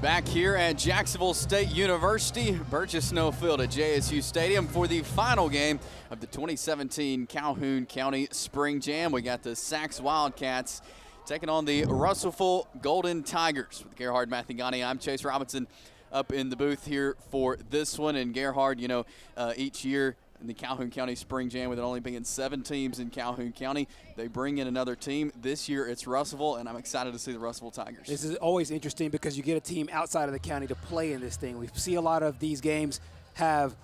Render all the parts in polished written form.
Back here at Jacksonville State University, Burgess Snowfield at JSU Stadium for the final game of the 2017 Calhoun County Spring Jam. We got the Sacs Wildcats taking on the Russellville Golden Tigers. With Gerhard Mathigani, I'm Chase Robinson up in the booth here for this one. And Gerhard, you know, each year in the Calhoun County Spring Jam, with it only being 7 teams in Calhoun County, they bring in another team. This year it's Russellville, and I'm excited to see the Russellville Tigers. This is always interesting because you get a team outside of the county to play in this thing. We see a lot of these games have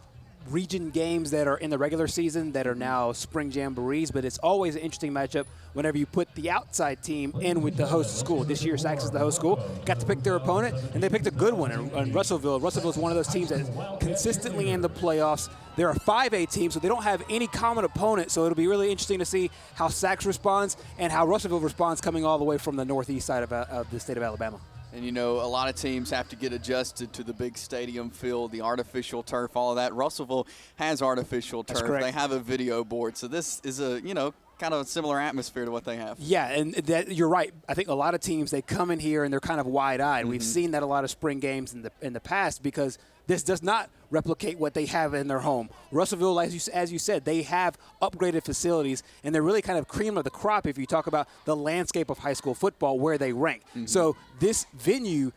region games that are in the regular season that are now spring jamborees, but it's always an interesting matchup whenever you put the outside team in with the host school. This year, Sacs is the host school. Got to pick their opponent, and they picked a good one in Russellville. Russellville is one of those teams that's consistently in the playoffs. They're a 5A team, so they don't have any common opponent, so it'll be really interesting to see how Sacs responds and how Russellville responds coming all the way from the northeast side of the state of Alabama. And, you know, a lot of teams have to get adjusted to the big stadium field, the artificial turf, all of that. Russellville has artificial turf. They have a video board. So this is a, you know, kind of a similar atmosphere to what they have. Yeah, and that, you're right. I think a lot of teams, they come in here and they're kind of wide-eyed. We've seen that a lot of spring games in the past because this does not replicate what they have in their home. Russellville, as you said, they have upgraded facilities, and they're really kind of cream of the crop if you talk about the landscape of high school football, where they rank. So this venue,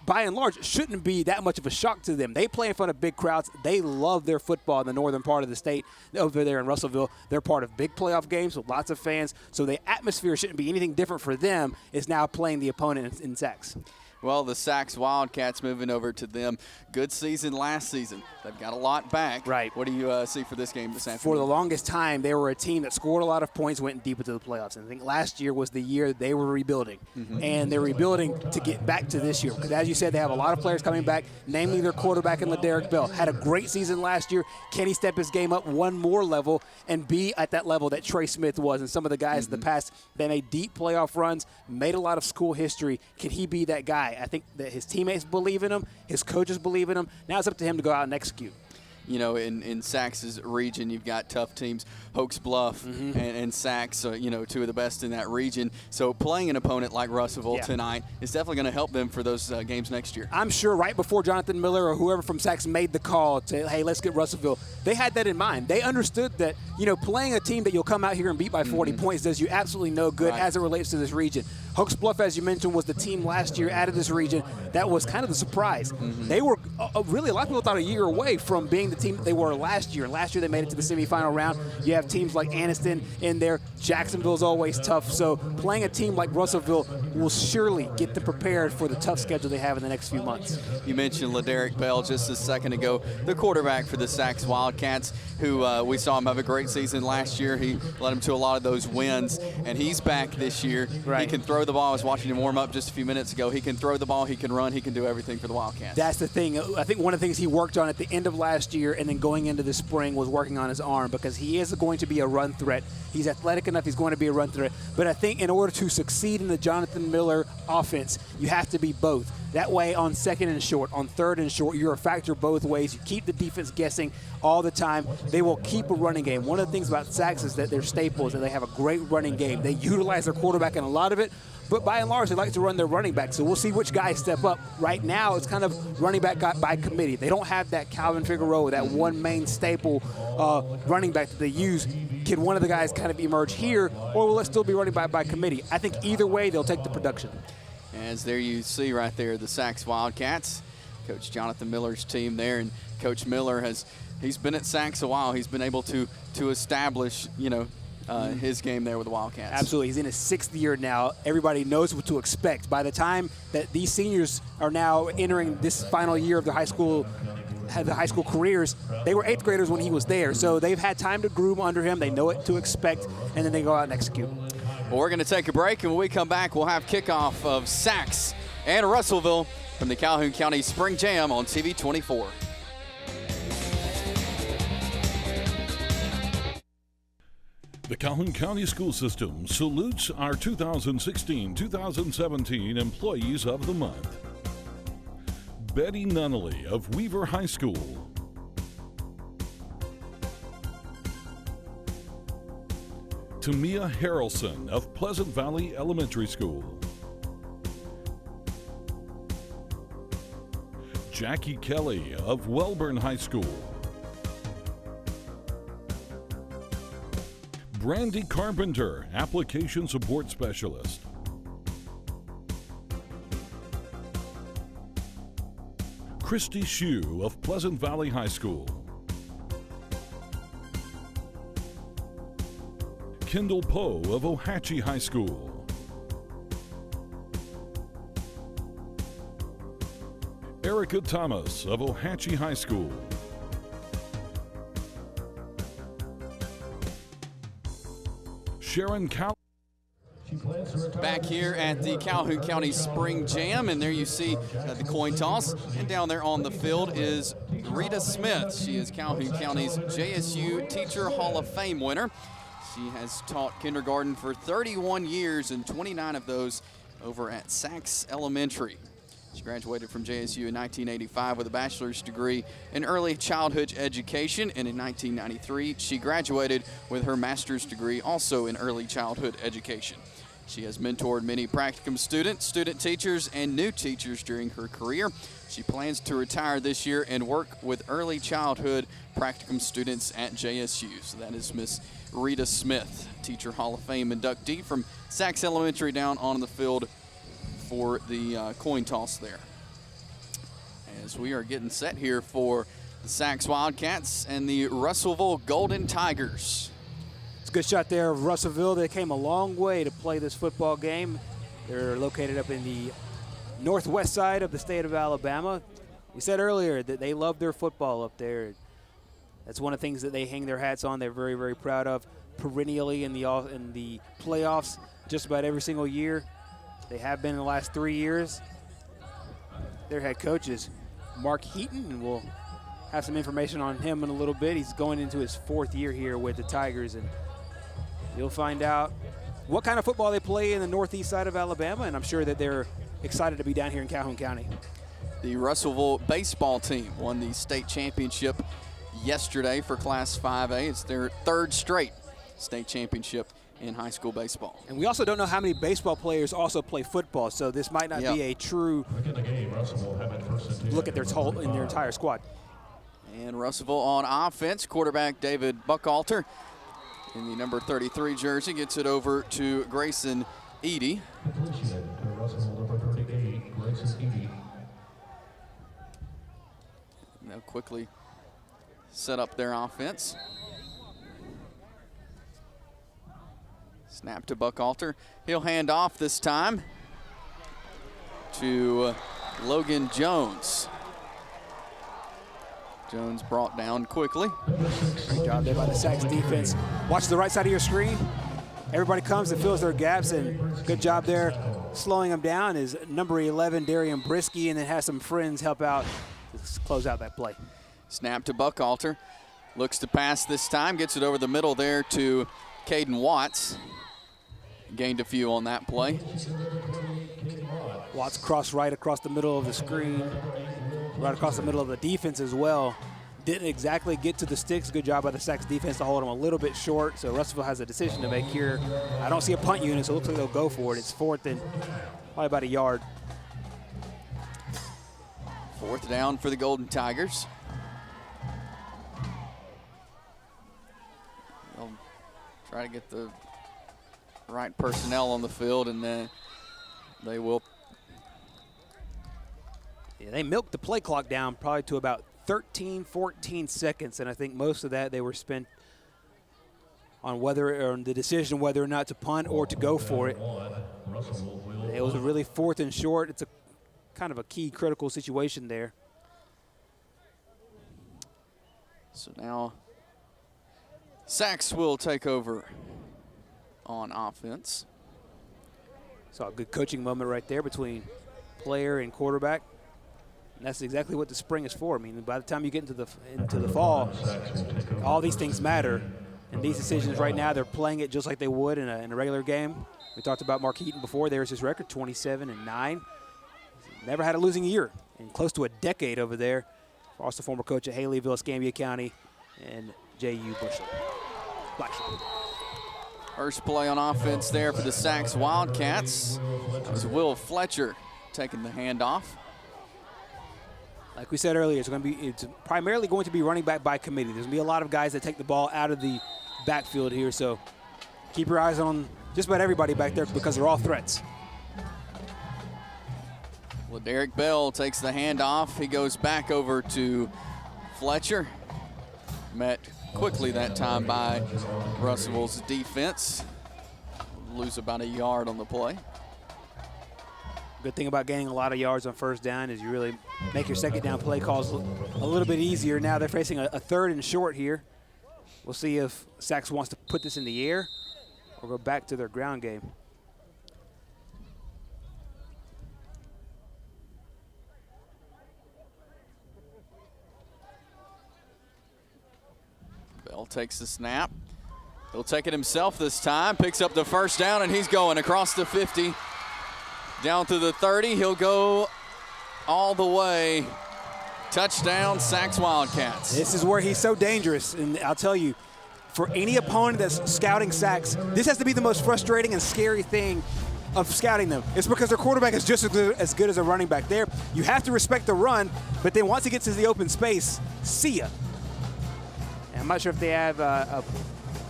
by and large, shouldn't be that much of a shock to them. They play in front of big crowds. They love their football in the northern part of the state. Over there in Russellville, they're part of big playoff games with lots of fans. So the atmosphere shouldn't be anything different for them. It's now playing the opponent in Sacs. Well, the Sacs Wildcats moving over to them. Good season last season. They've got a lot back. Right. What do you see for this game this afternoon? For the longest time, they were a team that scored a lot of points, went deep into the playoffs. And I think last year was the year they were rebuilding. And they're rebuilding to get back to this year. Because as you said, they have a lot of players coming back, namely their quarterback in LaDerrick Bell. Had a great season last year. Can he step his game up one more level and be at that level that Trey Smith was? And some of the guys in the past, they made deep playoff runs, made a lot of school history. Can he be that guy? I think that his teammates believe in him. His coaches believe in him. Now it's up to him to go out and execute. You know, in Sacs' region, you've got tough teams, Hoax Bluff and Sacs, you know, 2 of the best in that region. So playing an opponent like Russellville tonight is definitely going to help them for those games next year. I'm sure right before Jonathan Miller or whoever from Sacs made the call to, hey, let's get Russellville, they had that in mind. They understood that, you know, playing a team that you'll come out here and beat by 40 points does you absolutely no good as it relates to this region. Hoax Bluff, as you mentioned, was the team last year out of this region that was kind of the surprise. They were really, a lot of people thought a year away from being the team that they were last year. Last year they made it to the semifinal round. You have teams like Anniston in there. Jacksonville's always tough. So playing a team like Russellville will surely get them prepared for the tough schedule they have in the next few months. You mentioned LaDerrick Bell just a second ago, the quarterback for the Sacs Wildcats, who we saw him have a great season last year. He led him to a lot of those wins, and he's back this year. He can throw the ball. I was watching him warm up just a few minutes ago. He can throw the ball. He can run. He can do everything for the Wildcats. That's the thing. I think one of the things he worked on at the end of last year and then going into the spring was working on his arm, because he is going to be a run threat. He's athletic enough. He's going to be a run threat. But I think in order to succeed in the Jonathan Miller offense, you have to be both. That way, on second and short, on third and short, you're a factor both ways. You keep the defense guessing all the time. They will keep a running game. One of the things about Sacs is that their staple is that they have a great running game. They utilize their quarterback in a lot of it, but by and large, they like to run their running back. So we'll see which guys step up. Right now, it's kind of running back by committee. They don't have that Calvin Figueroa, that one main staple running back that they use. Can one of the guys kind of emerge here, or will it still be running back by committee? I think either way, they'll take the production. As there you see right there, the Sacs Wildcats, Coach Jonathan Miller's team there, and Coach Miller he's been at Sacs a while. He's been able to establish, you know, his game there with the Wildcats. Absolutely. He's in his 6th year now. Everybody knows what to expect. By the time that these seniors are now entering this final year of their high school careers, they were 8th graders when he was there. So they've had time to groom under him. They know what to expect, and then they go out and execute. Well, we're going to take a break, and when we come back, we'll have kickoff of Sacs and Russellville from the Calhoun County Spring Jam on TV 24. The Calhoun County School System salutes our 2016-2017 Employees of the Month. Betty Nunnally of Weaver High School. Tamia Harrelson of Pleasant Valley Elementary School. Jackie Kelly of Welborn High School. Brandy Carpenter, Application Support Specialist. Christy Shue of Pleasant Valley High School. Kendall Poe of Ohatchee High School. Erica Thomas of Ohatchee High School. Sharon Cal. Back here at the Calhoun County Spring Jam, and there you see the coin toss. And down there on the field is Rita Smith. She is Calhoun County's JSU Teacher Hall of Fame winner. She has taught kindergarten for 31 years, and 29 of those over at Sachs Elementary. She graduated from JSU in 1985 with a bachelor's degree in early childhood education, and in 1993 she graduated with her master's degree also in early childhood education. She has mentored many practicum students, student teachers, and new teachers during her career. She plans to retire this year and work with early childhood practicum students at JSU. So that is Miss Rita Smith, Teacher Hall of Fame inductee from Sachs Elementary, down on the field for the coin toss there. As we are getting set here for the Sachs Wildcats and the Russellville Golden Tigers. It's a good shot there of Russellville. They came a long way to play this football game. They're located up in the northwest side of the state of Alabama. We said earlier that they love their football up there. That's one of the things that they hang their hats on. They're very, very proud of. Perennially in the playoffs just about every single year. They have been in the last 3 years. Their head coach is Mark Heaton, and we'll have some information on him in a little bit. He's going into his 4th year here with the Tigers, and you'll find out what kind of football they play in the northeast side of Alabama, and I'm sure that they're excited to be down here in Calhoun County. The Russellville baseball team won the state championship yesterday for Class 5A. It's their 3rd straight state championship in high school baseball. And we also don't know how many baseball players also play football, so this might not be a true look at their entire squad. And Russellville on offense, quarterback David Buckalter in the number 33 jersey gets it over to Grayson Edie. They'll quickly set up their offense. Snap to Buckalter. He'll hand off this time to Logan Jones. Jones brought down quickly. Great job there by the Sachs defense. Watch the right side of your screen. Everybody comes and fills their gaps, and good job there. Slowing them down is number 11, Darian Brisky, and then has some friends help out to close out that play. Snap to Buckalter. Looks to pass this time. Gets it over the middle there to Caden Watts. Gained a few on that play. Watts crossed right across the middle of the screen, right across the middle of the defense as well. Didn't exactly get to the sticks. Good job by the Sachs defense to hold him a little bit short. So Russellville has a decision to make here. I don't see a punt unit, so it looks like they'll go for it. It's 4th and probably about a yard. 4th down for the Golden Tigers. They'll try to get the right personnel on the field, and then they will. Yeah, they milked the play clock down probably to about 13, 14 seconds, and I think most of that they were spent on the decision whether or not to punt or to go for it. It was a really 4th and short. It's a kind of a key critical situation there. So now Sachs will take over on offense. Saw a good coaching moment right there between player and quarterback. And that's exactly what the spring is for. I mean, by the time you get into the fall, all these things matter. And these decisions right now, they're playing it just like they would in a regular game. We talked about Mark Heaton before. There's his record, 27-9. Never had a losing year in close to a decade over there. Also former coach at Haleyville, Escambia County, and J.U. Blackshire. First play on offense there for the Sachs Wildcats. That was Will Fletcher taking the handoff. Like we said earlier, it's primarily going to be running back by committee. There's going to be a lot of guys that take the ball out of the backfield here, so keep your eyes on just about everybody back there because they're all threats. Well, Derek Bell takes the handoff. He goes back over to Fletcher. Met quickly that time by Russellville's defense. Lose about a yard on the play. Good thing about gaining a lot of yards on first down is you really make your second down play calls a little bit easier. Now they're facing a third and short here. We'll see if Sachs wants to put this in the air or go back to their ground game. Bell takes the snap. He'll take it himself this time, picks up the first down, and he's going across the 50, down to the 30. He'll go all the way. Touchdown, Sachs Wildcats. This is where he's so dangerous, and I'll tell you, for any opponent that's scouting Sachs, this has to be the most frustrating and scary thing of scouting them. It's because their quarterback is just as good as a running back. There, you have to respect the run, but then once he gets to the open space, see ya. And I'm not sure if they have a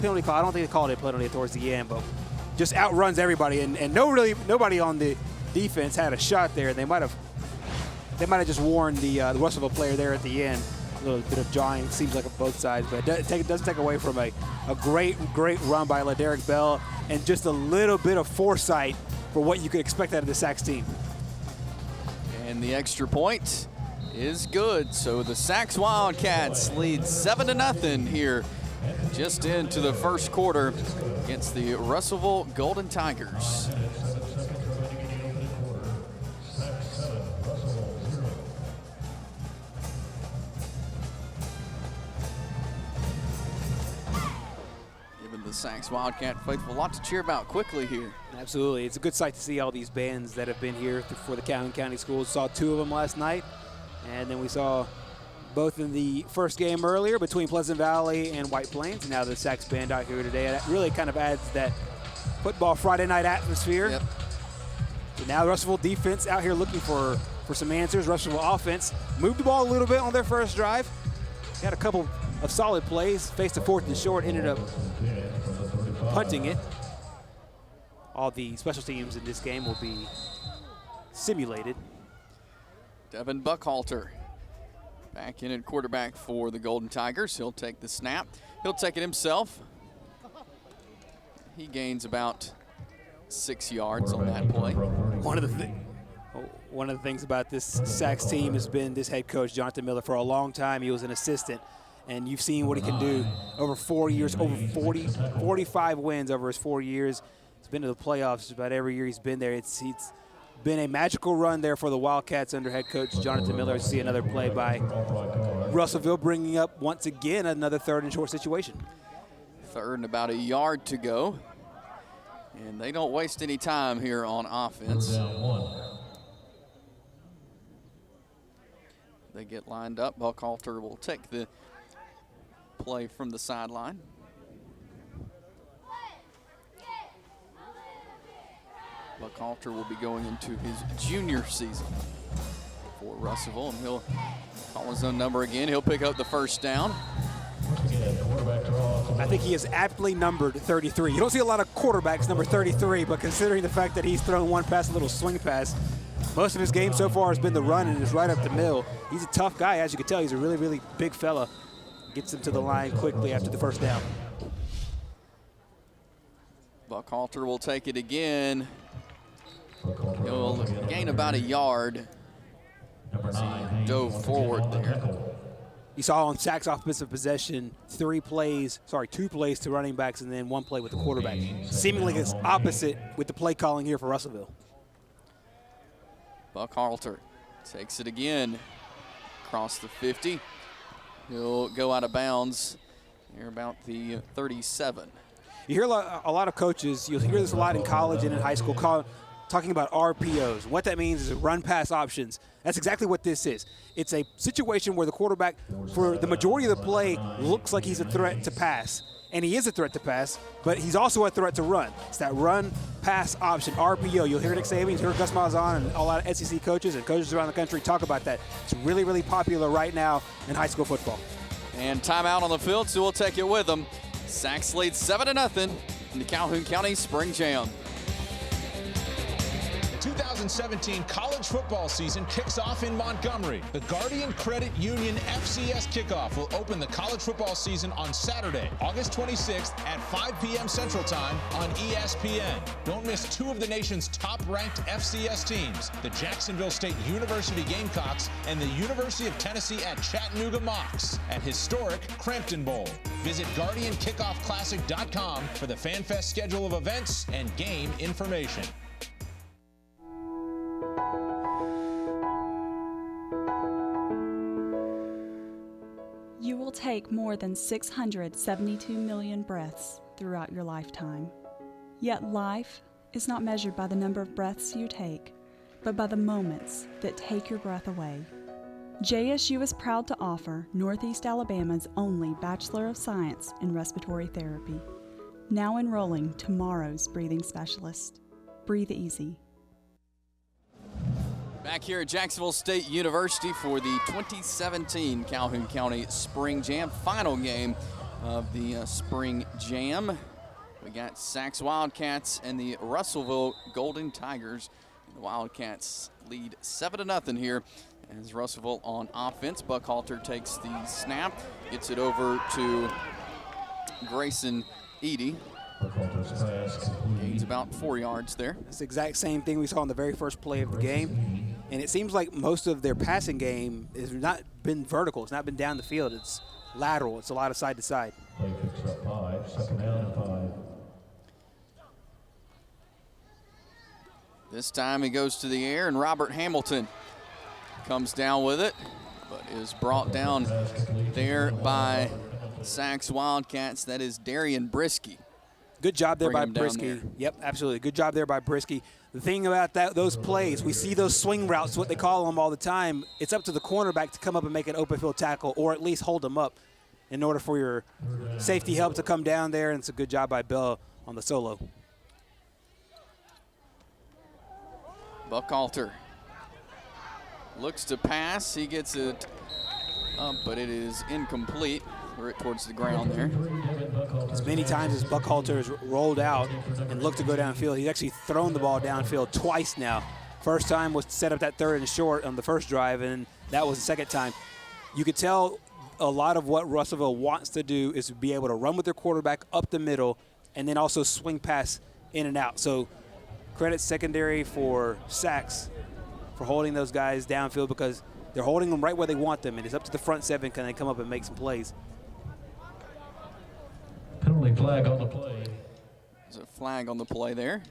penalty call. I don't think they called it a penalty towards the end, but just outruns everybody, and nobody on the defense had a shot there. They might have just warned the Russellville player there at the end. A little bit of jawing, seems like on both sides, but it doesn't take away from a great run by LaDerrick Bell and just a little bit of foresight for what you could expect out of the Sachs team. And the extra point is good. So the Sachs Wildcats lead 7-0 here just into the first quarter against the Russellville Golden Tigers. Giving the Sachs Wildcat faithful a lot to cheer about quickly here. Absolutely. It's a good sight to see all these bands that have been here for the Calhoun County Schools. Saw two of them last night, and then we saw both in the first game earlier between Pleasant Valley and White Plains, and now the Sachs band out here today. And that really kind of adds that football Friday night atmosphere. Yep. So now the Russellville defense out here looking for some answers. Russellville offense moved the ball a little bit on their first drive. Got a couple of solid plays, faced a fourth and short, ended up punting it. All the special teams in this game will be simulated. Devin Buckhalter back in at quarterback for the Golden Tigers. He'll take the snap. He'll take it himself. He gains about 6 yards on that play. One of the things about this Sachs team has been this head coach, Jonathan Miller. For a long time, he was an assistant, and you've seen what he can do over 4 years, over 45 wins over his 4 years. He's been to the playoffs about every year he's been there. It's been a magical run there for the Wildcats under head coach Jonathan Miller. See another play by Russellville, bringing up once again another third and short situation. Third and about a yard to go. And they don't waste any time here on offense. They get lined up. Buckhalter will take the play from the sideline. Buckhalter will be going into his junior season for Russellville, and he'll call his own number again. He'll pick up the first down. I think he is aptly numbered 33. You don't see a lot of quarterbacks number 33, but considering the fact that he's thrown one pass, a little swing pass, most of his game so far has been the run and is right up the middle. He's a tough guy, as you can tell. He's a really, really big fella. Gets him to the line quickly after the first down. Buckhalter will take it again. He'll gain about a yard as he dove forward there. You saw on Sachs offensive possession, 2 plays to running backs and then 1 play with the quarterback. Seemingly it's opposite with the play calling here for Russellville. Buckhalter takes it again across the 50. He'll go out of bounds near about the 37. You hear a lot of coaches, you'll hear this a lot in college and in high school, talking about RPOs. What that means is run-pass options. That's exactly what this is. It's a situation where the quarterback, for the majority of the play, looks like he's a threat to pass. and he is a threat to pass, but he's also a threat to run. It's that run-pass option, RPO. You'll hear Nick Saban, you'll hear Gus Malzahn, and a lot of SEC coaches and coaches around the country talk about that. It's really, really popular right now in high school football. And timeout on the field, so we'll take it with them. Sacs lead 7-0 in the Calhoun County Spring Jam. 2017 college football season kicks off in Montgomery. The Guardian Credit Union FCS kickoff will open the college football season on Saturday, August 26th at 5 p.m. Central Time on ESPN. Don't miss two of the nation's top-ranked FCS teams, the Jacksonville State University Gamecocks and the University of Tennessee at Chattanooga Mocs at historic Crampton Bowl. Visit GuardianKickoffClassic.com for the FanFest schedule of events and game information. You will take more than 672 million breaths throughout your lifetime. Yet life is not measured by the number of breaths you take, but by the moments that take your breath away. JSU is proud to offer Northeast Alabama's only Bachelor of Science in Respiratory Therapy. Now enrolling tomorrow's breathing specialist. Breathe easy. Back here at Jacksonville State University for the 2017 Calhoun County Spring Jam, final game of the Spring Jam. We got Sacs Wildcats and the Russellville Golden Tigers. The Wildcats lead 7-0 here as Russellville on offense. Buckhalter takes the snap, gets it over to Grayson Edie. Gains about 4 yards there. It's the exact same thing we saw in the very first play of the game. And it seems like most of their passing game has not been vertical. It's not been down the field. It's lateral. It's a lot of side to side. Play picks up 5, second down 5. This time he goes to the air, and Robert Hamilton comes down with it, but is brought down there by Sacs Wildcats. That is Darian Brisky. Good job there by Brisky. Yep, absolutely. Good job there by Brisky. The thing about those plays, we see those swing routes, what they call them all the time. It's up to the cornerback to come up and make an open field tackle, or at least hold them up in order for your safety help to come down there, and it's a good job by Bill on the solo. Buckhalter looks to pass. He gets it up, but it is incomplete. We're towards the ground there. As many times as Buckhalter has rolled out and looked to go downfield, he's actually thrown the ball downfield twice now. First time was to set up that 3rd and short on the first drive, and that was the second time. You could tell a lot of what Russellville wants to do is to be able to run with their quarterback up the middle and then also swing pass in and out. So credit secondary for Sacs for holding those guys downfield, because they're holding them right where they want them, and it's up to the front seven, can they come up and make some plays. Penalty flag on the play. There's a flag on the play there.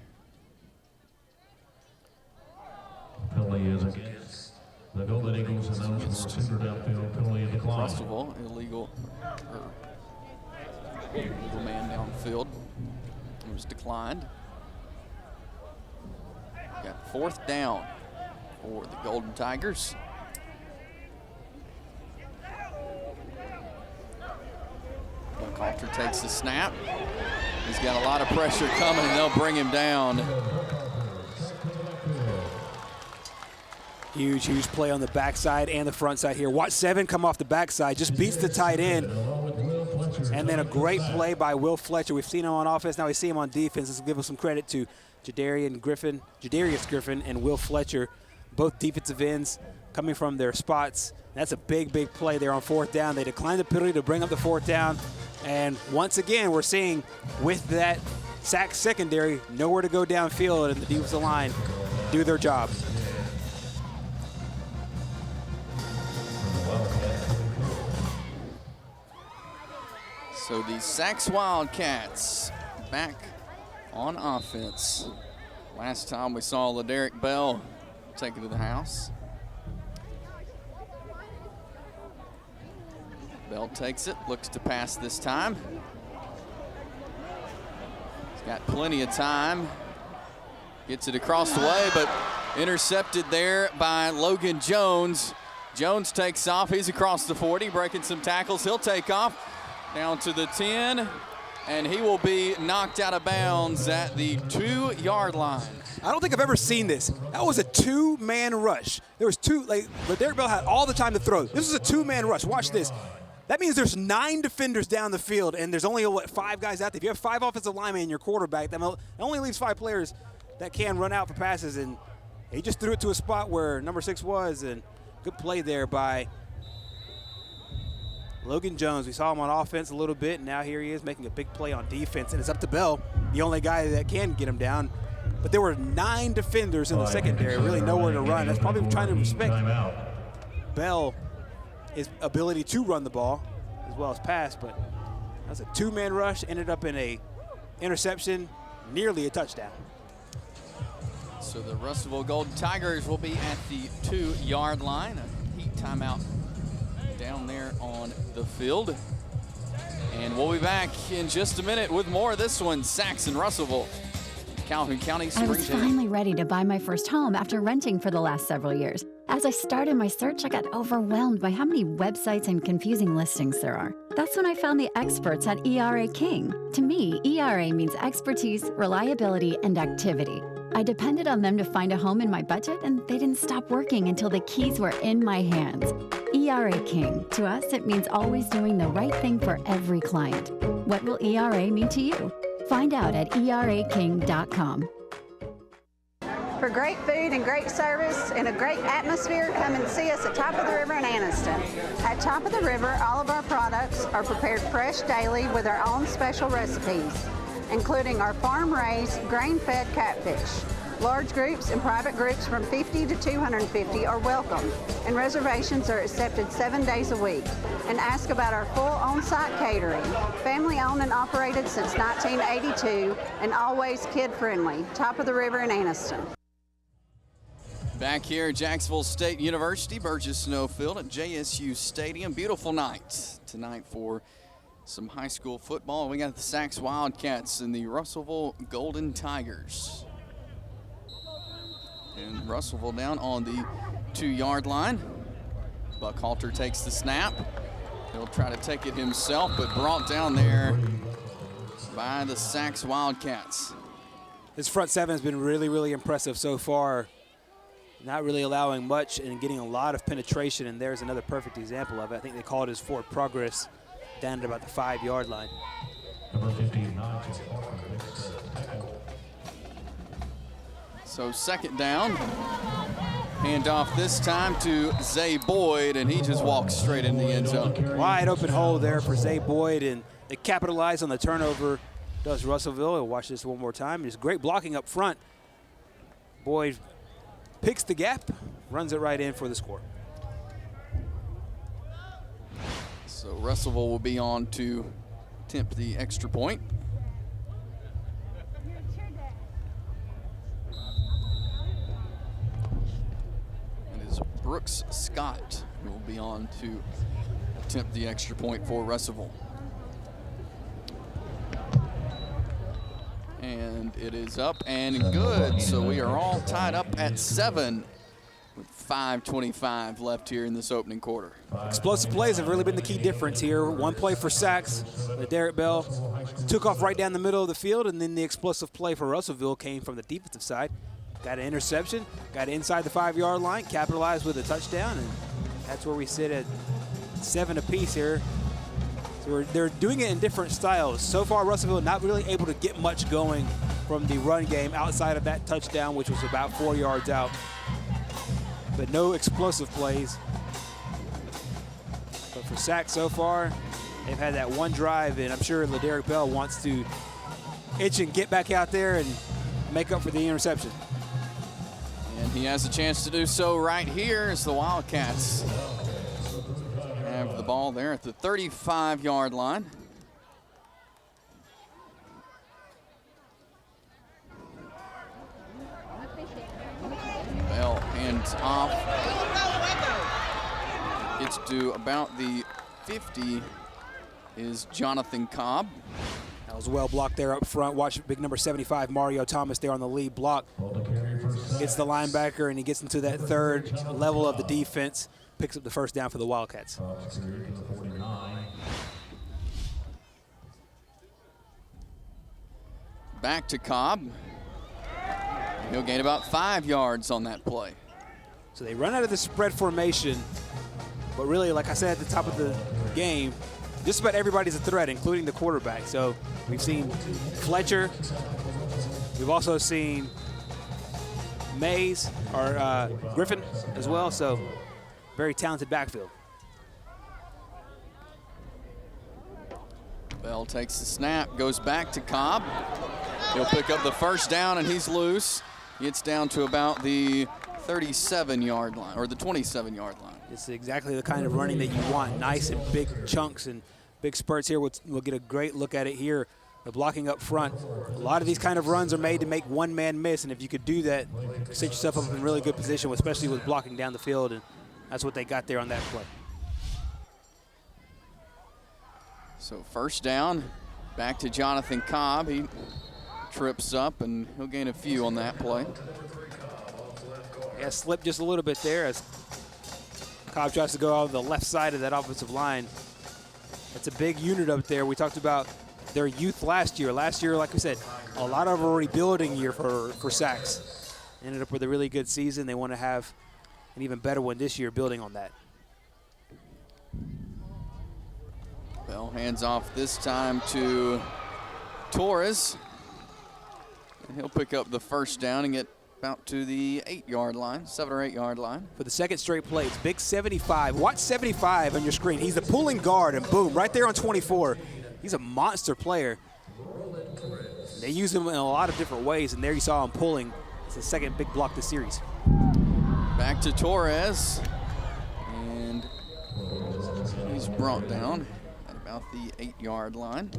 Penalty is against the Golden Eagles, and those were considered downfield. Penalty of decline. Russellville, illegal man downfield. It was declined. Got 4th down for the Golden Tigers. Buckhalter takes the snap. He's got a lot of pressure coming, and they'll bring him down. Huge, huge play on the backside and the front side here. Watch 7 come off the backside, just beats the tight end. And then a great play by Will Fletcher. We've seen him on offense, now we see him on defense. Let's give him some credit to Jadarius Griffin and Will Fletcher, both defensive ends coming from their spots. That's a big, big play there on 4th down. They declined the penalty to bring up the 4th down. And once again, we're seeing with that Sacs secondary, nowhere to go downfield, and the defensive line do their job. So the Sacs Wildcats back on offense. Last time we saw LaDerrick Bell take it to the house. Bell takes it, looks to pass this time. He's got plenty of time. Gets it across the way, but intercepted there by Logan Jones. Jones takes off, he's across the 40, breaking some tackles. He'll take off down to the 10, And he will be knocked out of bounds at the 2-yard line. I don't think I've ever seen this. That was a 2-man rush. There was two, like, Derek Bell had all the time to throw. This was a 2-man rush. Watch this. That means there's 9 defenders down the field, and there's only, 5 guys out there. If you have 5 offensive linemen and your quarterback, that only leaves 5 players that can run out for passes, and he just threw it to a spot where number 6 was, and good play there by Logan Jones. We saw him on offense a little bit, and now here he is making a big play on defense, and it's up to Bell, the only guy that can get him down. But there were 9 defenders in the secondary, really nowhere to run. That's probably trying to respect Bell, his ability to run the ball as well as pass, but that's a 2-man rush, ended up in a interception, nearly a touchdown. So the Russellville Golden Tigers will be at the 2-yard line. A heat timeout down there on the field. And we'll be back in just a minute with more of this one, Saxon Russellville. Calhoun County Spring I was finally ready to buy my first home after renting for the last several years. As I started my search, I got overwhelmed by how many websites and confusing listings there are. That's when I found the experts at ERA King. To me, ERA means expertise, reliability, and activity. I depended on them to find a home in my budget, and they didn't stop working until the keys were in my hands. ERA King. To us, it means always doing the right thing for every client. What will ERA mean to you? Find out at eraking.com. For great food and great service and a great atmosphere, come and see us at Top of the River in Anniston. At Top of the River, all of our products are prepared fresh daily with our own special recipes, including our farm-raised, grain-fed catfish. Large groups and private groups from 50 to 250 are welcome, and reservations are accepted 7 days a week. And ask about our full on-site catering, family-owned and operated since 1982, and always kid-friendly. Top of the River in Anniston. Back here at Jacksonville State University, Burgess Snowfield at JSU Stadium. Beautiful night tonight for some high school football. We got the Sax Wildcats and the Russellville Golden Tigers. And Russellville down on the 2-yard line. Buckhalter takes the snap. He'll try to take it himself, but brought down there by the Sax Wildcats. His front seven has been really, really impressive so far. Not really allowing much and getting a lot of penetration, and there's another perfect example of it. I think they call it his forward progress down at about the 5-yard line. Number 15, So second down. Handoff this time to Zay Boyd, and he just walks straight in the end zone. Wide open hole there for Zay Boyd, and they capitalize on the turnover. Does Russellville. We'll watch this one more time. There's great blocking up front. Boyd picks the gap, runs it right in for the score. So Russellville will be on to attempt the extra point. It is Brooks Scott who will be on to attempt the extra point for Russellville. And it is up and good. So we are all tied up at 7 with 5:25 left here in this opening quarter. Explosive plays have really been the key difference here. One play for Sax, Derek Bell took off right down the middle of the field, and then the explosive play for Russellville came from the defensive side. Got an interception, got it inside the 5-yard line, capitalized with a touchdown, and that's where we sit at 7 apiece here. So they're doing it in different styles. So far, Russellville not really able to get much going from the run game outside of that touchdown, which was about 4 yards out. But no explosive plays. But for Sax so far, they've had that one drive, and I'm sure LaDerrick Bell wants to itch and get back out there and make up for the interception. And he has a chance to do so right here as the Wildcats have the ball there at the 35-yard line. Bell hands off. Gets to about the 50 is Jonathan Cobb. That was well blocked there up front. Watch big number 75, Mario Thomas, there on the lead block. Gets the linebacker, and he gets into that third level of the defense. Picks up the first down for the Wildcats. back to Cobb. He'll gain about 5 yards on that play. So they run out of the spread formation, but really, like I said at the top of the game, just about everybody's a threat, including the quarterback. So we've seen Fletcher. We've also seen Mays or Griffin as well. So very talented backfield. Bell takes the snap, goes back to Cobb. He'll pick up the first down, and he's loose. Gets down to about the 37-yard line, or the 27-yard line. It's exactly the kind of running that you want. Nice and big chunks and big spurts here. We'll get a great look at it here. The blocking up front. A lot of these kind of runs are made to make one man miss, and if you could do that, set yourself up in really good position, especially with blocking down the field, and that's what they got there on that play. So first down, back to Jonathan Cobb. He trips up, and he'll gain a few on that play. Yeah, slipped just a little bit there as Cobb tries to go out the left side of that offensive line. That's a big unit up there. We talked about their youth last year. Last year, like we said, a lot of a rebuilding year for Sachs. Ended up with a really good season. They want to have an even better one this year, building on that. Bell hands off this time to Torres. And he'll pick up the first down and get about to the 8-yard line, 7 or 8 yard line. For the second straight play, it's big 75. Watch 75 on your screen. He's the pulling guard, and boom, right there on 24. He's a monster player. They use him in a lot of different ways, and there you saw him pulling. It's the second big block this series. Back to Torres, and he's brought down at about the 8-yard line.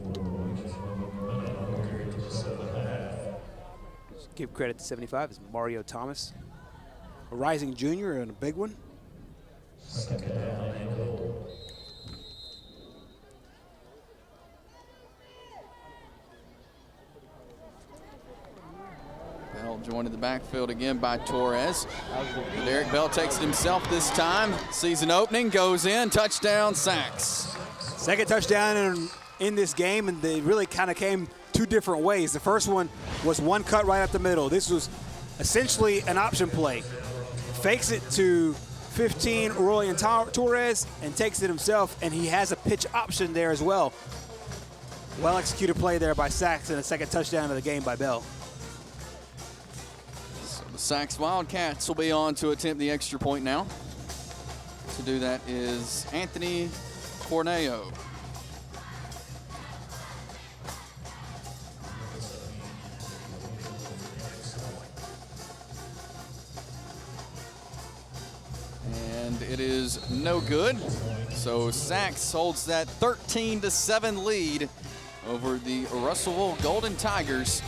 Give credit to 75 is Mario Thomas, a rising junior and a big one. Bell joined in the backfield again by Torres. Derek Bell takes it himself this time. Sees an opening, goes in, touchdown, Sachs. Second touchdown in this game, and they really kind of came two different ways. The first one was one cut right up the middle. This was essentially an option play. Fakes it to 15, Roy and Torres, and takes it himself, and he has a pitch option there as well. Well executed play there by Sachs, and a second touchdown of the game by Bell. So the Sachs Wildcats will be on to attempt the extra point now. To do that is Anthony Corneo. And it is no good. So Sachs holds that 13-7 lead over the Russellville Golden Tigers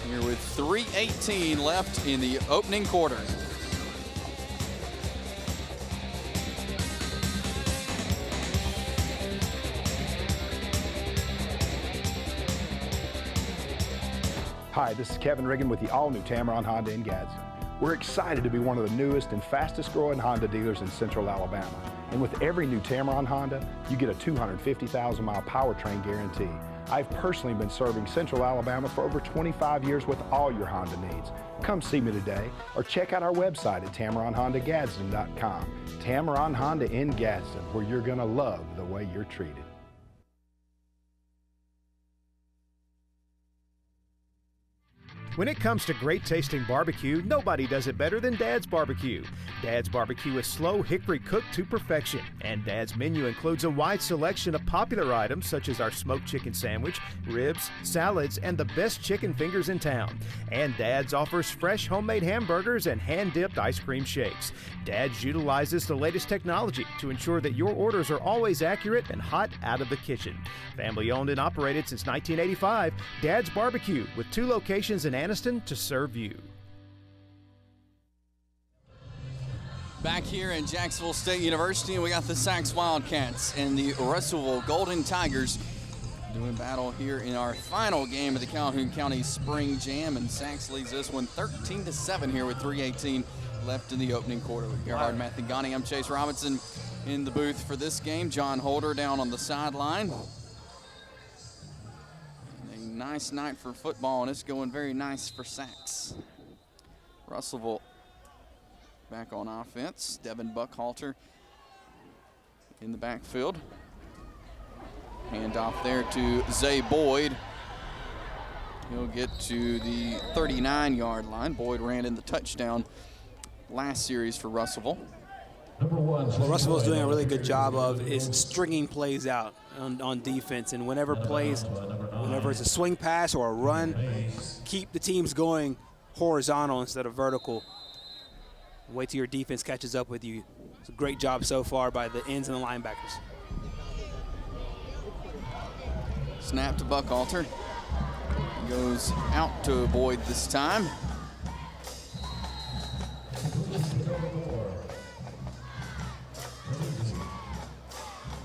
here with 3:18 left in the opening quarter. Hi, this is Kevin Riggin with the all-new Tameron Honda in Gadsden. We're excited to be one of the newest and fastest growing Honda dealers in Central Alabama. And with every new Tameron Honda, you get a 250,000 mile powertrain guarantee. I've personally been serving Central Alabama for over 25 years with all your Honda needs. Come see me today or check out our website at TameronHondaGadsden.com. Tameron Honda in Gadsden, where you're gonna love the way you're treated. When it comes to great tasting barbecue, nobody does it better than Dad's Barbecue. Dad's Barbecue is slow hickory cooked to perfection, and Dad's menu includes a wide selection of popular items such as our smoked chicken sandwich, ribs, salads, and the best chicken fingers in town. And Dad's offers fresh homemade hamburgers and hand-dipped ice cream shakes. Dad's utilizes the latest technology to ensure that your orders are always accurate and hot out of the kitchen. Family owned and operated since 1985, Dad's Barbecue with 2 locations in Anniston to serve you. Back here in Jacksonville State University, and we got the Sachs Wildcats and the Russellville Golden Tigers doing battle here in our final game of the Calhoun County Spring Jam, and Sachs leads this one 13-7 here with 3:18 left in the opening quarter. With Gerhard Mathangani, I'm Chase Robinson in the booth for this game. John Holder down on the sideline. nice night for football, and it's going very nice for Sachs. Russellville back on offense. Devin Buckhalter in the backfield. Hand off there to Zay Boyd. He'll get to the 39-yard line. Boyd ran in the touchdown last series for Russellville. What Russellville's doing a really good job of is stringing plays out on defense, and whenever it's a swing pass or a run, keep the teams going horizontal instead of vertical. Wait till your defense catches up with you. It's a great job so far by the ends and the linebackers. Snap to Buckhalter. Goes out to Boyd this time.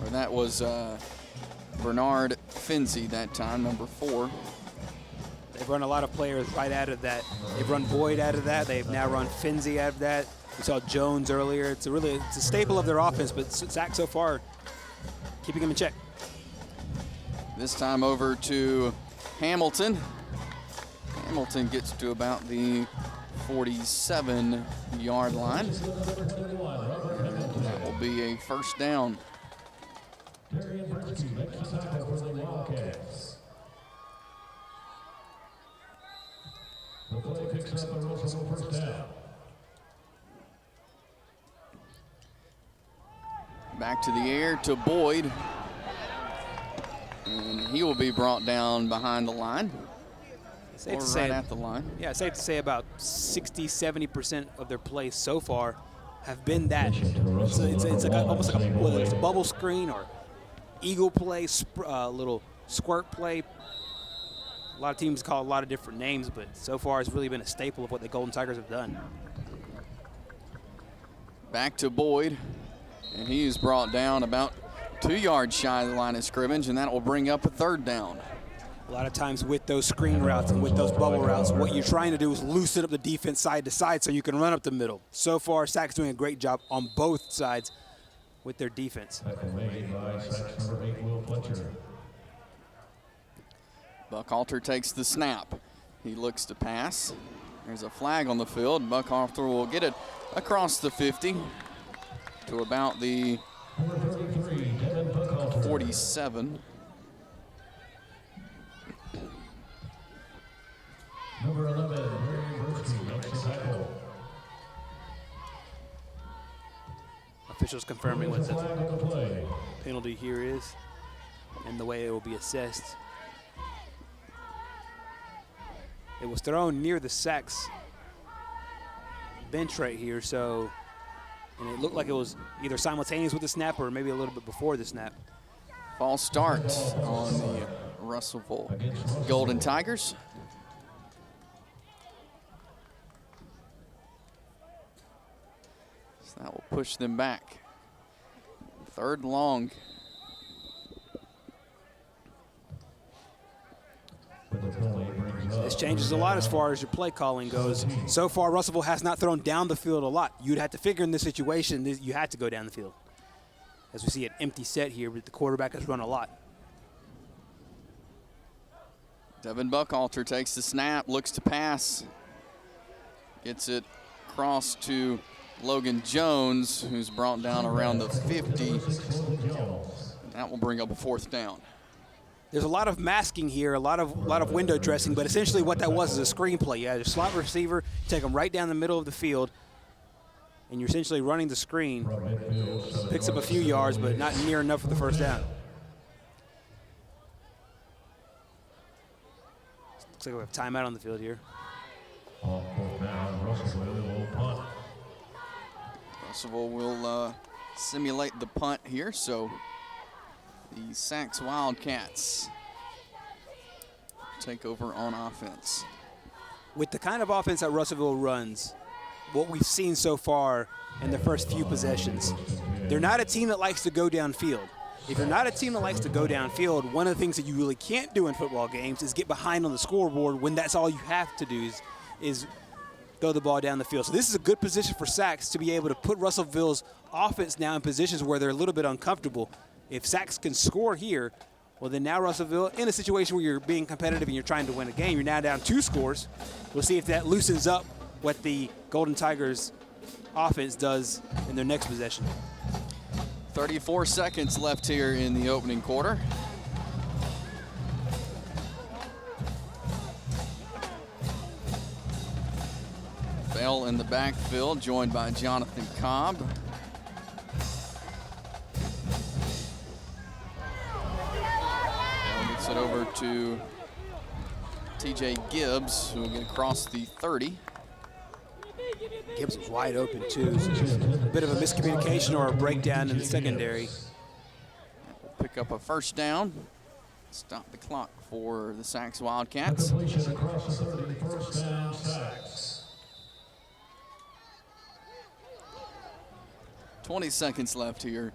Or that was Bernard Finzi that time, number 4. They've run a lot of players right out of that. They've run Boyd out of that. They've now run Finzi out of that. We saw Jones earlier. It's a staple of their offense, but Zach so far keeping him in check. This time over to Hamilton. Hamilton gets to about the 47-yard line. That will be a first down. Back to the air to Boyd. And he will be brought down behind the line. Safe or to right say, at the line. Yeah, safe to say about 60-70% of their plays so far have been that. It's like almost like whether it's a bubble screen or eagle play, little squirt play. A lot of teams call it a lot of different names, but so far it's really been a staple of what the Golden Tigers have done. Back to Boyd, and he is brought down about 2 yards shy of the line of scrimmage, and that will bring up a third down. A lot of times with those screen routes and with those bubble routes, what you're trying to do is loosen up the defense side to side so you can run up the middle. So far, Sachs doing a great job on both sides with their defense. Buckhalter takes the snap. He looks to pass. There's a flag on the field. Buckhalter will get it across the 50 to about the 47. Number 11, Officials confirming what the penalty here is and the way it will be assessed. It was thrown near the Sachs bench right here, so, and it looked like it was either simultaneous with the snap or maybe a little bit before the snap. False start on the Russellville Golden Tigers. So that will push them back. 3rd and long. This changes a lot as far as your play calling goes. So far, Russellville has not thrown down the field a lot. You'd have to figure in this situation that you had to go down the field. As we see an empty set here, but the quarterback has run a lot. Devin Buckhalter takes the snap, looks to pass. Gets it across to Logan Jones, who's brought down around the 50. That will bring up a 4th down. There's a lot of masking here, a lot of window dressing, but essentially what that was is a screenplay. You had a slot receiver, take them right down the middle of the field, and you're essentially running the screen. Picks up a few yards, but not near enough for the first down. Looks like we have timeout on the field here. Russellville will simulate the punt here, so the Sachs Wildcats take over on offense. With the kind of offense that Russellville runs, what we've seen so far in the first few possessions, they're not a team that likes to go downfield. If you're not a team that likes to go downfield, one of the things that you really can't do in football games is get behind on the scoreboard when that's all you have to do is throw the ball down the field. So this is a good position for Sachs to be able to put Russellville's offense now in positions where they're a little bit uncomfortable. If Sachs can score here, Well, then now Russellville, in a situation where you're being competitive and you're trying to win a game, you're now down 2 scores. We'll see if that loosens up what the Golden Tigers offense does in their next possession. 34 seconds left here in the opening quarter. Bell in the backfield, joined by Jonathan Cobb. Bell gets it over to TJ Gibbs, who will get across the 30. Gibbs was wide open, too. So a bit of a miscommunication or a breakdown in the secondary. We'll pick up a first down. Stop the clock for the Sacs Wildcats. Completion across the 30, first down, Sacs. 20 seconds left here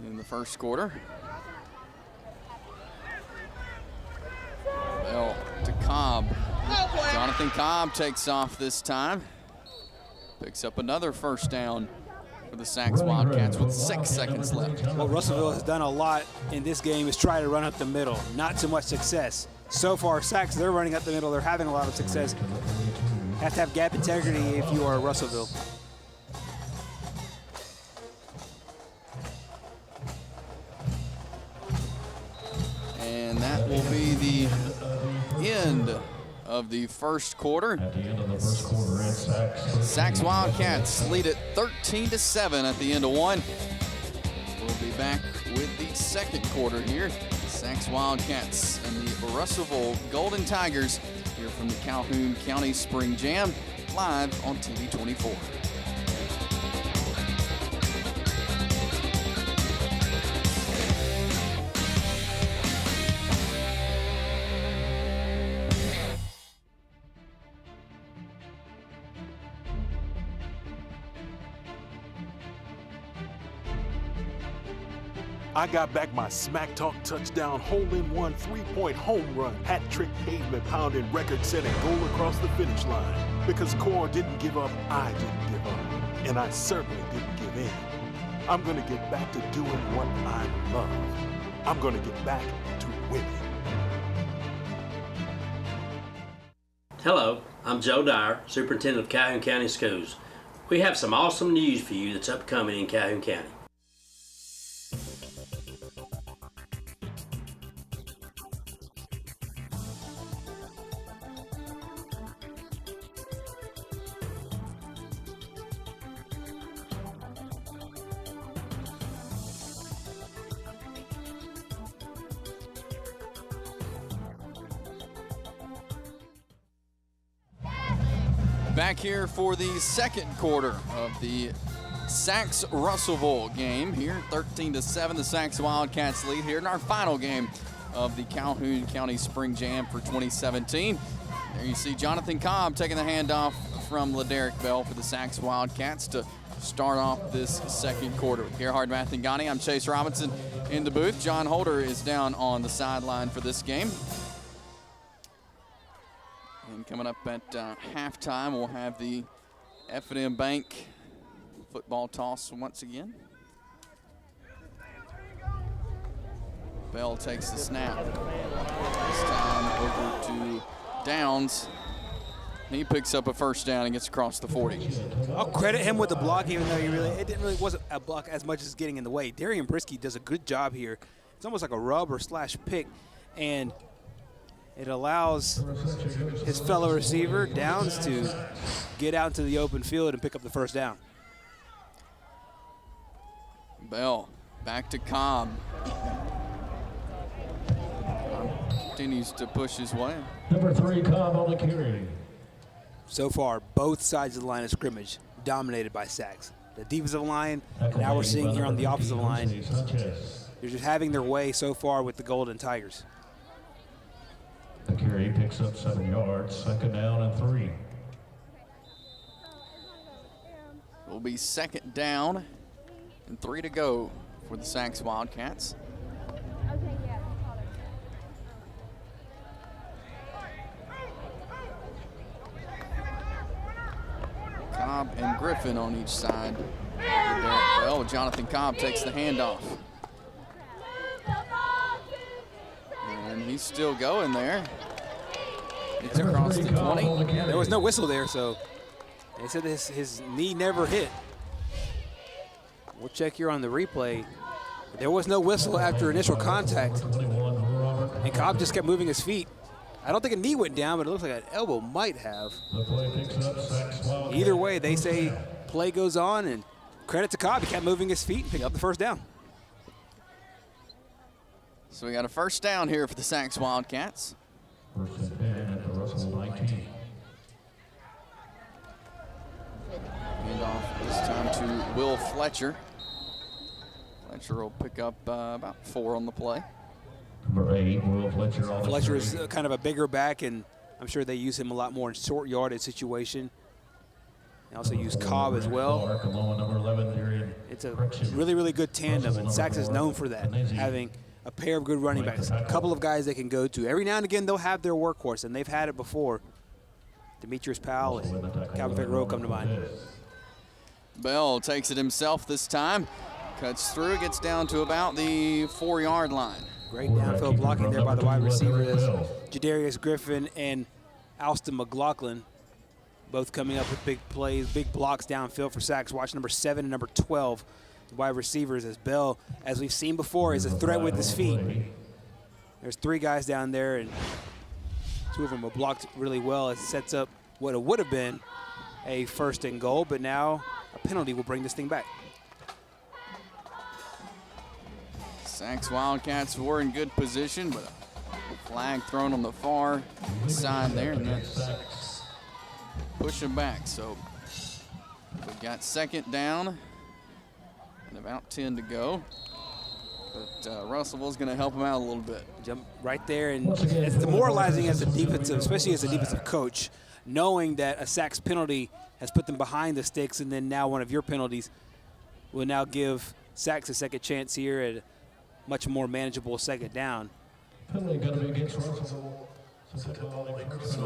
in the first quarter. Bell to Cobb. Jonathan Cobb takes off this time. Picks up another first down for the Sacs Wildcats with 6 seconds left. What Russellville has done a lot in this game is try to run up the middle. Not so much success. So far, Sacs, they're running up the middle. They're having a lot of success. Have to have gap integrity if you are Russellville. And that will be the end of the first quarter. At the end of the first quarter, it's Sacs. Sacs Wildcats lead it 13-7 at the end of one. We'll be back with the second quarter here. Sacs Wildcats and the Russellville Golden Tigers here from the Calhoun County Spring Jam, live on TV 24. I got back my smack talk touchdown hole-in-one 3-point home run, hat trick pavement pounding record-setting goal across the finish line. Because Core didn't give up, I didn't give up, and I certainly didn't give in. I'm gonna get back to doing what I love. I'm gonna get back to winning. Hello, I'm Joe Dyer, Superintendent of Calhoun County Schools. We have some awesome news for you that's upcoming in Calhoun County. Back here for the second quarter of the Sacs Russellville game here, 13-7. The Sacs Wildcats lead here in our final game of the Calhoun County Spring Jam for 2017. There you see Jonathan Cobb taking the handoff from LaDerrick Bell for the Sacs Wildcats to start off this second quarter. With Gerhard Mathangani, I'm Chase Robinson in the booth. John Holder is down on the sideline for this game. And coming up at halftime, we'll have the F&M Bank football toss once again. Bell takes the snap. This time over to Downs. He picks up a first down and gets across the 40. I'll credit him with the block, even though it wasn't a block as much as getting in the way. Darian Brisky does a good job here. It's almost like a rub or slash pick, and it allows his fellow receiver, Downs, to get out into the open field and pick up the first down. Bell back to Cobb. Continues to push his way. Number 3, Cobb on the carry. So far, both sides of the line of scrimmage dominated by Sacs. The defensive line, and now we're seeing here on the offensive line, they're just having their way so far with the Golden Tigers. The carry picks up 7 yards, second down and 3. Will be second down and 3 to go for the Sacs Wildcats. Cobb and Griffin on each side. Well, Jonathan Cobb takes the handoff. he's still going there. It's across the 20. There was no whistle there, so they said his knee never hit. We'll check here on the replay. There was no whistle after initial contact. And Cobb just kept moving his feet. I don't think a knee went down, but it looks like an elbow might have. Either way, they say play goes on, and credit to Cobb. He kept moving his feet and picked up the first down. So we got a first down here for the Sacs Wildcats. First and 10 at the Russellville 19. Hand off this time to Will Fletcher. Fletcher will pick up about 4 on the play. Number 8, Will Fletcher. Fletcher is kind of a bigger back, and I'm sure they use him a lot more in short yardage situation. They also use Cobb as well. It's a really, really good tandem, and Sacs is known for that, having a pair of good running backs, a couple of guys they can go to. Every now and again, they'll have their workhorse, and they've had it before. Demetrius Powell and Calvin Figueroa come to mind. Bell takes it himself this time. Cuts through, gets down to about the 4-yard line. Great downfield blocking there by the wide receivers. Jadarius Griffin and Alston McLaughlin both coming up with big plays, big blocks downfield for Sacs. Watch number 7 and number 12, the wide receivers, as Bell, as we've seen before, is a threat with his feet. There's 3 guys down there, and 2 of them are blocked really well. It sets up what it would have been a 1st and goal, but now a penalty will bring this thing back. Sacs Wildcats were in good position, but a flag thrown on the far side there, and that's pushing back. So we've got 2nd down and about 10 to go. But Russellville's going to help him out a little bit. Jump right there, and it's demoralizing as a defensive, especially as a defensive coach, knowing that a Sacs penalty has put them behind the sticks, and then now one of your penalties will now give Sacs a second chance here at much more manageable 2nd down. So it'll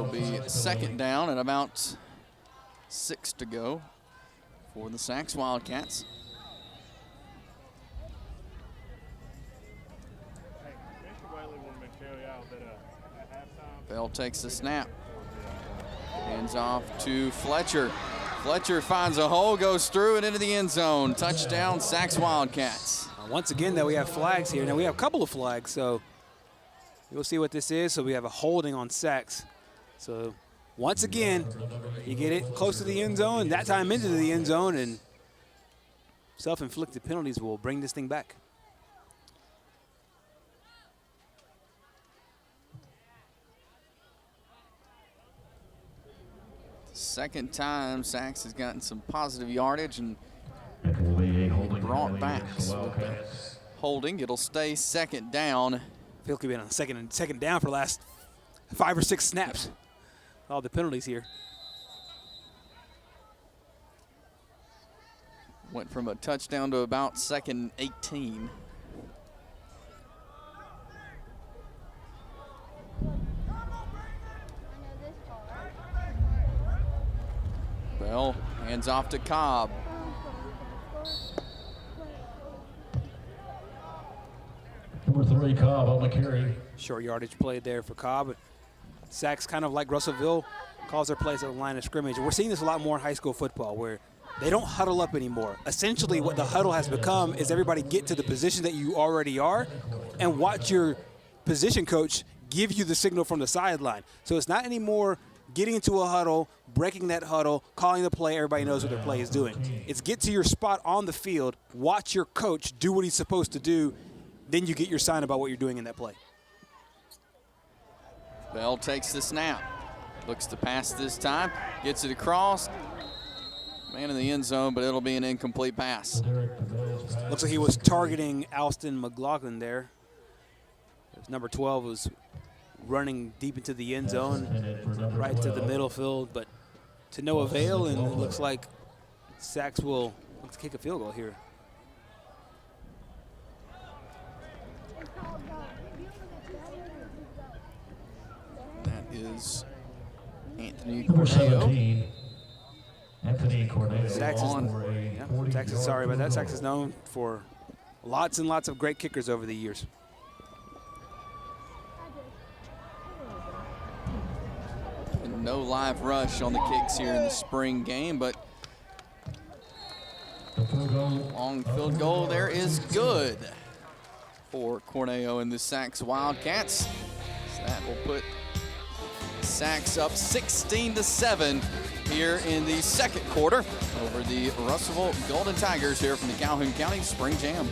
be 2nd down and about 6 to go for the Sacs Wildcats. Bell takes the snap. Hands off to Fletcher. Fletcher finds a hole, goes through and into the end zone. Touchdown, Sacs Wildcats. Once again, though, we have flags here. Now, we have a couple of flags, so you'll see what this is. So we have a holding on Sacs. So once again, you get it close to the end zone, that time into the end zone, and self-inflicted penalties will bring this thing back. Second time Sacs has gotten some positive yardage and brought back. So holding, it'll stay 2nd down. I feel like we've been on second down for the last 5 or 6 snaps. All the penalties here. Went from a touchdown to about 2nd 18. Bell hands off to Cobb. Number 3, Cobb on the carry. Short yardage play there for Cobb. Sacs, kind of like Russellville, calls their plays at the line of scrimmage. We're seeing this a lot more in high school football, where they don't huddle up anymore. Essentially, what the huddle has become is everybody get to the position that you already are and watch your position coach give you the signal from the sideline. So it's not anymore getting into a huddle, breaking that huddle, calling the play, everybody knows what their play is doing. It's get to your spot on the field, watch your coach do what he's supposed to do, then you get your sign about what you're doing in that play. Bell takes the snap. Looks to pass this time. Gets it across. Man in the end zone, but it'll be an incomplete pass. Looks like he was targeting Alston McLaughlin there. Number 12 was running deep into the end zone, right to the middle field, but to no avail, and it looks like Sacs will look to kick a field goal here. That is Anthony Number Corneo. 17, Anthony Corneo. Sacs is sorry about that. Sacs is known for lots and lots of great kickers over the years. no live rush on the kicks here in the spring game, but long field goal there is good for Corneo and the Sacs Wildcats. So that will put Sacs up 16-7 here in the second quarter over the Russellville Golden Tigers here from the Calhoun County Spring Jam.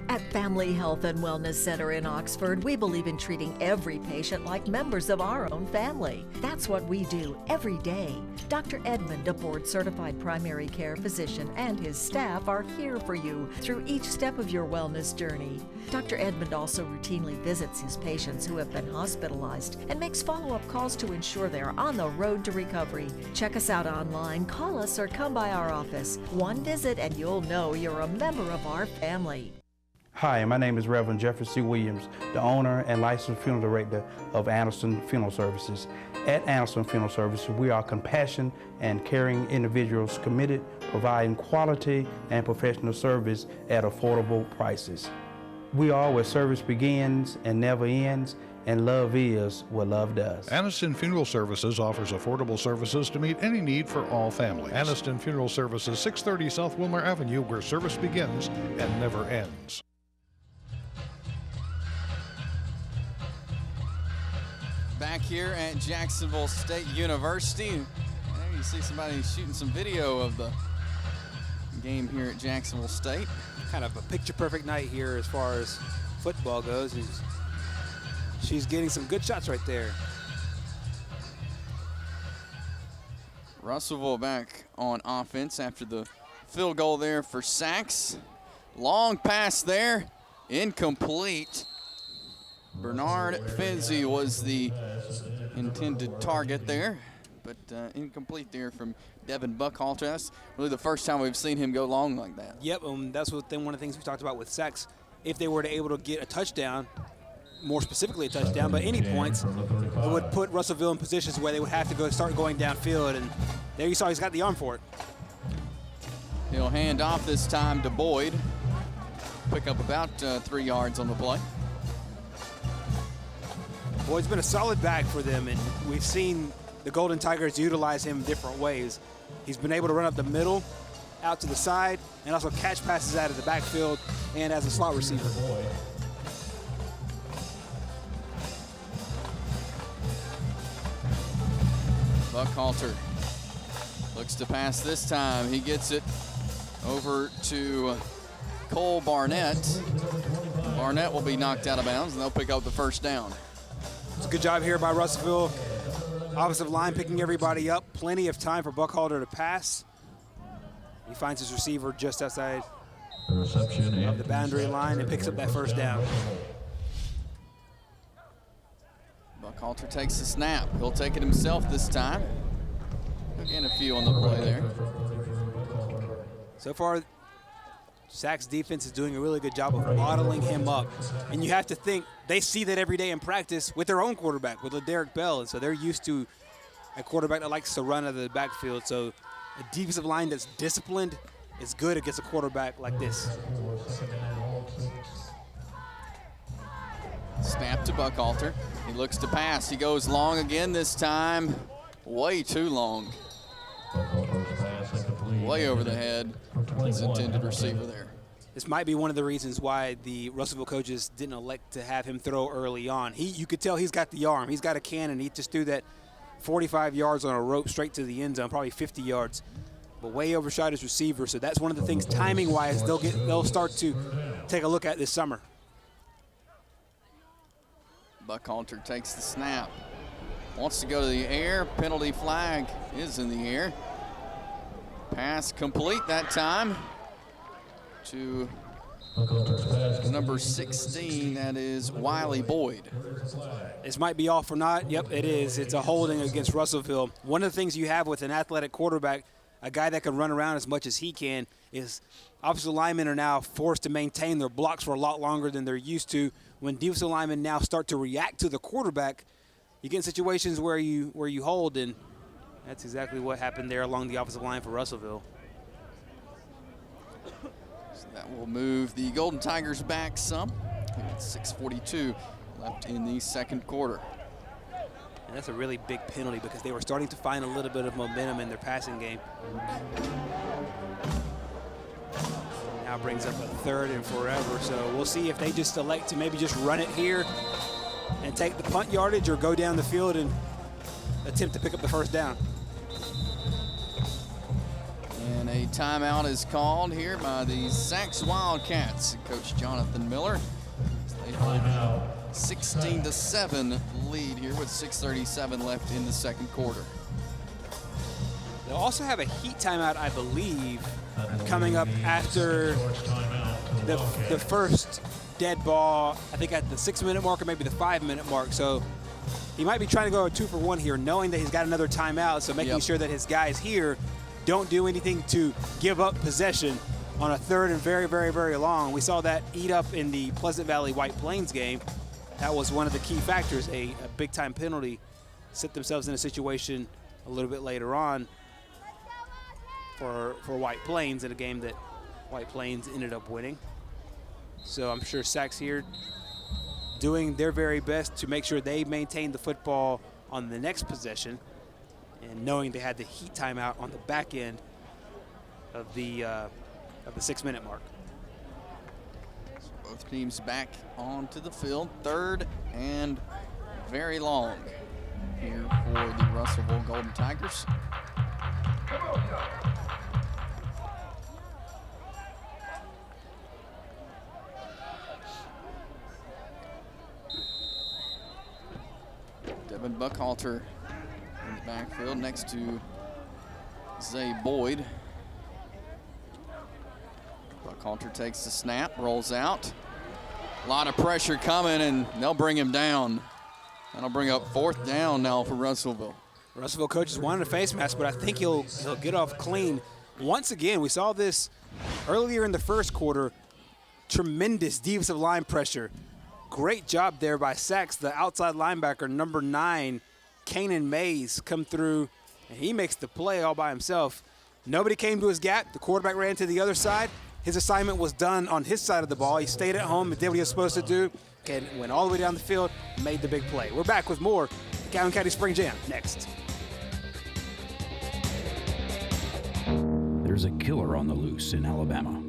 At Family Health and Wellness Center in Oxford, we believe in treating every patient like members of our own family. That's what we do every day. Dr. Edmond, a board-certified primary care physician, and his staff are here for you through each step of your wellness journey. Dr. Edmond also routinely visits his patients who have been hospitalized and makes follow-up calls to ensure they're on the road to recovery. Check us out online, call us, or come by our office. One visit and you'll know you're a member of our family. Hi, my name is Reverend Jeffrey C. Williams, the owner and licensed funeral director of Anderson Funeral Services. At Anderson Funeral Services, we are compassionate and caring individuals committed providing quality and professional service at affordable prices. We are where service begins and never ends, and love is what love does. Aniston Funeral Services offers affordable services to meet any need for all families. Aniston Funeral Services, 630 South Wilmer Avenue, where service begins and never ends. Back here at Jacksonville State University. There you see somebody shooting some video of the game here at Jacksonville State. Kind of a picture-perfect night here as far as football goes. She's getting some good shots right there. Russellville back on offense after the field goal there for Sacs. Long pass there, incomplete. Bernard Finzi was the intended target there, but incomplete there from Devin Buckhalter. That's really the first time we've seen him go long like that. Yep, that's one of the things we talked about with Sacs. If they were to able to get a touchdown, more specifically a touchdown, but any points, it would put Russellville in positions where they would have to start going downfield, and there you saw he's got the arm for it. He'll hand off this time to Boyd. Pick up about 3 yards on the play. Boyd's been a solid back for them, and we've seen the Golden Tigers utilize him different ways. He's been able to run up the middle, out to the side, and also catch passes out of the backfield and as a slot receiver. Buckhalter looks to pass this time. He gets it over to Cole Barnett. Barnett will be knocked out of bounds, and they'll pick up the first down. It's a good job here by Russellville. Offensive line picking everybody up. Plenty of time for Buckhalter to pass. He finds his receiver just outside of the boundary line and picks up that first down. Buckhalter takes the snap. He'll take it himself this time. Again, a few on the play there. So far, Sacs defense is doing a really good job of bottling him up. And you have to think, they see that every day in practice with their own quarterback, with Derek Bell. And so they're used to a quarterback that likes to run out of the backfield. So a defensive line that's disciplined is good against a quarterback like this. Snap to Buckhalter. He looks to pass. He goes long again this time. Way too long. Way over the head. His intended receiver there. This might be one of the reasons why the Russellville coaches didn't elect to have him throw early on. You could tell he's got the arm. He's got a cannon. He just threw that 45 yards on a rope straight to the end zone, probably 50 yards. But way overshot his receiver. So that's one of the things timing-wise they'll start to take a look at this summer. Buckhalter takes the snap. Wants to go to the air. Penalty flag is in the air. Pass complete that time to number 16, that is Wiley Boyd. This might be off or not. Yep, it is. It's a holding against Russellville. One of the things you have with an athletic quarterback, a guy that can run around as much as he can, is offensive linemen are now forced to maintain their blocks for a lot longer than they're used to. When defensive linemen now start to react to the quarterback, you get in situations where you hold, and that's exactly what happened there along the offensive line for Russellville. So that will move the Golden Tigers back some. 6:42 left in the second quarter. And that's a really big penalty because they were starting to find a little bit of momentum in their passing game. Now brings up a 3rd and forever. So we'll see if they just elect to maybe just run it here and take the punt yardage, or go down the field and attempt to pick up the first down. And a timeout is called here by the Sacs Wildcats. Coach Jonathan Miller. They hold a 16-7 lead here with 6:37 left in the second quarter. They'll also have a heat timeout, I believe, coming up after the first dead ball, I think at the 6-minute mark or maybe the 5-minute mark. So he might be trying to go a 2-for-1 here, knowing that he's got another timeout, so making sure that his guys here don't do anything to give up possession on a 3rd and very, very, very long. We saw that eat up in the Pleasant Valley White Plains game. That was one of the key factors. A big-time penalty set themselves in a situation a little bit later on for White Plains in a game that White Plains ended up winning. So I'm sure Sacs here doing their very best to make sure they maintain the football on the next possession, and knowing they had the heat timeout on the back end of the 6-minute mark. So both teams back onto the field. 3rd and very long here for the Russellville Golden Tigers. Devin Buckhalter in the backfield next to Zay Boyd. Buckhalter takes the snap, rolls out. A lot of pressure coming, and they'll bring him down. That'll bring up 4th down now for Russellville. Russellville coaches wanted a face mask, but I think he'll get off clean. Once again, we saw this earlier in the first quarter. Tremendous defensive line pressure. Great job there by Sacs. The outside linebacker, number 9, Kanan Mays, come through, and he makes the play all by himself. Nobody came to his gap. The quarterback ran to the other side. His assignment was done on his side of the ball. He stayed at home and did what he was supposed to do, and went all the way down the field and made the big play. We're back with more Calhoun County Spring Jam next. There's a killer on the loose in Alabama.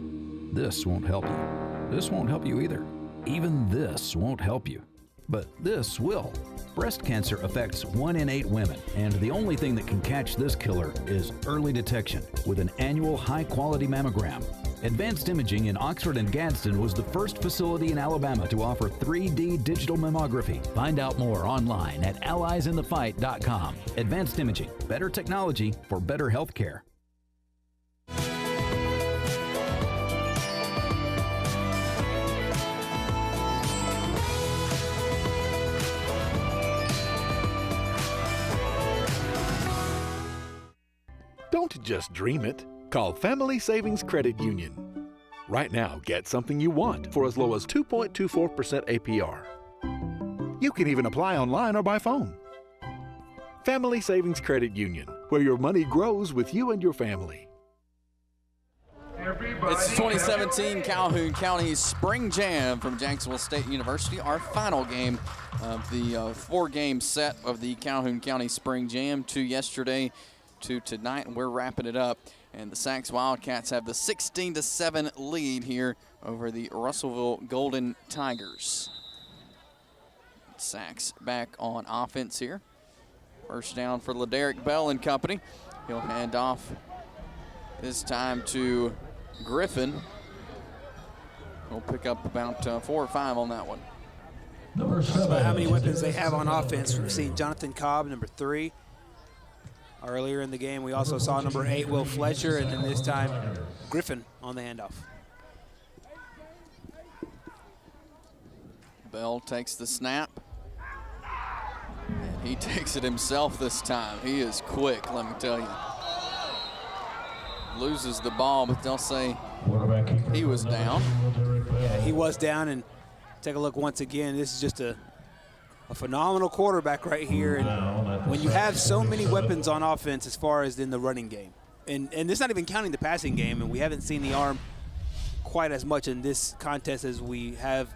This won't help you. This won't help you either. Even this won't help you. But this will. Breast cancer affects 1 in 8 women, and the only thing that can catch this killer is early detection with an annual high-quality mammogram. Advanced Imaging in Oxford and Gadsden was the first facility in Alabama to offer 3D digital mammography. Find out more online at alliesinthefight.com. Advanced Imaging, better technology for better health care. Don't just dream it. Call Family Savings Credit Union. Right now, get something you want for as low as 2.24% APR. You can even apply online or by phone. Family Savings Credit Union, where your money grows with you and your family. It's 2017 Calhoun County Spring Jam from Jacksonville State University, our final game of the 4-game set of the Calhoun County Spring Jam. 2 yesterday, 2 tonight, and we're wrapping it up. And the Sacs Wildcats have the 16-7 lead here over the Russellville Golden Tigers. Sacs back on offense here. First down for LaDerrick Bell and company. He'll hand off this time to Griffin. He'll pick up about 4 or 5 on that one. Talk about how many weapons they have on offense. We've seen Jonathan Cobb, number 3. Earlier in the game, we also saw number 8, Will Fletcher, and then this time, Griffin on the handoff. Bell takes the snap. And he takes it himself this time. He is quick, let me tell you. Loses the ball, but they'll say he was down. Yeah, he was down, and take a look once again. This is just a phenomenal quarterback right here. And when you have so many weapons on offense as far as in the running game, and it's not even counting the passing game, and we haven't seen the arm quite as much in this contest as we have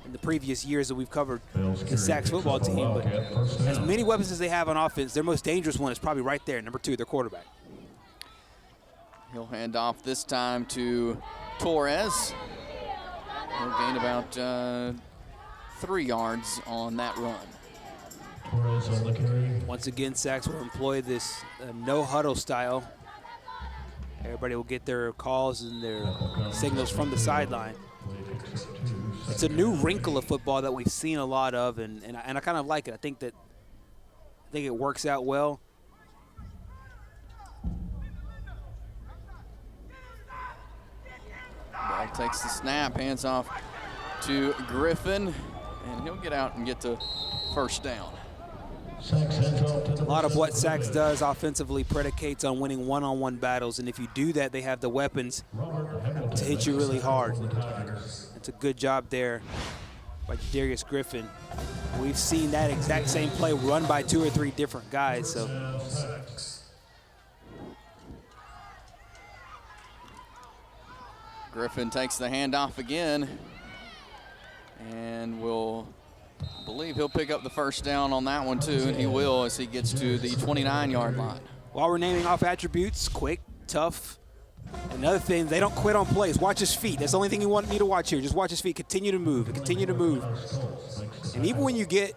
in the previous years that we've covered the Sacs football team. But as many weapons as they have on offense, their most dangerous one is probably right there, number 2, their quarterback. He'll hand off this time to Torres. He'll gain about 3 yards on that run. Torres on the carry. Once again, Sacs will employ this no huddle style. Everybody will get their calls and their signals from the sideline. It's a new wrinkle of football that we've seen a lot of, and I kind of like it. I think it works out well. Ball takes the snap, hands off to Griffin, and he'll get out and get to first down. A lot of what Sacs does offensively predicates on winning one-on-one battles, and if you do that, they have the weapons to hit you really hard. It's a good job there by Darius Griffin. We've seen that exact same play run by 2 or 3 different guys. So Griffin takes the handoff again, and will believe he'll pick up the first down on that one too, and he will as he gets to the 29-yard line. While we're naming off attributes, quick, tough. Another thing, they don't quit on plays. Watch his feet. That's the only thing you want me to watch here. Just watch his feet. Continue to move. Continue to move. And even when you get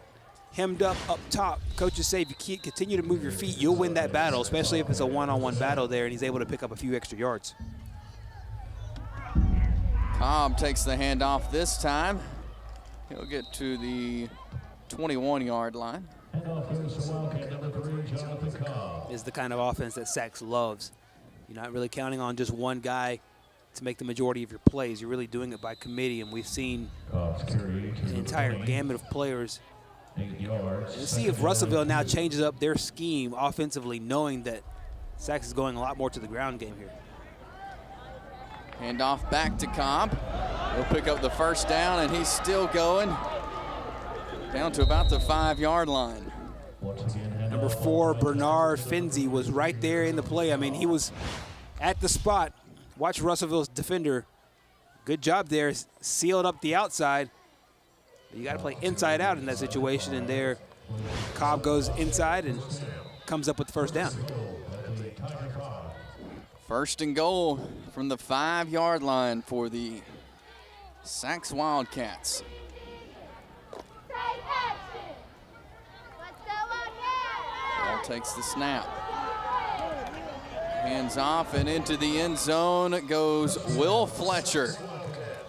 hemmed up top, coaches say if you continue to move your feet, you'll win that battle, especially if it's a one-on-one battle there and he's able to pick up a few extra yards. Cobb takes the handoff this time. He'll get to the 21-yard line. Is the kind of offense that Sacs loves. You're not really counting on just one guy to make the majority of your plays. You're really doing it by committee, and we've seen an entire gamut of players. Let's see if Russellville now changes up their scheme offensively, knowing that Sacs is going a lot more to the ground game here. Handoff back to Cobb. He'll pick up the first down, and he's still going down to about the 5-yard line. Number 4, Bernard Finzi, was right there in the play. I mean, he was at the spot. Watch Russellville's defender. Good job there. Sealed up the outside. But you got to play inside out in that situation, and there Cobb goes inside and comes up with the first down. First and goal from the 5-yard line for the Sacs Wildcats. Ball takes the snap. Hands off and into the end zone goes Will Fletcher.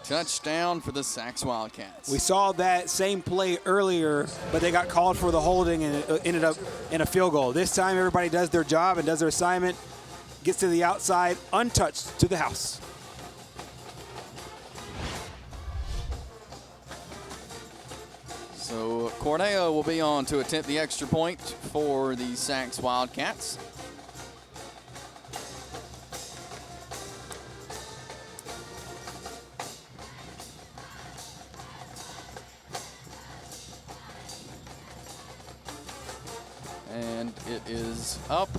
Touchdown for the Sacs Wildcats. We saw that same play earlier, but they got called for the holding and it ended up in a field goal. This time everybody does their job and does their assignment, gets to the outside, untouched to the house. So Corneo will be on to attempt the extra point for the Sacs Wildcats. And it is up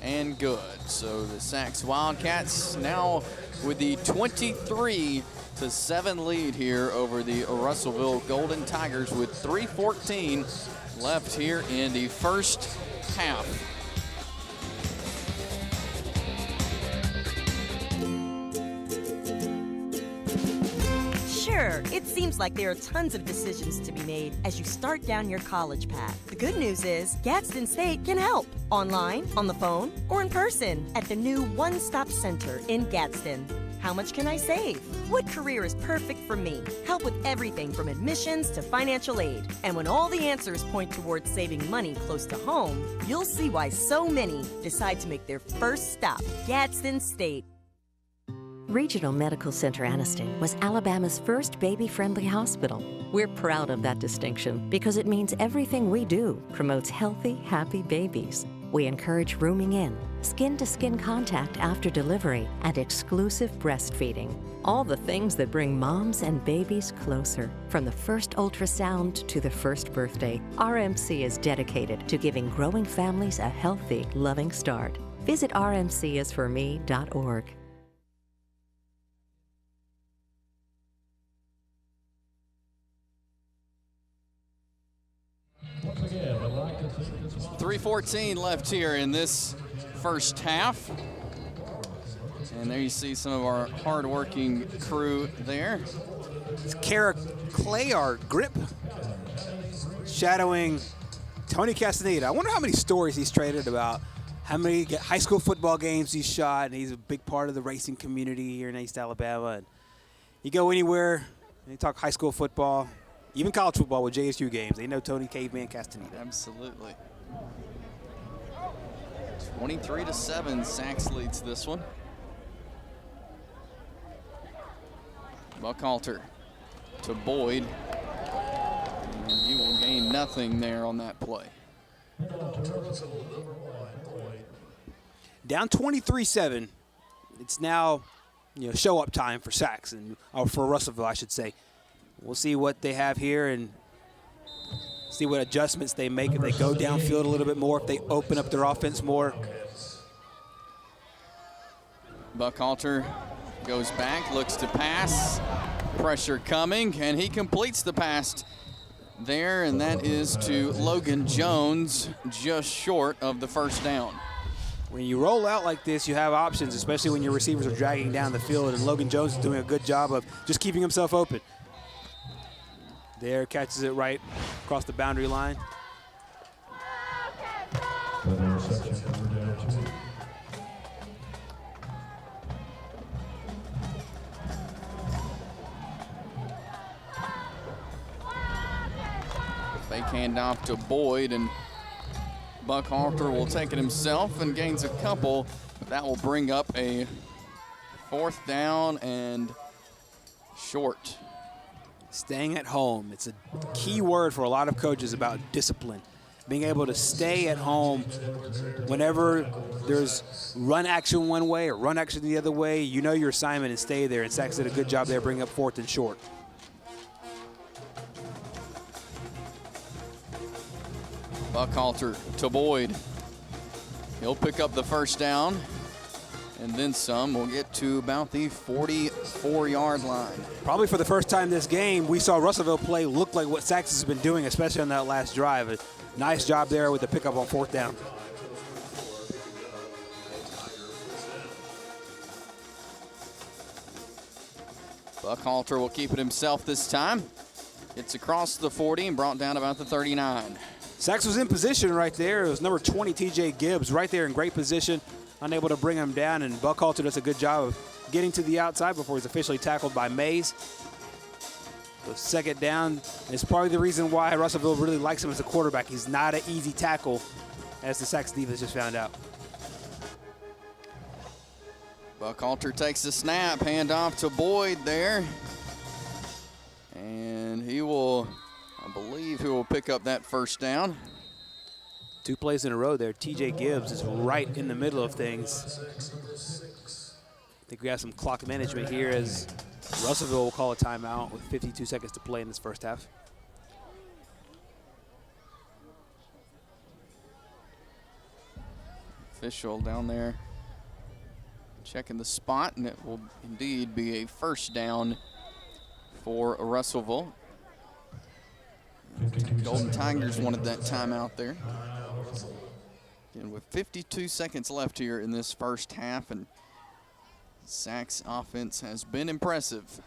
and good. So the Sacs Wildcats now with the 23-7 lead here over the Russellville Golden Tigers with 3:14 left here in the first half. Sure, it seems like there are tons of decisions to be made as you start down your college path. The good news is Gadsden State can help. Online, on the phone, or in person at the new One Stop Center in Gadsden. How much can I save? What career is perfect for me? Help with everything from admissions to financial aid. And when all the answers point towards saving money close to home, you'll see why so many decide to make their first stop, Gadsden State. Regional Medical Center Anniston was Alabama's first baby-friendly hospital. We're proud of that distinction because it means everything we do promotes healthy, happy babies. We encourage rooming in, skin-to-skin contact after delivery, and exclusive breastfeeding. All the things that bring moms and babies closer. From the first ultrasound to the first birthday, RMC is dedicated to giving growing families a healthy, loving start. Visit rmcisforme.org. 3:14 left here in this first half. And there you see some of our hard-working crew there. It's Kara Clay, our grip, shadowing Tony Castaneda. I wonder how many stories he's traded about how many high school football games he's shot, and he's a big part of the racing community here in East Alabama. And you go anywhere, and you talk high school football, even college football with JSU games. They know Tony Caveman Castaneda. Absolutely. 23-7, Sachs leads this one. Buckhalter to Boyd. And he will gain nothing there on that play. Down 23-7. It's now, show up time for Sachs, or for Russellville, I should say. We'll see what they have here and see what adjustments they make, if they go downfield a little bit more, if they open up their offense more. Buckhalter goes back, looks to pass. Pressure coming, and he completes the pass there, and that is to Logan Jones, just short of the first down. When you roll out like this, you have options, especially when your receivers are dragging down the field, and Logan Jones is doing a good job of just keeping himself open. There, catches it right across the boundary line. Fake handoff to Boyd, and Buckhalter will take it himself and gains a couple, but that will bring up a 4th down and short. Staying at home. It's a key word for a lot of coaches about discipline. Being able to stay at home whenever there's run action one way or run action the other way, you know your assignment and stay there. And Sachs did a good job there, bringing up 4th and short. Buckhalter to Boyd. He'll pick up the first down and then some. We'll get to about the 44-yard line. Probably for the first time this game, we saw Russellville play look like what Sachs has been doing, especially on that last drive. A nice job there with the pickup on 4th down. Buckhalter will keep it himself this time. It's across the 40 and brought down about the 39. Sachs was in position right there. It was number 20, TJ Gibbs, right there in great position, unable to bring him down, and Buckhalter does a good job of getting to the outside before he's officially tackled by Mays. So 2nd down is probably the reason why Russellville really likes him as a quarterback. He's not an easy tackle, as the Sachs defense just found out. Buckhalter takes the snap, handoff to Boyd there. And he will, I believe he will pick up that first down. 2 plays in a row there. TJ Gibbs is right in the middle of things. I think we have some clock management here as Russellville will call a timeout with 52 seconds to play in this first half. Official down there checking the spot, and it will indeed be a first down for Russellville. Golden Tigers wanted that timeout there. And with 52 seconds left here in this first half, and Sachs offense has been impressive.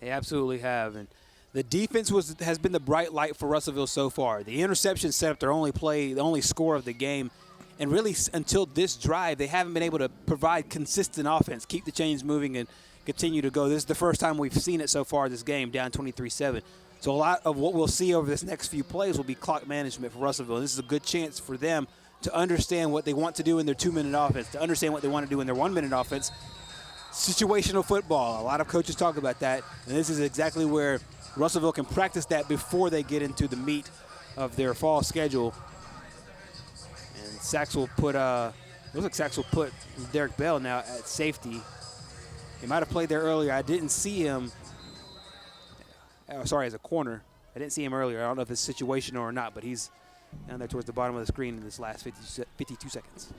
They absolutely have. And the defense has been the bright light for Russellville so far. The interception set up their only play, the only score of the game. And really, until this drive, they haven't been able to provide consistent offense, keep the chains moving, and continue to go. This is the first time we've seen it so far this game, down 23-7. So a lot of what we'll see over this next few plays will be clock management for Russellville. This is a good chance for them to understand what they want to do in their 2-minute offense, to understand what they want to do in their 1-minute offense. Situational football, a lot of coaches talk about that, and this is exactly where Russellville can practice that before they get into the meat of their fall schedule. And Sachs will put, looks like Sachs will put Derek Bell now at safety. He might have played there earlier. I didn't see him. Sorry, as a corner. I didn't see him earlier. I don't know if it's situational or not, but he's down there towards the bottom of the screen in this last 52 seconds.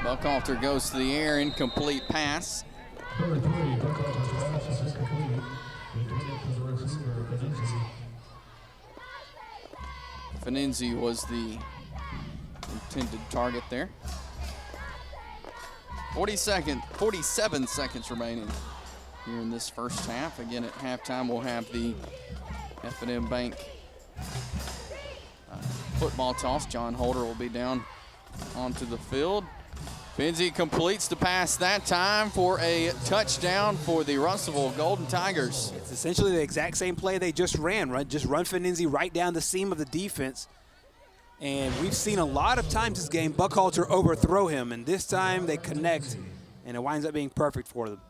Buckhalter goes to the air, incomplete pass. Number 3, Buckhalter's pass is incomplete. Intended for the receiver, Benizzi. Finenzi was the intended target there. 47 seconds remaining here in this first half. Again, at halftime, we'll have the F&M Bank football toss. John Holder will be down onto the field. Finenzi completes the pass that time for a touchdown for the Russellville Golden Tigers. It's essentially the exact same play they just ran. Just run Finenzi right down the seam of the defense. And we've seen a lot of times this game, Buckhalter overthrow him, and this time they connect, and it winds up being perfect for them.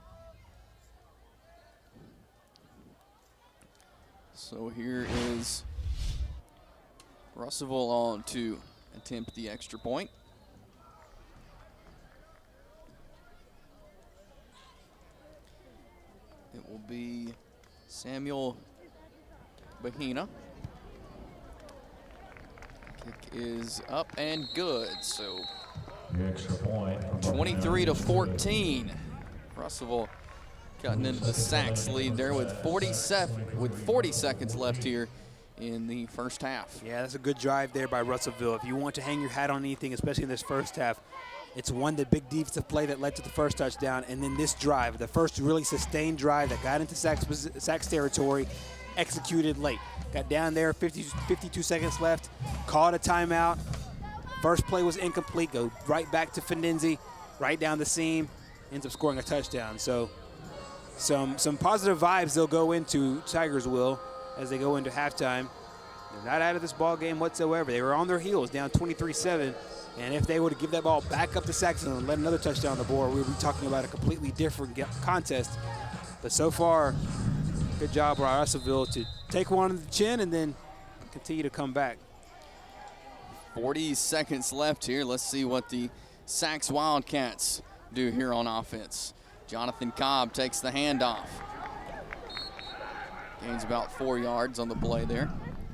So here is Russellville on to attempt the extra point. It will be Samuel Bahina. Kick is up and good. So 23-14. Russellville cutting into the Sacks lead there with 40 seconds left here in the first half. Yeah, that's a good drive there by Russellville. If you want to hang your hat on anything, especially in this first half, it's the big defensive play that led to the first touchdown, and then this drive, the first really sustained drive that got into Sacks territory, executed late. Got down there, 52 seconds left, called a timeout. First play was incomplete, go right back to Finenzi, right down the seam, ends up scoring a touchdown. So some positive vibes they'll go into, Tigers will, as they go into halftime. They're not out of this ball game whatsoever. They were on their heels, down 23-7. And if they were to give that ball back up to Saxon and let another touchdown on the board, we would be talking about a completely different contest. But so far, good job by Russellville to take one on the chin and then continue to come back. 40 seconds left here. Let's see what the Sacks Wildcats do here on offense. Jonathan Cobb takes the handoff. Gains about 4 yards on the play there.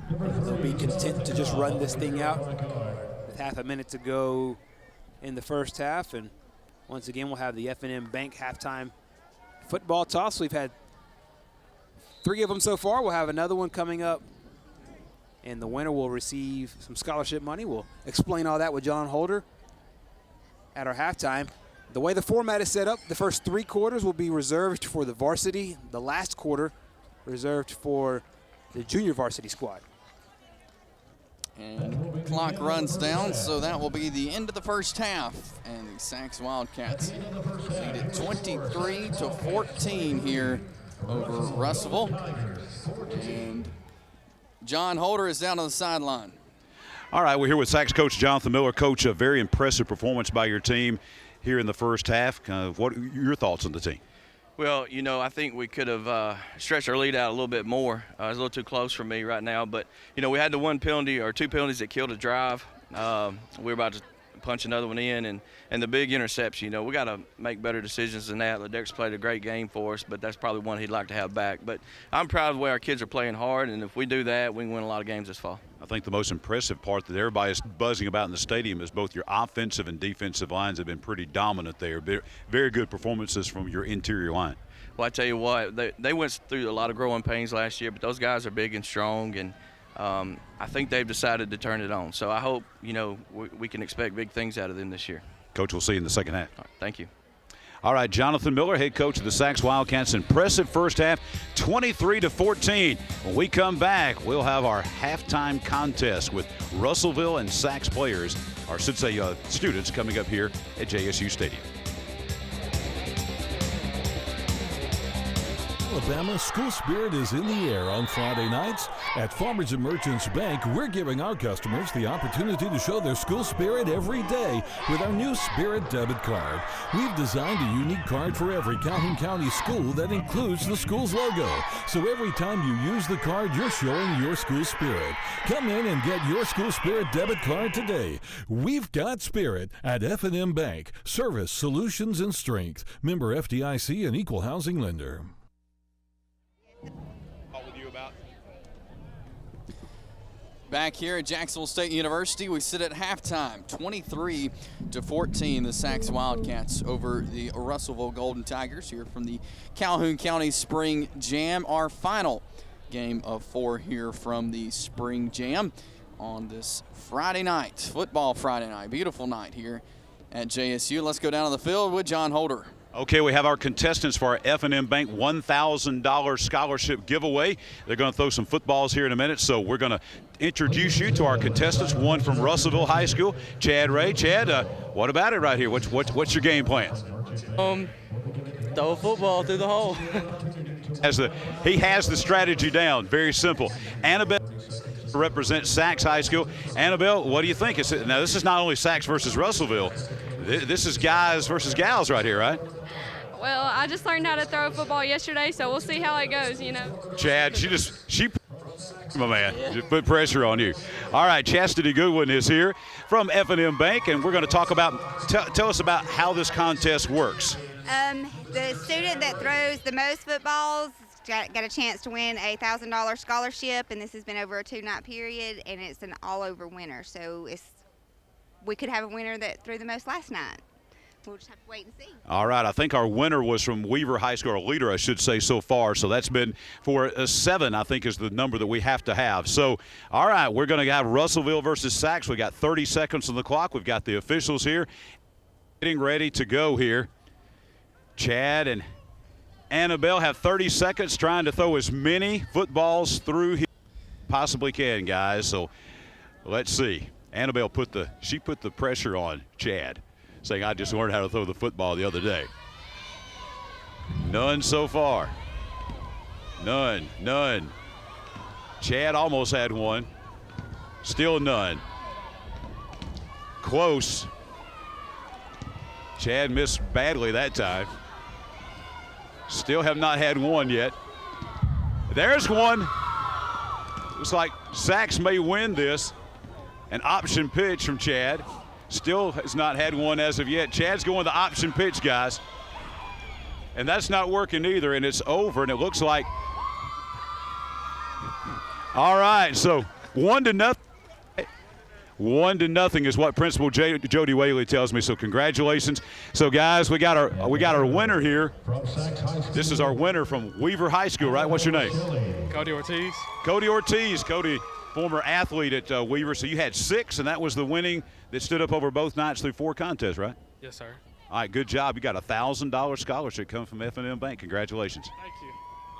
They'll be content to just run this thing out with half a minute to go in the first half. And once again, we'll have the F&M Bank halftime football toss. We've had 3 of them so far. We'll have another one coming up, and the winner will receive some scholarship money. We'll explain all that with John Holder at our halftime. The way the format is set up, the first 3 quarters will be reserved for the varsity. The last quarter reserved for the junior varsity squad. And clock runs down, so that will be the end of the first half. And the Sacks Wildcats lead it 23-14 here over Russellville. And John Holder is down on the sideline. All right, we're here with Sacks coach Jonathan Miller. Coach, a very impressive performance by your team here in the first half. What are your thoughts on the team? Well, you know, I think we could have stretched our lead out a little bit more. It's a little too close for me right now. But, you know, we had the 1 penalty or 2 penalties that killed a drive. We were about to punch another one in. And the big interception, you know, we got to make better decisions than that. Lederick's played a great game for us, but that's probably one he'd like to have back. But I'm proud of the way our kids are playing hard, and if we do that, we can win a lot of games this fall. I think the most impressive part that everybody is buzzing about in the stadium is both your offensive and defensive lines have been pretty dominant there. Very good performances from your interior line. Well, I tell you what, they went through a lot of growing pains last year, but those guys are big and strong, and I think they've decided to turn it on. So I hope, you know, we can expect big things out of them this year. Coach, we'll see you in the second half. All right, thank you. All right, Jonathan Miller, head coach of the Sacks Wildcats. Impressive first half, 23-14. When we come back, we'll have our halftime contest with Russellville and Sacks players, or I should say students, coming up here at JSU Stadium. Alabama school spirit is in the air on Friday nights. At Farmers and Merchants Bank, we're giving our customers the opportunity to show their school spirit every day with our new Spirit debit card. We've designed a unique card for every Calhoun County school that includes the school's logo. So every time you use the card, you're showing your school spirit. Come in and get your school spirit debit card today. We've got spirit at F&M Bank. Service, solutions, and strength. Member FDIC and equal housing lender. Back here at Jacksonville State University, we sit at halftime, 23-14, the Sacks Wildcats over the Russellville Golden Tigers here from the Calhoun County Spring Jam, our final game of 4 here from the Spring Jam. on this Friday night, football Friday night. Beautiful night here at JSU. Let's go down to the field with John Holder. Okay, we have our contestants for our F&M Bank $1,000 scholarship giveaway. They're going to throw some footballs here in a minute, so we're going to introduce you to our contestants. One from Russellville High School, Chad Ray. Chad, what about it right here? What's your game plan? Throw a football through the hole. He has the strategy down. Very simple. Annabelle represents Sachs High School. Annabelle, what do you think? Now, this is not only Sachs versus Russellville. This is guys versus gals right here, right? Well, I just learned how to throw a football yesterday, so we'll see how it goes, you know. Chad, my man, just put pressure on you. All right, Chastity Goodwin is here from F&M Bank, and we're going to talk about, tell us about how this contest works. The student that throws the most footballs got a chance to win a $1,000 scholarship, and this has been over a 2-night period, and it's an all-over winner. So we could have a winner that threw the most last night. We'll just have to wait and see. All right, I think our winner was from Weaver High School, or leader, I should say, so far. So that's been for a 7, I think, is the number that we have to have. So, all right, we're going to have Russellville versus Sachs. We got 30 seconds on the clock. We've got the officials here getting ready to go here. Chad and Annabelle have 30 seconds trying to throw as many footballs through here as possibly can, guys. So let's see. Annabelle put the pressure on Chad, saying, I just learned how to throw the football the other day. None so far. None. Chad almost had one. Still none. Close. Chad missed badly that time. Still have not had one yet. There's one. Looks like Sachs may win this. An option pitch from Chad. Still has not had one as of yet. Chad's going the option pitch, guys. And that's not working either, and it's over, and it looks like. All right, so 1-0. 1-0 is what Principal Jody Whaley tells me. So congratulations. So guys, we got our winner here. This is our winner from Weaver High School, right? What's your name? Cody Ortiz. Cody Ortiz. Cody, former athlete at Weaver. So you had 6, and that was the winning that stood up over both nights through 4 contests, right? Yes, sir. All right, good job. You got a $1,000 scholarship coming from F&M Bank. Congratulations. Thank you.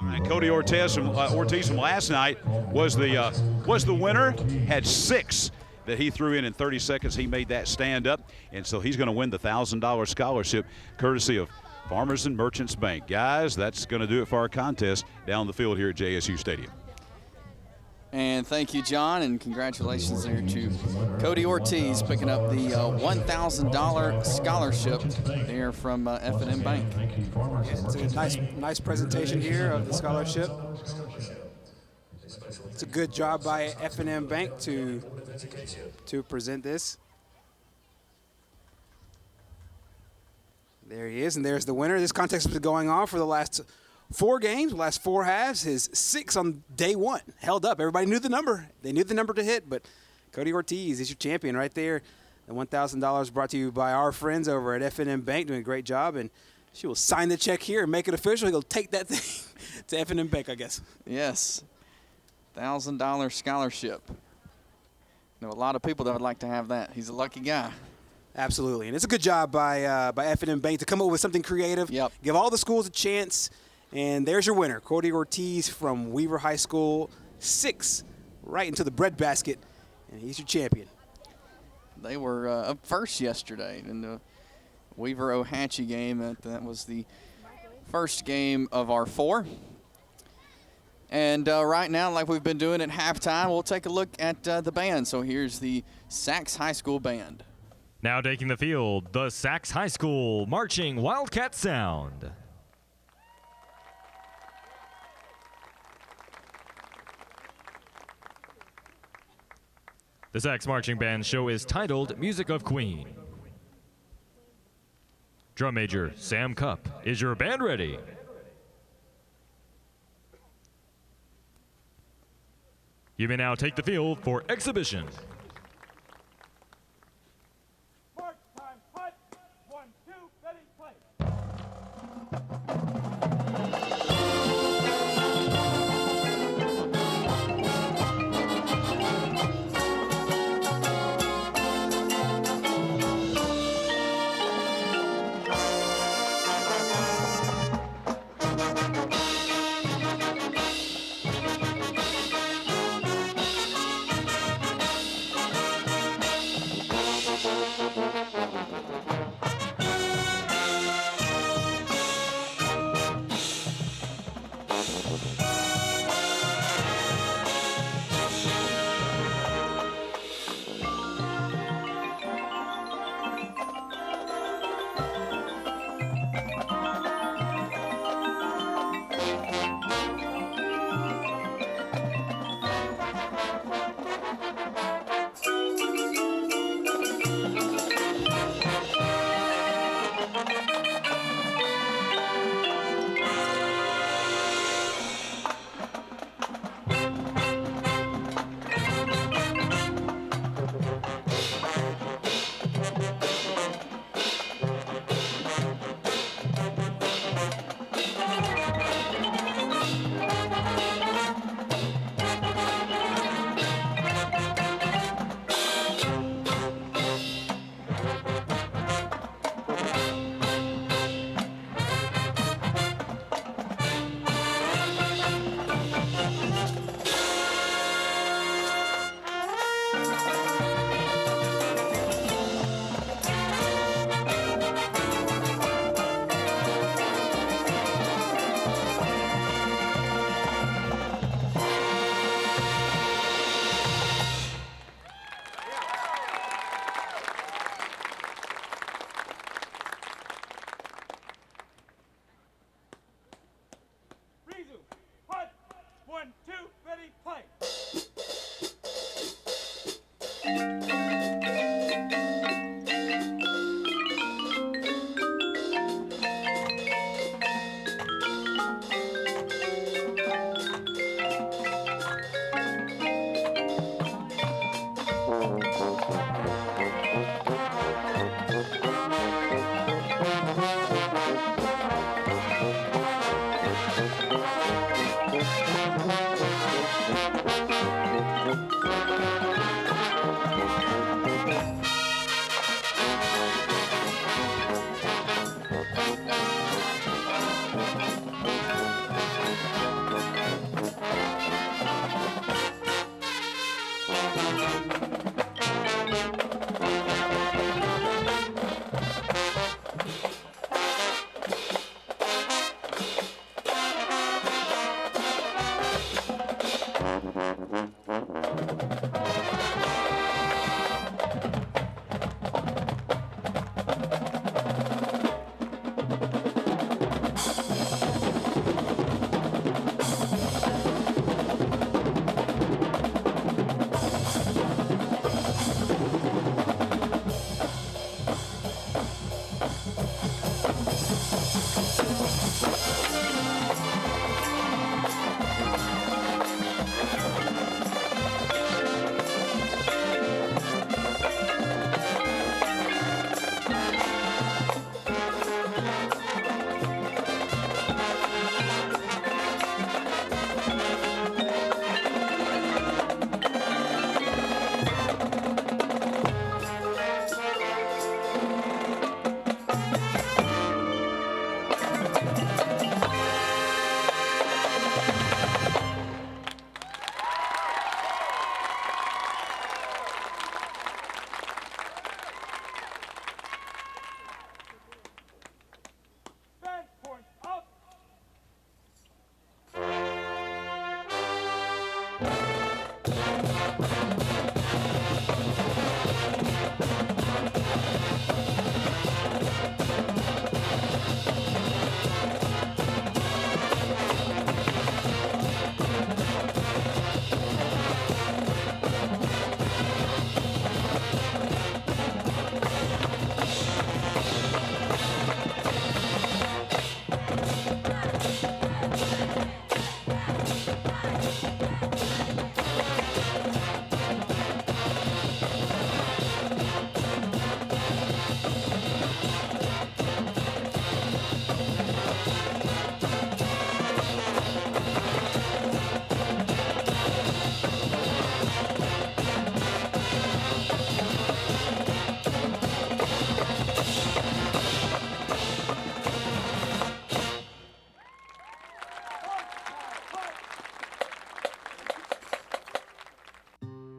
All right, Cody Ortiz from last night was the winner. Had 6 that he threw in 30 seconds. He made that stand up, and so he's going to win the $1,000 scholarship courtesy of Farmers and Merchants Bank. Guys, that's going to do it for our contest down the field here at JSU Stadium. And thank you, John, and congratulations there to Cody Ortiz picking up the $1,000 scholarship there from F&M Bank. It's a nice presentation here of the scholarship. It's a good job by F&M Bank to present this. There he is, and there's the winner. This contest has been going on for the last 4 games, last 4 halves. His 6 on day 1 held up. Everybody knew the number. They knew the number to hit, but Cody Ortiz is your champion right there. The $1,000 brought to you by our friends over at F&M Bank, doing a great job, and she will sign the check here and make it official. He'll take that thing to F&M Bank, I guess. Yes, $1,000 scholarship. I know a lot of people that would like to have that. He's a lucky guy. Absolutely, and it's a good job by F&M Bank to come up with something creative. Yep. Give all the schools a chance, and there's your winner, Cody Ortiz from Weaver High School, 6 right into the breadbasket, and he's your champion. They were up first yesterday in the Weaver-Ohatchee game. That was the first game of our 4. And right now, like we've been doing at halftime, we'll take a look at the band. So here's the Sachs High School Band. Now taking the field, the Sachs High School Marching Wildcat Sound. The Sachs Marching Band show is titled Music of Queen. Drum Major Sam Cupp, is your band ready? You may now take the field for exhibition. March time, hut. 1, 2, ready, play.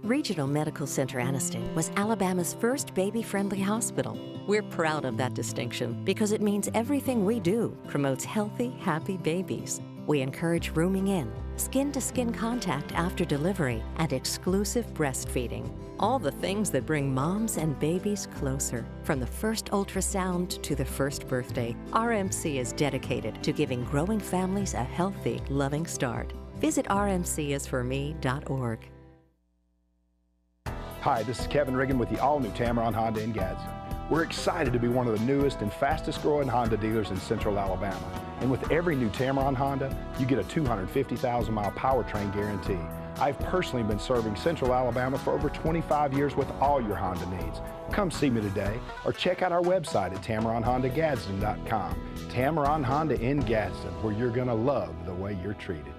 Regional Medical Center Anniston was Alabama's first baby-friendly hospital. We're proud of that distinction because it means everything we do promotes healthy, happy babies. We encourage rooming in, skin-to-skin contact after delivery, and exclusive breastfeeding. All the things that bring moms and babies closer. From the first ultrasound to the first birthday, RMC is dedicated to giving growing families a healthy, loving start. Visit rmcisforme.org. Hi, this is Kevin Riggin with the all-new Tameron Honda in Gadsden. We're excited to be one of the newest and fastest growing Honda dealers in Central Alabama. And with every new Tameron Honda, you get a 250,000-mile powertrain guarantee. I've personally been serving Central Alabama for over 25 years with all your Honda needs. Come see me today or check out our website at TameronHondaGadsden.com. Tameron Honda in Gadsden, where you're going to love the way you're treated.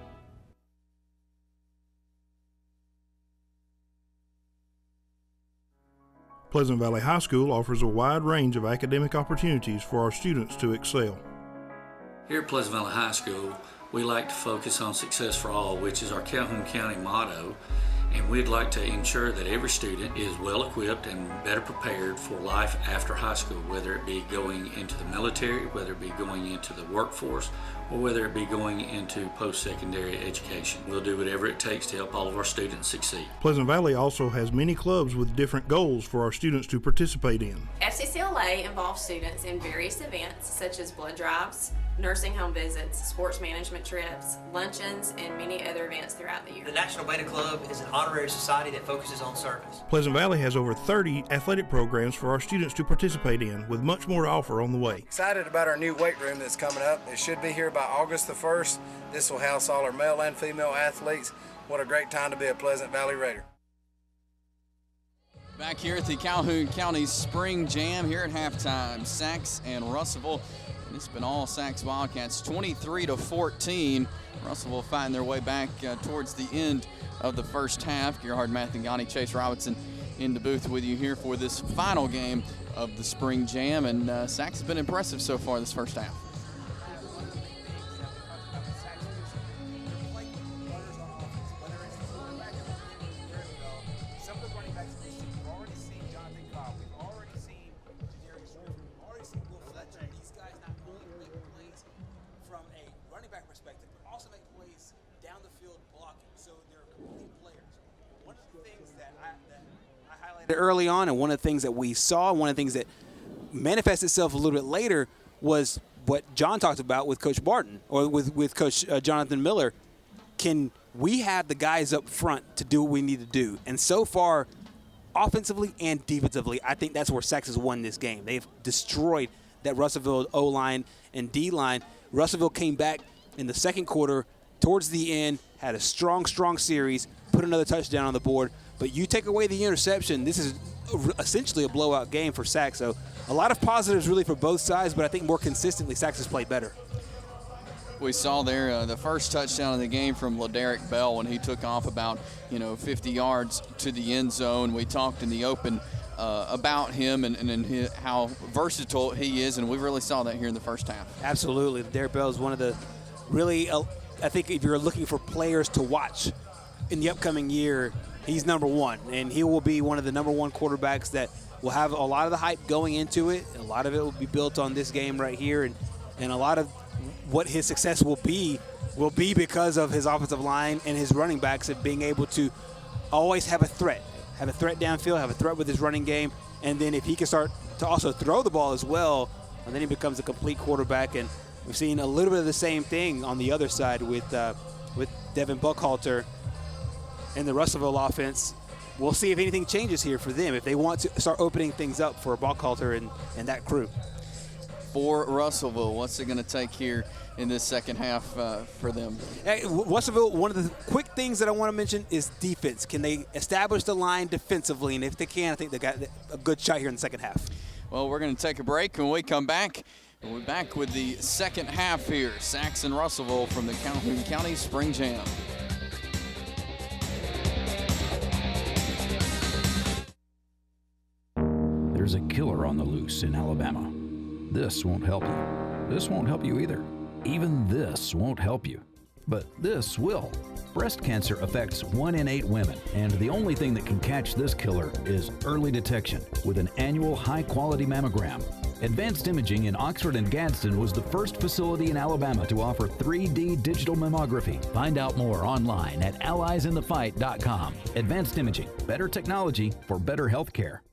Pleasant Valley High School offers a wide range of academic opportunities for our students to excel. Here at Pleasant Valley High School, we like to focus on success for all, which is our Calhoun County motto, and we'd like to ensure that every student is well equipped and better prepared for life after high school, whether it be going into the military, whether it be going into the workforce, or whether it be going into post-secondary education. We'll do whatever it takes to help all of our students succeed. Pleasant Valley also has many clubs with different goals for our students to participate in. FCCLA involves students in various events such as blood drives, nursing home visits, sports management trips, luncheons, and many other events throughout the year. The National Beta Club is an honorary society that focuses on service. Pleasant Valley has over 30 athletic programs for our students to participate in, with much more to offer on the way. Excited about our new weight room that's coming up. It should be here by August the 1st. This will house all our male and female athletes. What a great time to be a Pleasant Valley Raider. Back here at the Calhoun County Spring Jam here at halftime, Sachs and Russellville. And it's been all Sachs Wildcats, 23-14. Russellville fighting their way back towards the end of the first half. Gerhard Mathangani, Chase Robinson in the booth with you here for this final game of the Spring Jam. And Sachs has been impressive so far this first half. Early on, and one of the things that we saw, one of the things that manifested itself a little bit later was what John talked about with Coach Barton, or with Coach Jonathan Miller. Can we have the guys up front to do what we need to do? And so far, offensively and defensively, I think that's where Sachs has won this game. They've destroyed that Russellville O-line and D-line. Russellville came back in the second quarter towards the end, had a strong series, put another touchdown on the board. But you take away the interception, this is essentially a blowout game for Sachs. So a lot of positives really for both sides, but I think more consistently Sachs has played better. We saw there the first touchdown of the game from LaDerrick Bell when he took off about 50 yards to the end zone. We talked in the open about him and how versatile he is, and we really saw that here in the first half. Absolutely. LaDerrick Bell is one of the really, I think if you're looking for players to watch in the upcoming year, he's number one, and he will be one of the number one quarterbacks that will have a lot of the hype going into it. And a lot of it will be built on this game right here, and a lot of what his success will be because of his offensive line and his running backs and being able to always have a threat downfield, have a threat with his running game, and then if he can start to also throw the ball as well, and then he becomes a complete quarterback. And we've seen a little bit of the same thing on the other side with Devin Buckhalter and the Russellville offense. We'll see if anything changes here for them, if they want to start opening things up for Buckhalter and that crew. For Russellville, what's it going to take here in this second half for them? Hey, Russellville, one of the quick things that I want to mention is defense. Can they establish the line defensively? And if they can, I think they got a good shot here in the second half. Well, we're going to take a break. When we come back, we'll be back with the second half here. Sachs and Russellville from the Calhoun County Spring Jam. There's a killer on the loose in Alabama. This won't help you. This won't help you either. Even this won't help you. But this will. Breast cancer affects 1 in 8 women, and the only thing that can catch this killer is early detection with an annual high-quality mammogram. Advanced Imaging in Oxford and Gadsden was the first facility in Alabama to offer 3D digital mammography. Find out more online at alliesinthefight.com. Advanced Imaging, better technology for better health care.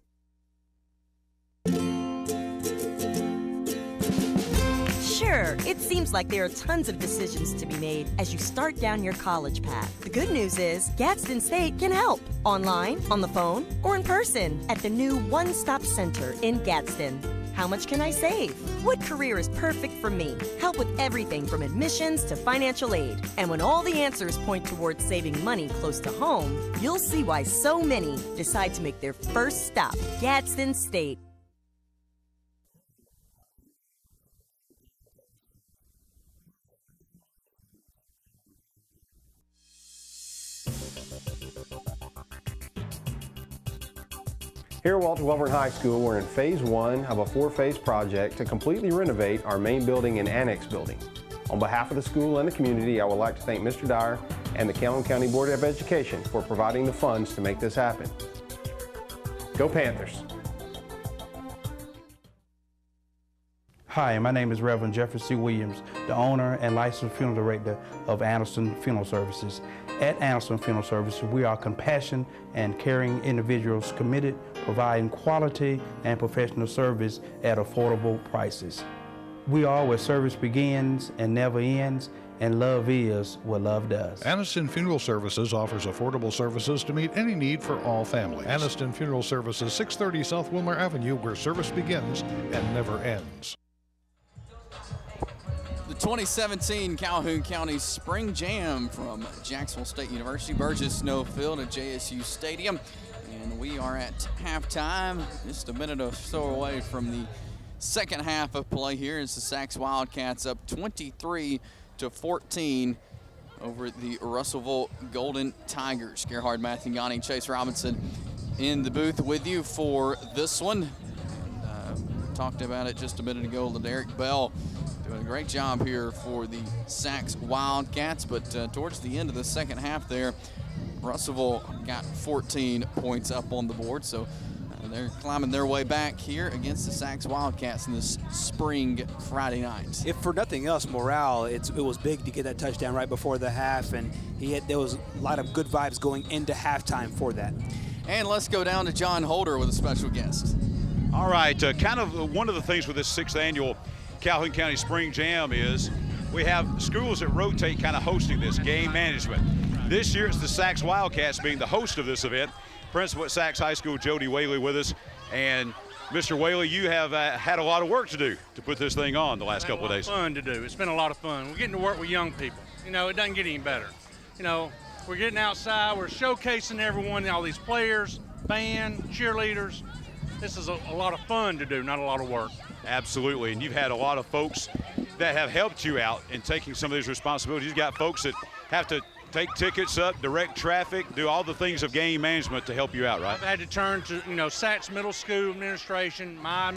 Sure, it seems like there are tons of decisions to be made as you start down your college path. The good news is Gadsden State can help. Online, on the phone, or in person at the new one-stop center in Gadsden. How much can I save? What career is perfect for me? Help with everything from admissions to financial aid. And when all the answers point towards saving money close to home, you'll see why so many decide to make their first stop, Gadsden State. Here at Walter Welborn High School, we're in phase 1 of a 4-phase project to completely renovate our main building and annex building. On behalf of the school and the community, I would like to thank Mr. Dyer and the Calhoun County Board of Education for providing the funds to make this happen. Go Panthers! Hi, my name is Reverend Jeffrey C. Williams, the owner and licensed funeral director of Anderson Funeral Services. At Anderson Funeral Services, we are compassionate and caring individuals committed to providing quality and professional service at affordable prices. We are where service begins and never ends, and love is what love does. Aniston Funeral Services offers affordable services to meet any need for all families. Aniston Funeral Services, 630 South Wilmer Avenue, where service begins and never ends. The 2017 Calhoun County Spring Jam from Jacksonville State University, Burgess Snow Field at JSU Stadium. And we are at halftime, just a minute or so away from the second half of play here as the Sacs Wildcats up 23-14 over the Russellville Golden Tigers. Gerhard Mathignani, Chase Robinson in the booth with you for this one. And, talked about it just a minute ago. Derek Bell doing a great job here for the Sacs Wildcats, but towards the end of the second half there, Russellville got 14 points up on the board, so they're climbing their way back here against the Sacs Wildcats in this spring Friday night. If for nothing else, morale, it was big to get that touchdown right before the half, and there was a lot of good vibes going into halftime for that. And let's go down to John Holder with a special guest. All right, kind of one of the things with this 6th annual Calhoun County Spring Jam is we have schools that rotate kind of hosting this, game management. This year it's the Sacs Wildcats being the host of this event. Principal at Sacs High School, Jody Whaley, with us. And Mr. Whaley, you have had a lot of work to do to put this thing on the last couple of days. Fun to do. It's been a lot of fun. We're getting to work with young people. You know, it doesn't get any better. You know, we're getting outside. We're showcasing everyone, all these players, band, cheerleaders. This is a lot of fun to do, not a lot of work. Absolutely, and you've had a lot of folks that have helped you out in taking some of these responsibilities. You've got folks that have to take tickets up, direct traffic, do all the things of game management to help you out, right? I've had to turn to, Sacs Middle School administration, my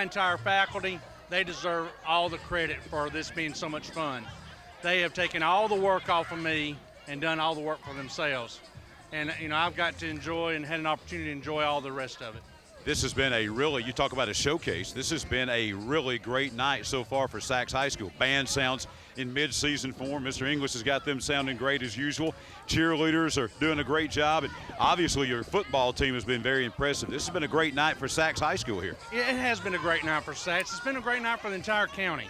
entire faculty. They deserve all the credit for this being so much fun. They have taken all the work off of me and done all the work for themselves. And, I've got to enjoy and had an opportunity to enjoy all the rest of it. This has been you talk about a showcase. This has been a really great night so far for Sacs High School. Band sounds in mid-season form. Mr. English has got them sounding great as usual. Cheerleaders are doing a great job. And obviously your football team has been very impressive. This has been a great night for Sacs High School here. Yeah, it has been a great night for Sacs. It's been a great night for the entire county.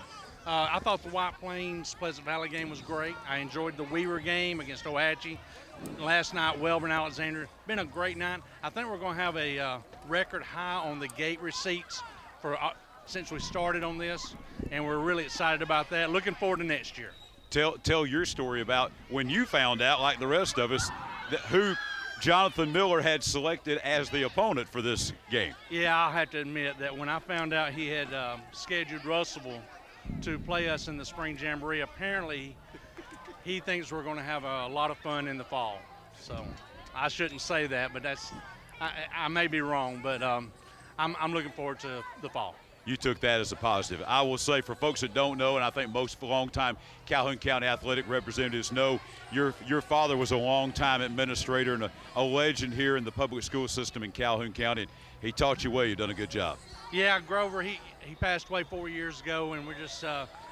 I thought the White Plains Pleasant Valley game was great. I enjoyed the Weaver game against Ohatchee. Last night, Welborn Alexander. Been a great night. I think we're going to have a record high on the gate receipts for since we started on this, and we're really excited about that. Looking forward to next year. Tell your story about when you found out, like the rest of us, who Jonathan Miller had selected as the opponent for this game. Yeah, I'll have to admit that when I found out he had scheduled Russellville to play us in the Spring Jamboree, apparently he thinks we're going to have a lot of fun in the fall. So I shouldn't say that, but I may be wrong, but I'm looking forward to the fall. You took that as a positive. I will say, for folks that don't know, and I think most longtime Calhoun County athletic representatives know, your father was a longtime administrator and a legend here in the public school system in Calhoun County. And he taught you well. You've done a good job. Yeah, Grover, he passed away 4 years ago, and we're just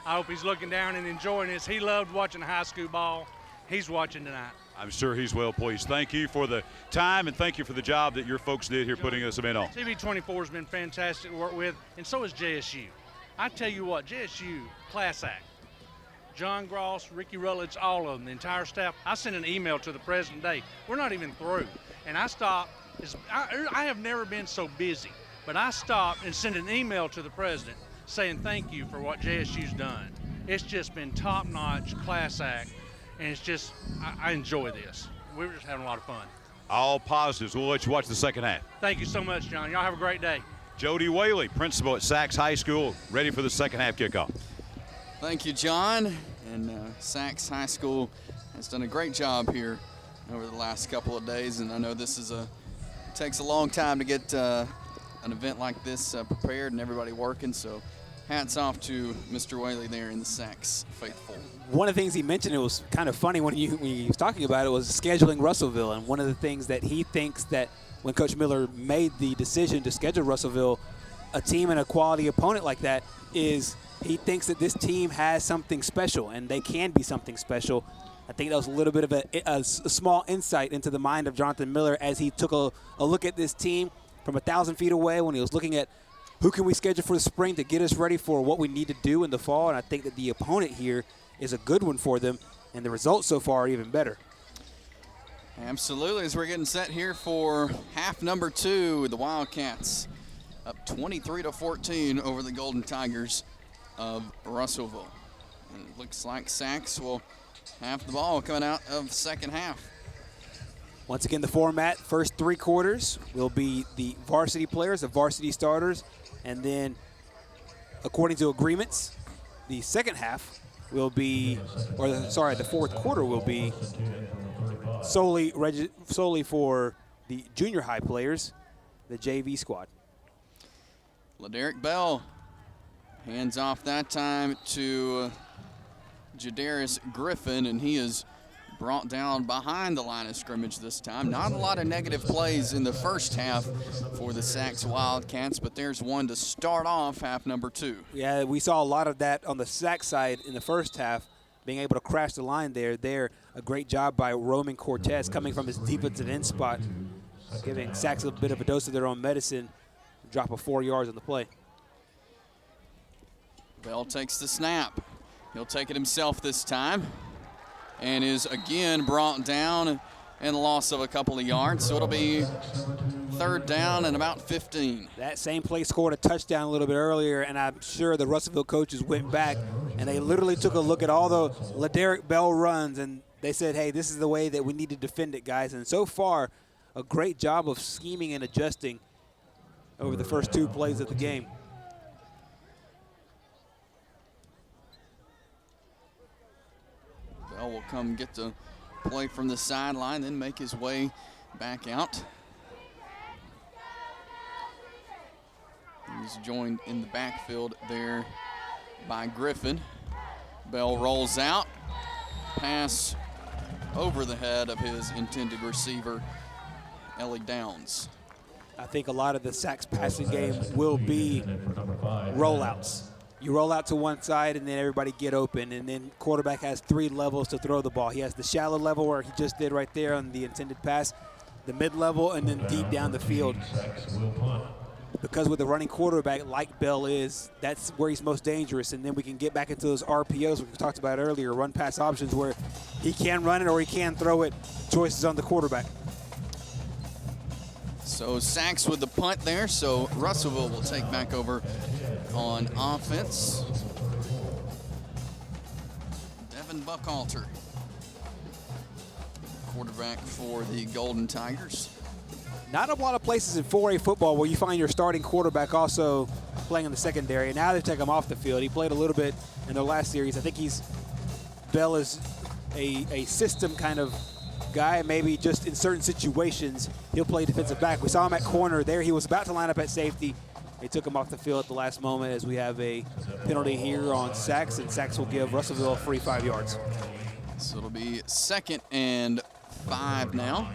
I hope he's looking down and enjoying this. He loved watching high school ball. He's watching tonight. I'm sure he's well pleased. Thank you for the time, and thank you for the job that your folks did here putting this event on. TV24 has been fantastic to work with, and so is JSU. I tell you what, JSU, class act. John Gross, Ricky Rutledge, all of them, the entire staff. I sent an email to the president today. We're not even through. And I stopped. I have never been so busy, but I stopped and sent an email to the president saying thank you for what JSU's done. It's just been top-notch, class act. And it's just, I enjoy this. We're just having a lot of fun. All positives. We'll let you watch the second half. Thank you so much, John. Y'all have a great day. Jody Whaley, principal at Sacs High School, ready for the second half kickoff. Thank you, John. And Sacs High School has done a great job here over the last couple of days. And I know this takes a long time to get an event like this prepared and everybody working. So hats off to Mr. Whaley there in the Sacs faithful. One of the things he mentioned, it was kind of funny when he was talking about it, was scheduling Russellville. And one of the things that he thinks that when Coach Miller made the decision to schedule Russellville, a team and a quality opponent like that, is he thinks that this team has something special, and they can be something special. I think that was a little bit of a small insight into the mind of Jonathan Miller as he took a look at this team from 1,000 feet away when he was looking at who can we schedule for the spring to get us ready for what we need to do in the fall. And I think that the opponent here is a good one for them, and the results so far are even better. Absolutely, as we're getting set here for half number 2, the Wildcats up 23-14 over the Golden Tigers of Russellville. And it looks like Sachs will have the ball coming out of the second half. Once again, the format, first 3 quarters will be the varsity players, the varsity starters, and then according to agreements, the second half will be, the fourth quarter will be solely for the junior high players, the JV squad. LaDerrick Bell hands off that time to Jadarius Griffin, and he is brought down behind the line of scrimmage this time. Not a lot of negative plays in the first half for the Sachs Wildcats, but there's one to start off half number 2. Yeah, we saw a lot of that on the Sachs side in the first half, being able to crash the line there. A great job by Roman Cortez coming from his defensive end spot, giving Sachs a bit of a dose of their own medicine, drop of 4 yards on the play. Bell takes the snap. He'll take it himself this time, and is again brought down and a loss of a couple of yards. So it'll be third down and about 15. That same play scored a touchdown a little bit earlier, and I'm sure the Russellville coaches went back and they literally took a look at all the LaDerrick Bell runs, and they said, hey, this is the way that we need to defend it, guys. And so far, a great job of scheming and adjusting over the first 2 plays of the game. Bell will come get the play from the sideline, then make his way back out. He's joined in the backfield there by Griffin. Bell rolls out, pass over the head of his intended receiver, Ellie Downs. I think a lot of the Sachs passing game will be rollouts. You roll out to one side and then everybody get open, and then quarterback has 3 levels to throw the ball. He has the shallow level where he just did right there on the intended pass, the mid-level, and then deep down the field. Because with a running quarterback like Bell is, that's where he's most dangerous, and then we can get back into those RPOs we talked about earlier, run-pass options where he can run it or he can throw it. Choices on the quarterback. So Sachs with the punt there, so Russellville will take back over on offense. Devin Buckalter, quarterback for the Golden Tigers. Not a lot of places in 4A football where you find your starting quarterback also playing in the secondary. Now they take him off the field. He played a little bit in their last series. I think Bell is a system kind of guy. Maybe just in certain situations he'll play defensive back. We saw him at corner there. He was about to line up at safety. They took him off the field at the last moment as we have a penalty here on Sachs, and Sachs will give Russellville a free 5 yards. So it'll be 2nd and 5 now.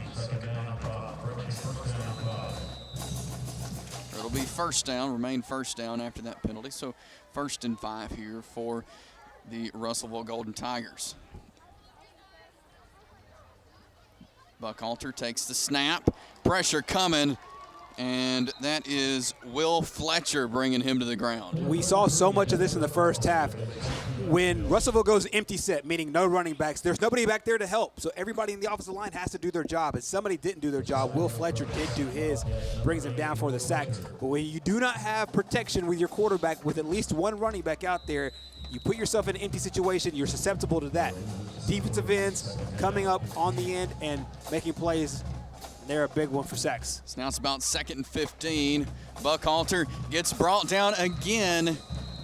It'll be first down, remain first down after that penalty. So 1st and 5 here for the Russellville Golden Tigers. Buckalter takes the snap, pressure coming, and that is Will Fletcher bringing him to the ground. We saw so much of this in the first half. When Russellville goes empty set, meaning no running backs, there's nobody back there to help. So everybody in the offensive line has to do their job. And somebody didn't do their job. Will Fletcher did do his, brings him down for the sack. But when you do not have protection with your quarterback with at least one running back out there, you put yourself in an empty situation, you're susceptible to that. Defensive ends coming up on the end and making plays. They're a big one for Sachs. So now it's about 2nd and 15. Buckalter gets brought down again.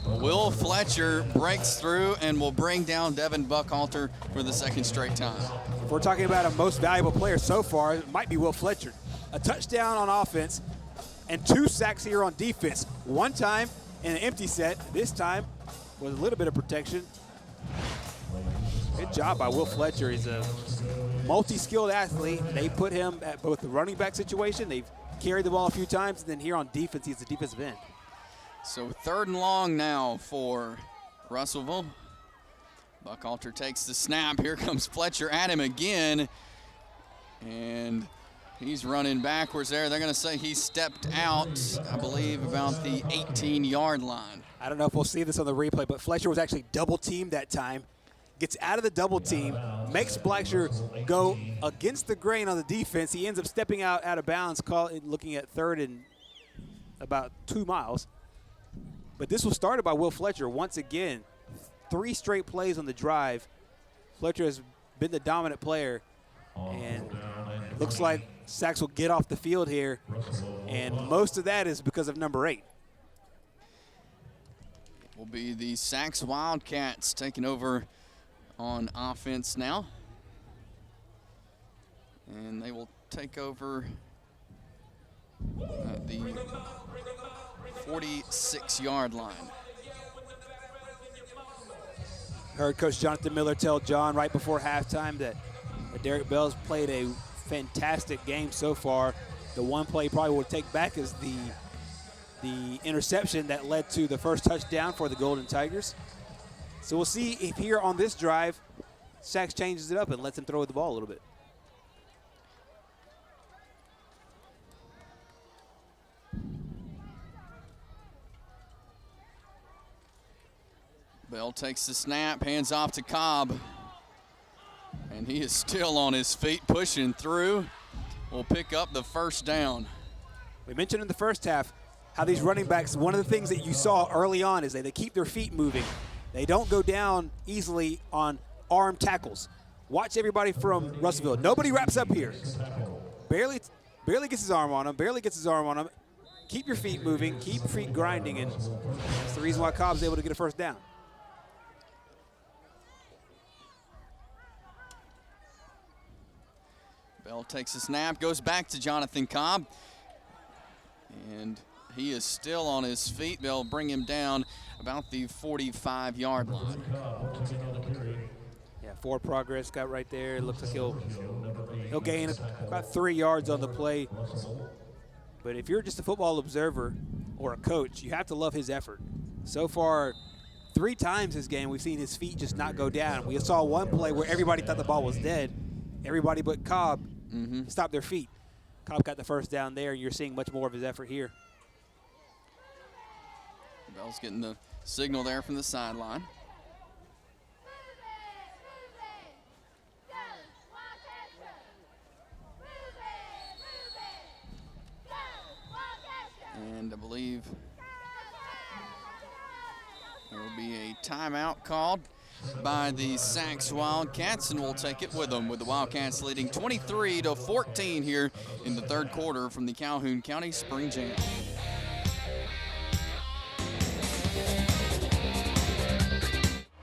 Will Fletcher breaks through and will bring down Devin Buckalter for the 2nd straight time. If we're talking about a most valuable player so far, it might be Will Fletcher. A touchdown on offense and 2 sacks here on defense. One time in an empty set, this time with a little bit of protection. Good job by Will Fletcher. He's a multi-skilled athlete. They put him at both the running back situation. They've carried the ball a few times, and then here on defense, he's the defensive end. So 3rd and long now for Russellville. Buckalter takes the snap. Here comes Fletcher at him again. And He's running backwards there. They're going to say he stepped out, I believe, about the 18-yard line. I don't know if we'll see this on the replay, but Fletcher was actually double-teamed that time. Gets out of the double team, makes Blackshear go against the grain on the defense. He ends up stepping out of bounds, looking at 3rd and about 2 miles. But this was started by Will Fletcher once again. 3 straight plays on the drive. Fletcher has been the dominant player, and looks like Sachs will get off the field here, and most of that is because of number 8. Will be the Sachs Wildcats taking over on offense now. And they will take over at the 46-yard line. Heard Coach Jonathan Miller tell John right before halftime that Derek Bell's played a fantastic game so far. The one play he probably will take back is the interception that led to the first touchdown for the Golden Tigers. So we'll see if here on this drive, Sachs changes it up and lets him throw the ball a little bit. Bell takes the snap, hands off to Cobb. And he is still on his feet, pushing through. Will pick up the first down. We mentioned in the first half how these running backs, one of the things that you saw early on is they keep their feet moving. They don't go down easily on arm tackles. Watch everybody from Russellville. Nobody wraps up here. Barely gets his arm on him, Keep your feet moving, keep your feet grinding, and that's the reason why Cobb's able to get a first down. Bell takes a snap, goes back to Jonathan Cobb. And he is still on his feet. They'll bring him down about the 45-yard line. Yeah, forward progress got right there. It looks like he'll gain about 3 yards on the play. But if you're just a football observer or a coach, you have to love his effort. So far, 3 times this game, we've seen his feet just not go down. We saw one play where everybody thought the ball was dead. Everybody but Cobb stopped their feet. Cobb got the first down there. You're seeing much more of his effort here. Bell's getting the signal there from the sideline. And I believe there will be a timeout called by the Sachs Wildcats, and we'll take it with them, with the Wildcats leading 23-14 here in the 3rd quarter from the Calhoun County Spring Jam.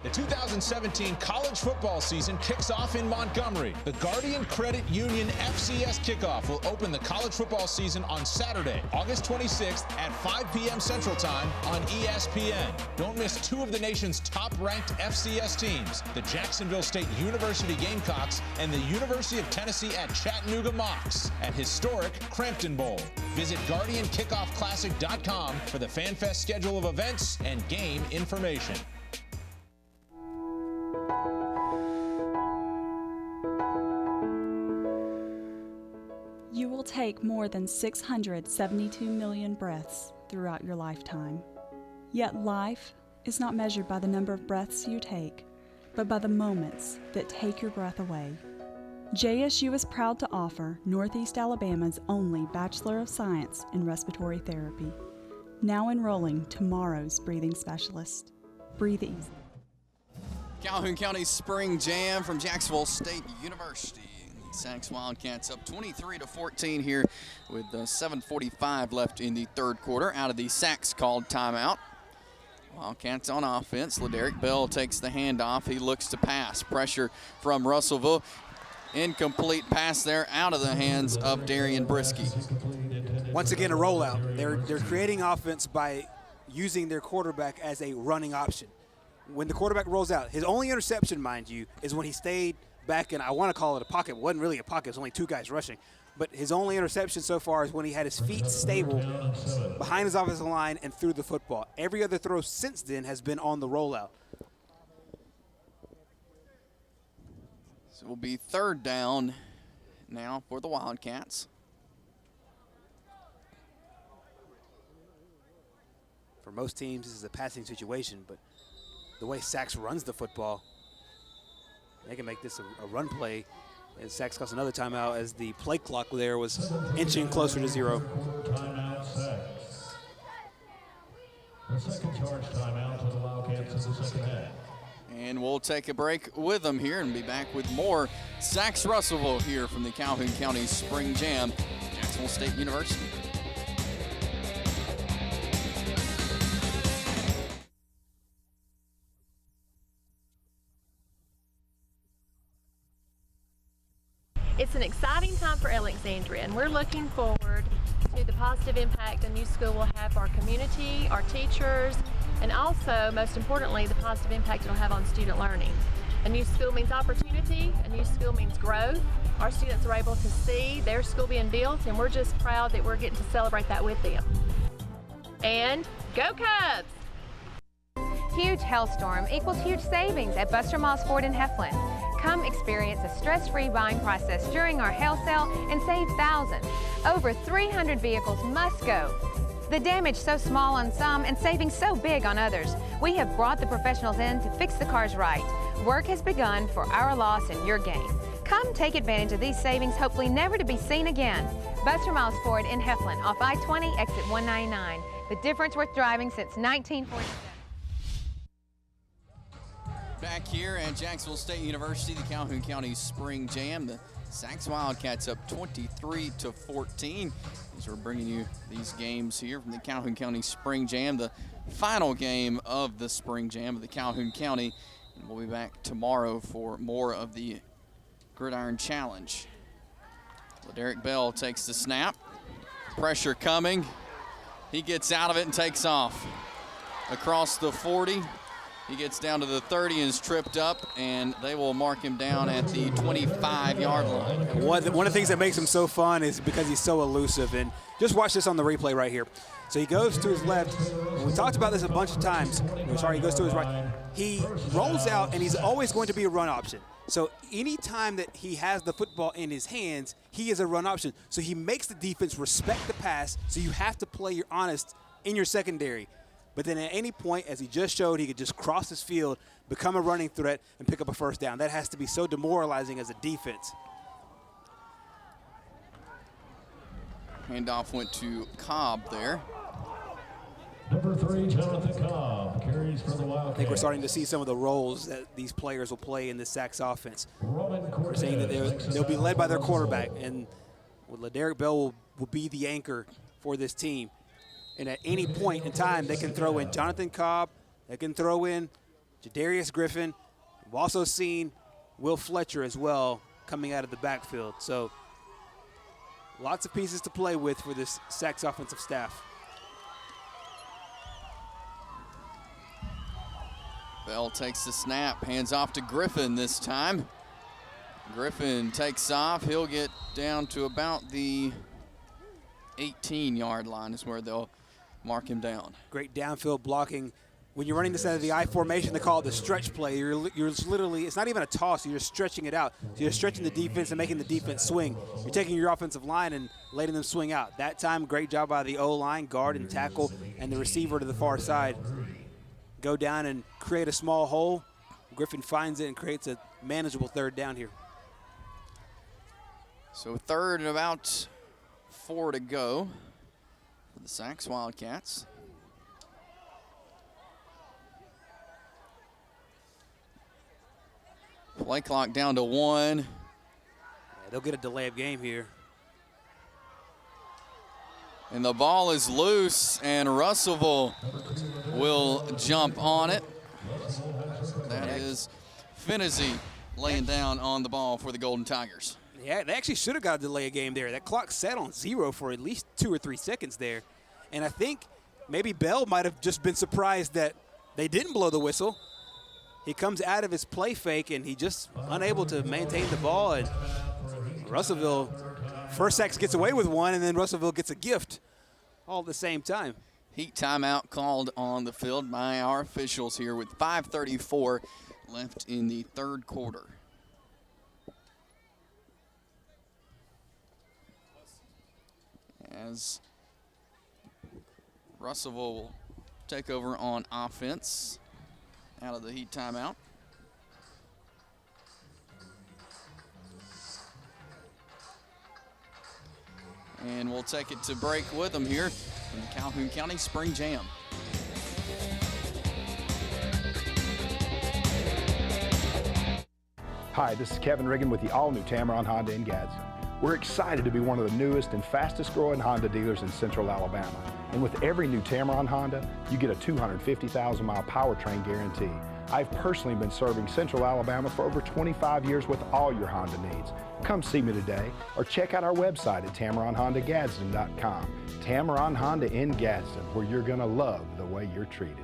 The 2017 college football season kicks off in Montgomery. The Guardian Credit Union FCS kickoff will open the college football season on Saturday, August 26th at 5 p.m. Central Time on ESPN. Don't miss 2 of the nation's top-ranked FCS teams, the Jacksonville State University Gamecocks and the University of Tennessee at Chattanooga Mocs at historic Crampton Bowl. Visit GuardianKickoffClassic.com for the FanFest schedule of events and game information. You will take more than 672 million breaths throughout your lifetime. Yet life is not measured by the number of breaths you take, but by the moments that take your breath away. JSU is proud to offer Northeast Alabama's only Bachelor of Science in Respiratory Therapy. Now enrolling tomorrow's breathing specialist. Breathe easy. Calhoun County Spring Jam from Jacksonville State University. Sachs Wildcats up 23-14 here with 7:45 left in the 3rd quarter. Out of the Sachs called timeout. Wildcats on offense. LeDerick Bell takes the handoff. He looks to pass. Pressure from Russellville. Incomplete pass there out of the hands of Darian Brisky. Once again, a rollout. They're creating offense by using their quarterback as a running option. When the quarterback rolls out, his only interception, mind you, is when he stayed back in, I want to call it a pocket. It wasn't really a pocket. It was only 2 guys rushing. But his only interception so far is when he had his feet stable behind his offensive line and threw the football. Every other throw since then has been on the rollout. So it will be 3rd down now for the Wildcats. most teams, this is a passing situation, but the way Sachs runs the football, they can make this a run play. And Sachs cost another timeout as the play clock there was inching closer to 0. Timeout, Sachs. The second charge timeout for the Wildcats in the second half. And we'll take a break with them here and be back with more Sachs Russellville here from the Calhoun County Spring Jam, Jacksonville State University. It's an exciting time for Alexandria, and we're looking forward to the positive impact a new school will have for our community, our teachers, and also, most importantly, the positive impact it'll have on student learning. A new school means opportunity, a new school means growth. Our students are able to see their school being built, and we're just proud that we're getting to celebrate that with them. And go Cubs! Huge hailstorm equals huge savings at Buster Miles Ford in Heflin. Come experience a stress-free buying process during our hail sale and save thousands. Over 300 vehicles must go. The damage so small on some and saving so big on others. We have brought the professionals in to fix the cars right. Work has begun for our loss and your gain. Come take advantage of these savings, hopefully never to be seen again. Buster Miles Ford in Heflin off I-20, exit 199. The difference worth driving since 1947. Back here at Jacksonville State University, the Calhoun County Spring Jam, the Sachs Wildcats up 23-14. As we're bringing you these games here from the Calhoun County Spring Jam, the final game of the Spring Jam of the Calhoun County. And we'll be back tomorrow for more of the Gridiron Challenge. LaDerrick Bell takes the snap. Pressure coming. He gets out of it and takes off. Across the 40. He gets down to the 30 and is tripped up, and they will mark him down at the 25-yard line. One of the things that makes him so fun is because he's so elusive. And just watch this on the replay right here. So he goes to his left. And we talked about this a bunch of times. He goes to his right. He rolls out, and he's always going to be a run option. So anytime that he has the football in his hands, he is a run option. So he makes the defense respect the pass, so you have to play your honest in your secondary. But then at any point, as he just showed, he could just cross his field, become a running threat, and pick up a first down. That has to be so demoralizing as a defense. Handoff went to Cobb there. Number 3, Jonathan Cobb, carries for the Wildcats. I think we're starting to see some of the roles that these players will play in this Sachs offense. We're saying that they'll be led by their quarterback, and LaDerrick Bell will be the anchor for this team. And at any point in time, they can throw in Jonathan Cobb. They can throw in Jadarius Griffin. We've also seen Will Fletcher as well coming out of the backfield. So lots of pieces to play with for this Sachs offensive staff. Bell takes the snap, hands off to Griffin this time. Griffin takes off. He'll get down to about the 18-yard line is where they'll mark him down. Great downfield blocking. When you're running this out of the I formation, they call it the stretch play. You're literally, it's not even a toss, you're just stretching it out. So you're stretching the defense and making the defense swing. You're taking your offensive line and letting them swing out. That time, great job by the O-line, guard and tackle, and the receiver to the far side. Go down and create a small hole. Griffin finds it and creates a manageable third down here. So third and about 4 to go for the Sachs Wildcats. Play clock down to 1. Yeah, they'll get a delay of game here. And the ball is loose, and Russellville will jump on it. That is Finney laying down on the ball for the Golden Tigers. Yeah, they actually should have got a delay of game there. That clock sat on 0 for at least 2 or 3 seconds there. And I think maybe Bell might have just been surprised that they didn't blow the whistle. He comes out of his play fake, and he just unable to maintain the ball. And Russellville, first Sachs gets away with one, and then Russellville gets a gift all at the same time. Heat timeout called on the field by our officials here with 5:34 left in the third quarter. As Russellville will take over on offense out of the heat timeout. And we'll take it to break with them here in the Calhoun County Spring Jam. Hi, this is Kevin Riggin with the all-new Tameron Honda in Gadsden. We're excited to be one of the newest and fastest growing Honda dealers in Central Alabama. And with every new Tameron Honda, you get a 250,000 mile powertrain guarantee. I've personally been serving Central Alabama for over 25 years with all your Honda needs. Come see me today or check out our website at TameronHondaGadsden.com. Tameron Honda in Gadsden, where you're gonna love the way you're treated.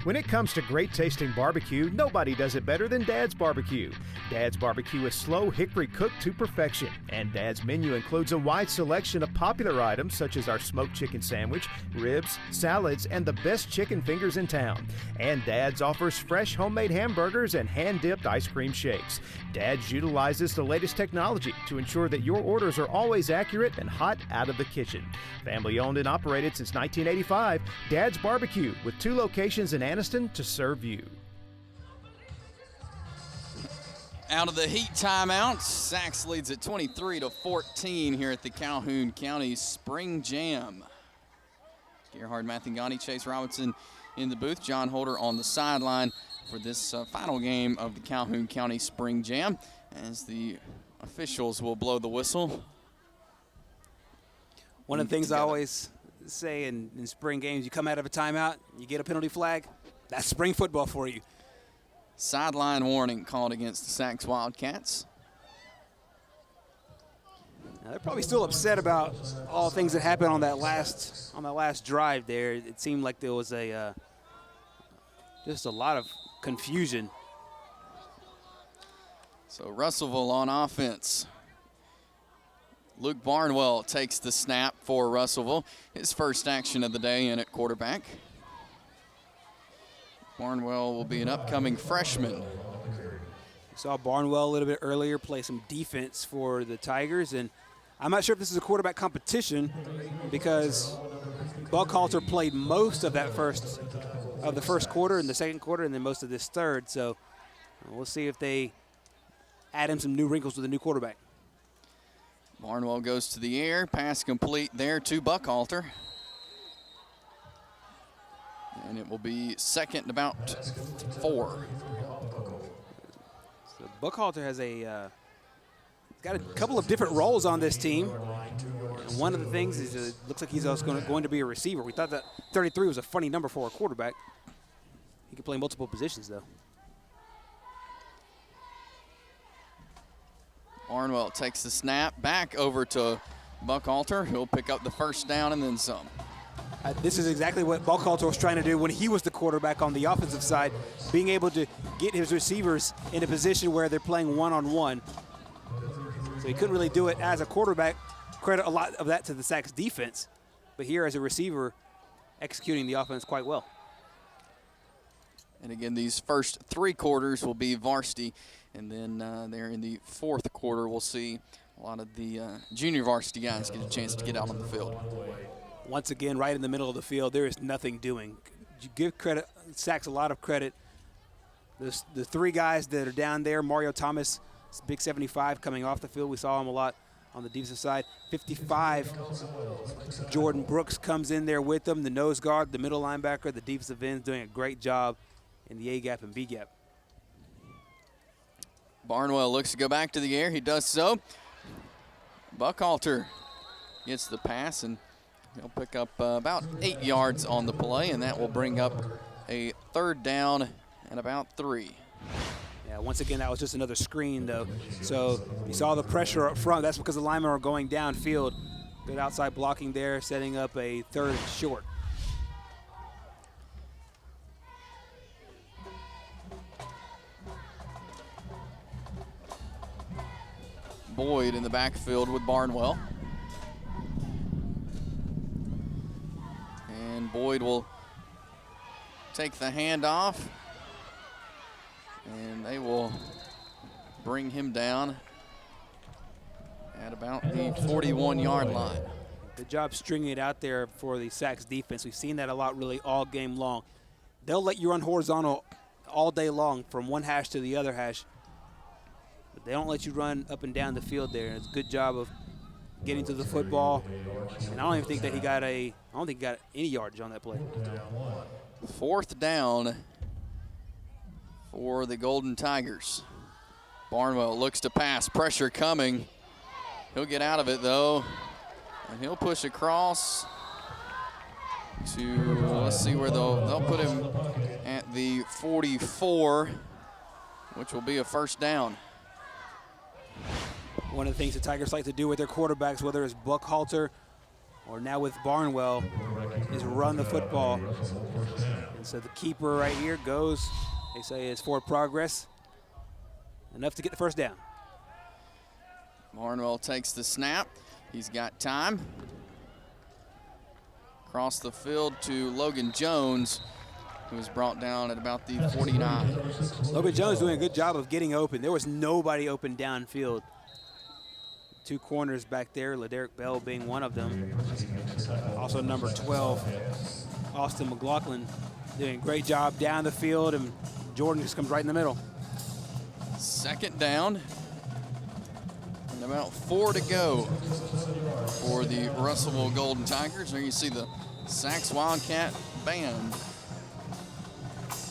When it comes to great tasting barbecue, nobody does it better than Dad's Barbecue. Dad's Barbecue is slow hickory cooked to perfection, and Dad's menu includes a wide selection of popular items such as our smoked chicken sandwich, ribs, salads, and the best chicken fingers in town. And Dad's offers fresh homemade hamburgers and hand-dipped ice cream shakes. Dad's utilizes the latest technology to ensure that your orders are always accurate and hot out of the kitchen. Family owned and operated since 1985, Dad's Barbecue, with 2 locations in Anniston to serve you. Out of the heat timeout, Sachs leads at 23-14 here at the Calhoun County Spring Jam. Gerhard Mathangani, Chase Robinson in the booth, John Holder on the sideline for this final game of the Calhoun County Spring Jam, as the officials will blow the whistle. One of the things I always say in spring games, you come out of a timeout, you get a penalty flag, that's spring football for you. Sideline warning called against the Sachs Wildcats. Now, they're probably still upset about all things that happened on that last drive there. It seemed like there was just a lot of confusion. So Russellville on offense. Luke Barnwell takes the snap for Russellville. His first action of the day in at quarterback. Barnwell will be an upcoming freshman. We saw Barnwell a little bit earlier play some defense for the Tigers, and I'm not sure if this is a quarterback competition because Buckhalter played most of the first quarter and the second quarter, and then most of this third. So we'll see if they add in some new wrinkles with a new quarterback. Barnwell goes to the air, pass complete there to Buckhalter. And it will be second and about 4. So Buckhalter has got a couple of different roles on this team. And one of the things is it looks like he's also going to be a receiver. We thought that 33 was a funny number for a quarterback. He can play multiple positions, though. Barnwell takes the snap back over to Buckhalter. He'll pick up the first down and then some. This is exactly what Buckhalter was trying to do when he was the quarterback on the offensive side, being able to get his receivers in a position where they're playing one-on-one. So he couldn't really do it as a quarterback. Credit a lot of that to the Sachs defense. But here as a receiver, executing the offense quite well. And again, these first 3 quarters will be varsity. And then there in the 4th quarter, we'll see a lot of the junior varsity guys get a chance to get out on the field. Once again, right in the middle of the field, there is nothing doing. You give credit, Sachs a lot of credit. The 3 guys that are down there, Mario Thomas, big 75 coming off the field. We saw him a lot on the defensive side. 55, Jordan Brooks comes in there with them, the nose guard, the middle linebacker, the defensive end doing a great job in the A-gap and B-gap. Barnwell looks to go back to the air. He does so. Buckhalter gets the pass, and he'll pick up about 8 yards on the play, and that will bring up a 3rd down and about 3. Yeah, once again, that was just another screen, though. So you saw the pressure up front. That's because the linemen are going downfield. Good outside blocking there, setting up a 3rd and short. Boyd in the backfield with Barnwell. And Boyd will take the handoff, and they will bring him down at about the 41-yard line. Good job stringing it out there for the Sacs defense. We've seen that a lot really all game long. They'll let you run horizontal all day long from one hash to the other hash. But they don't let you run up and down the field there. It's a good job of getting to the football. And I don't even think that he got any yardage on that play. 4th down for the Golden Tigers. Barnwell looks to pass, pressure coming. He'll get out of it though, and he'll push across to, let's see where they'll put him at the 44, which will be a 1st down. One of the things the Tigers like to do with their quarterbacks, whether it's Buckhalter or now with Barnwell, is run the football. And so the keeper right here goes, they say it's forward progress, enough to get the 1st down. Barnwell takes the snap. He's got time. Across the field to Logan Jones, who was brought down at about the 49. Logan Jones doing a good job of getting open. There was nobody open downfield. 2 corners back there, LaDerrick Bell being one of them. Also number 12, Austin McLaughlin, doing a great job down the field, and Jordan just comes right in the middle. 2nd down, and about 4 to go for the Russellville Golden Tigers. There you see the Sacs Wildcat Band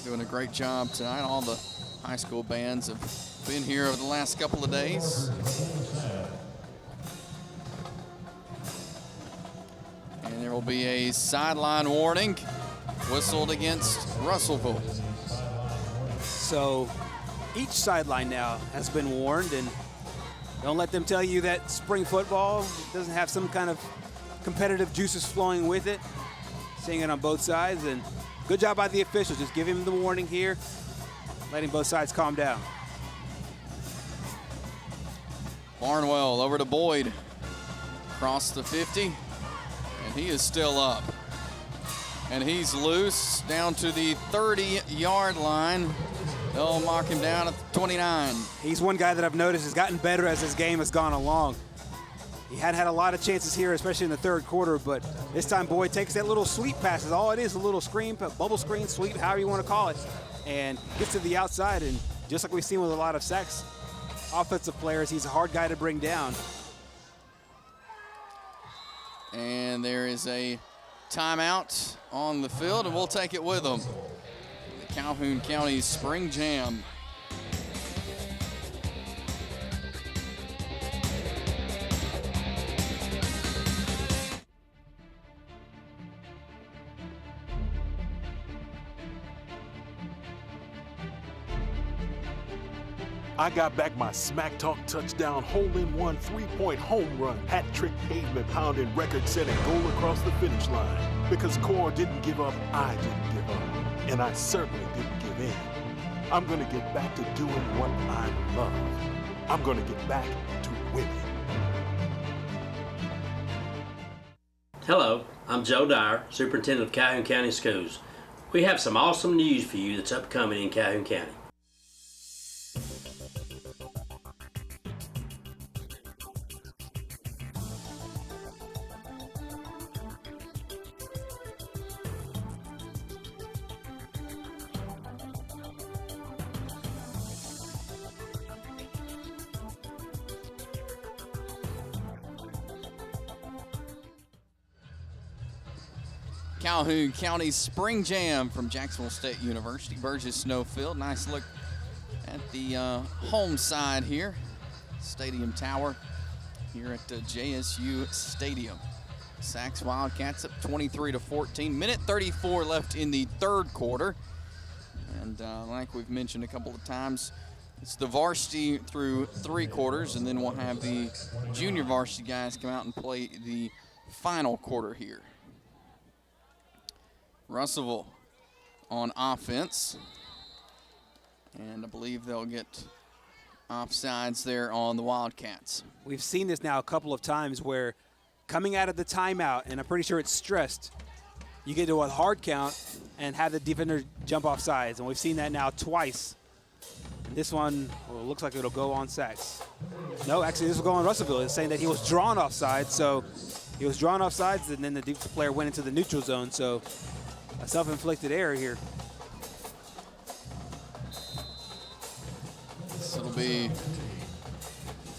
doing a great job tonight. All the high school bands have been here over the last couple of days. And there will be a sideline warning whistled against Russellville. So each sideline now has been warned, and don't let them tell you that spring football doesn't have some kind of competitive juices flowing with it. Seeing it on both sides, and good job by the officials. Just give him the warning here, letting both sides calm down. Barnwell over to Boyd, across the 50, and he is still up. And he's loose down to the 30-yard line. They'll mark him down at the 29. He's one guy that I've noticed has gotten better as his game has gone along. He had a lot of chances here, especially in the 3rd quarter, but this time Boyd takes that little sweep pass. Is all it is, a little screen, bubble screen, sweep, however you want to call it, and gets to the outside. And just like we've seen with a lot of Sacs offensive players, he's a hard guy to bring down. And there is a timeout on the field, and we'll take it with them. The Calhoun County Spring Jam. I got back my smack talk touchdown, hole-in-one, 3-point home run, hat trick, pavement pounding, record-setting goal across the finish line. Because Core didn't give up, I didn't give up, and I certainly didn't give in. I'm gonna get back to doing what I love. I'm gonna get back to winning. Hello, I'm Joe Dyer, Superintendent of Calhoun County Schools. We have some awesome news for you that's upcoming in Calhoun County. Calhoun County Spring Jam from Jacksonville State University. Burgess Snowfield. Nice look at the home side here. Stadium Tower here at JSU Stadium. Sacs Wildcats up 23-14. Minute 34 left in the 3rd quarter. And like we've mentioned a couple of times, it's the varsity through 3 quarters, and then we'll have the junior varsity guys come out and play the final quarter here. Russellville on offense, and I believe they'll get offsides there on the Wildcats. We've seen this now a couple of times where coming out of the timeout, and I'm pretty sure it's stressed, you get to a hard count and have the defender jump off sides, and we've seen that now twice. This one looks like it'll go on Sachs. No, actually this will go on Russellville. It's saying that he was drawn offside, so he was drawn offsides, and then the defensive player went into the neutral zone, so a self-inflicted error here. This will be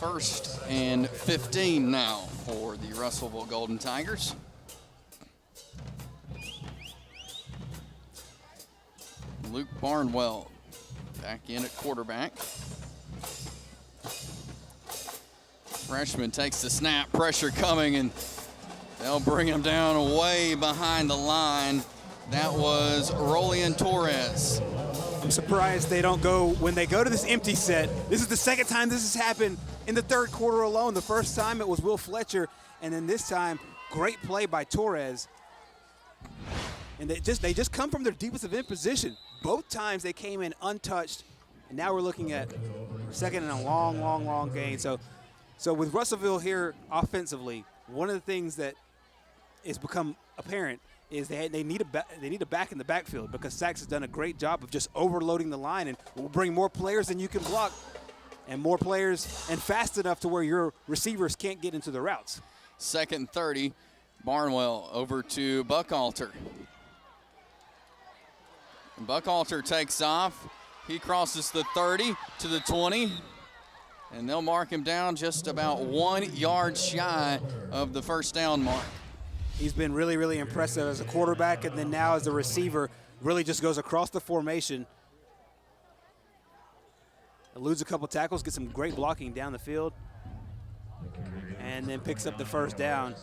1st and 15 now for the Russellville Golden Tigers. Luke Barnwell back in at quarterback. Freshman takes the snap, pressure coming, and they'll bring him down way behind the line. That was Rolian Torres. I'm surprised they don't go, when they go to this empty set, this is the second time this has happened in the 3rd quarter alone. The first time it was Will Fletcher, and then this time, great play by Torres. And they just come from their defensive end position. Both times they came in untouched, and now we're looking at 2nd and a long gain. So with Russellville here offensively, one of the things that has become apparent is they need a back in the backfield, because Sachs has done a great job of just overloading the line and will bring more players than you can block, and more players and fast enough to where your receivers can't get into the routes. 2nd and 30, Barnwell over to Buckalter. Buckalter takes off. He crosses the 30 to the 20, and they'll mark him down just about 1 yard shy of the first down mark. He's been really, really impressive as a quarterback, and then now as a receiver, really just goes across the formation. Eludes a couple tackles, gets some great blocking down the field, and then picks up the first down.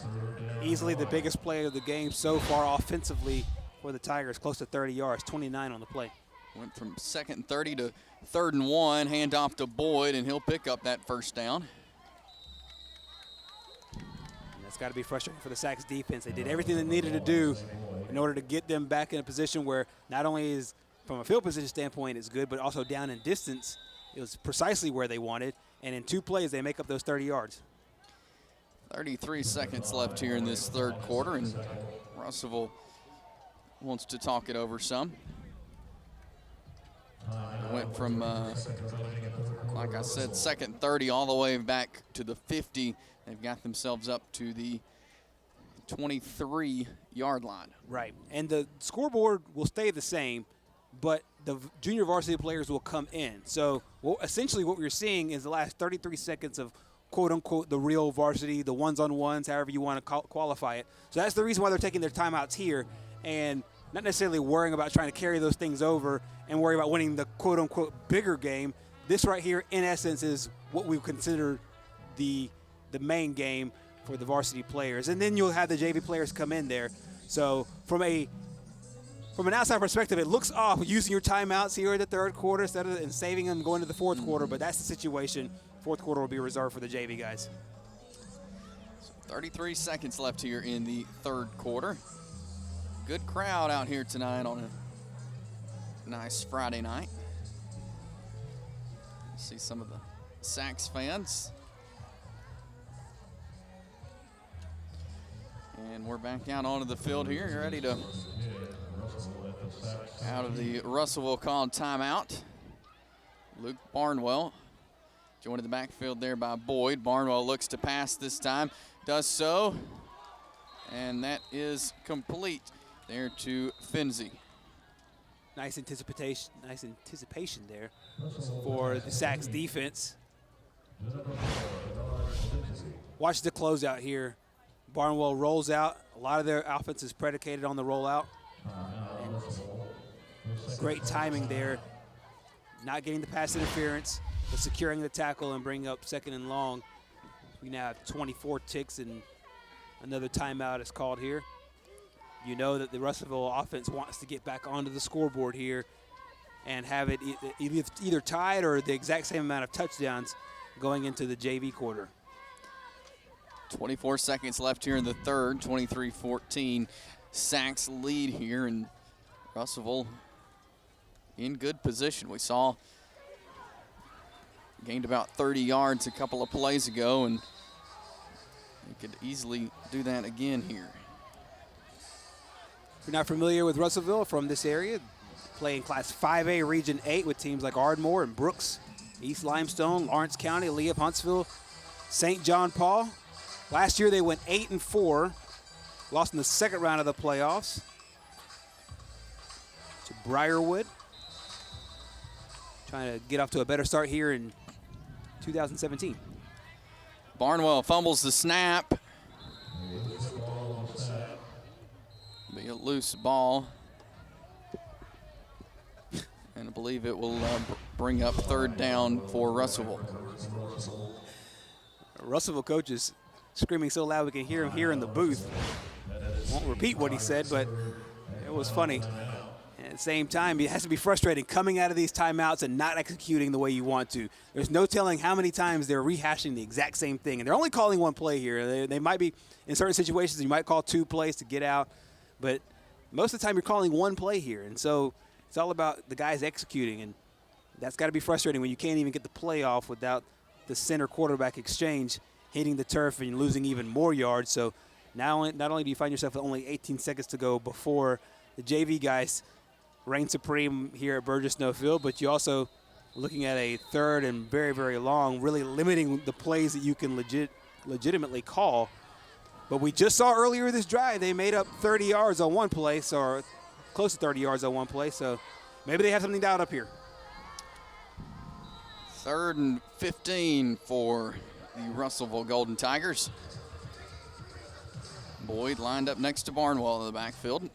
Easily the biggest play of the game so far offensively for the Tigers, close to 30 yards, 29 on the play. Went from 2nd and 30 to 3rd and 1, hand off to Boyd, and he'll pick up that first down. That's got to be frustrating for the Sachs defense. They did everything they needed to do in order to get them back in a position where not only is, from a field position standpoint, it's good, but also down in distance, it was precisely where they wanted. And in 2 plays, they make up those 30 yards. 33 seconds left here in this 3rd quarter, and Russellville wants to talk it over some. It went from, like I said, 2nd and 30 all the way back to the 50. They've got themselves up to the 23-yard line. Right, and the scoreboard will stay the same, but the junior varsity players will come in. So essentially what we're seeing is the last 33 seconds of quote-unquote the real varsity, the ones-on-ones, however you want to qualify it. So that's the reason why they're taking their timeouts here and not necessarily worrying about trying to carry those things over and worry about winning the quote-unquote bigger game. This right here, in essence, is what we consider the main game for the varsity players. And then you'll have the JV players come in there. So from an outside perspective, it looks off using your timeouts here in the 3rd quarter instead of and saving them going to the 4th quarter, but that's the situation. 4th quarter will be reserved for the JV guys. So 33 seconds left here in the 3rd quarter. Good crowd out here tonight on a nice Friday night. See some of the Sachs fans. And we're back out onto the field here, ready to, out of the Russellville called timeout. Luke Barnwell joined in the backfield there by Boyd. Barnwell looks to pass this time, does so, and that is complete there to Finzi. Nice anticipation there for the Sachs defense. Watch the closeout here. Barnwell rolls out. A lot of their offense is predicated on the rollout. And great timing there. Not getting the pass interference, but securing the tackle and bringing up 2nd and long. We now have 24 ticks, and another timeout is called here. You know that the Russellville offense wants to get back onto the scoreboard here and have it either tied or the exact same amount of touchdowns going into the JV quarter. 24 seconds left here in the 3rd, 23-14. Sachs lead here, and Russellville in good position. We saw gained about 30 yards a couple of plays ago, and they could easily do that again here. If you're not familiar with Russellville from this area, play in Class 5A Region 8 with teams like Ardmore and Brooks, East Limestone, Lawrence County, Lee of Huntsville, St. John Paul. Last year they went 8-4, lost in the second round of the playoffs to Briarwood. Trying to get off to a better start here in 2017. Barnwell fumbles the snap. Be a loose ball. And I believe it will bring up third down for Russellville. Russellville coach is screaming so loud we can hear him here in the booth. Won't repeat what he said, but it was funny. At the same time, it has to be frustrating coming out of these timeouts and not executing the way you want to. There's no telling how many times they're rehashing the exact same thing. And they're only calling one play here. They might be, in certain situations, you might call 2 plays to get out. But most of the time, you're calling one play here. And so it's all about the guys executing. And that's got to be frustrating when you can't even get the play off without the center quarterback exchange hitting the turf and losing even more yards. So not only do you find yourself with only 18 seconds to go before the JV guys reign supreme here at Burgess Snowfield, but you also looking at a third and very, very long, really limiting the plays that you can legitimately call. But we just saw earlier this drive, they made up 30 yards on one play, or close to 30 yards on one play, so maybe they have something dialed up here. 3rd and 15 for the Russellville Golden Tigers. Boyd lined up next to Barnwell in the backfield.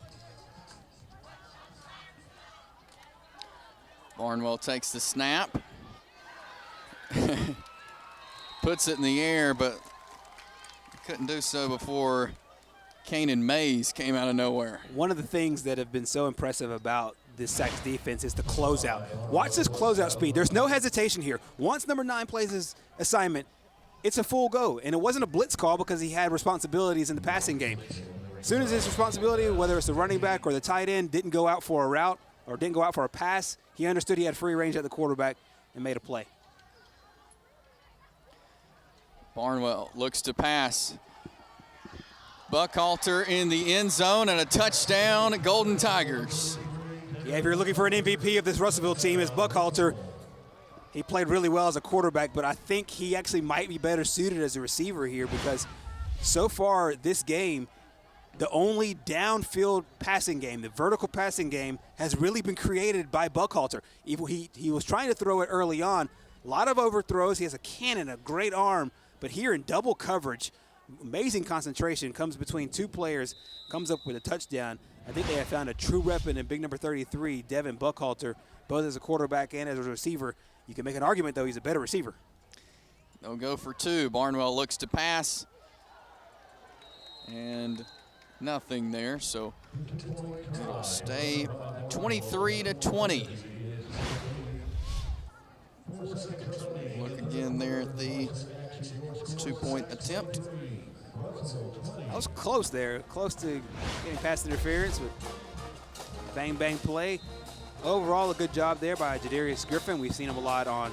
Barnwell takes the snap. Puts it in the air, but couldn't do so before Kanan Mays came out of nowhere. One of the things that have been so impressive about this Sacs defense is the closeout. Watch this closeout speed. There's no hesitation here. Once number 9 plays his assignment, it's a full go. And it wasn't a blitz call because he had responsibilities in the passing game. As soon as his responsibility, whether it's the running back or the tight end, didn't go out for a route or didn't go out for a pass, he understood he had free range at the quarterback and made a play. Barnwell looks to pass. Buckhalter in the end zone and a touchdown, Golden Tigers. Yeah, if you're looking for an MVP of this Russellville team, it's Buckhalter. He played really well as a quarterback, but I think he actually might be better suited as a receiver here because so far this game, the only downfield passing game, the vertical passing game, has really been created by Buckhalter. He was trying to throw it early on. A lot of overthrows. He has a cannon, a great arm. But here in double coverage, amazing concentration, comes between 2 players, comes up with a touchdown. I think they have found a true weapon in big number 33, Devin Buckhalter, both as a quarterback and as a receiver. You can make an argument, though, he's a better receiver. They'll go for 2. Barnwell looks to pass. And nothing there, so it'll stay 23-20. Look again there at the 2-point attempt. That was close there, close to getting past interference with bang, bang play. Overall, a good job there by Jadarius Griffin. We've seen him a lot on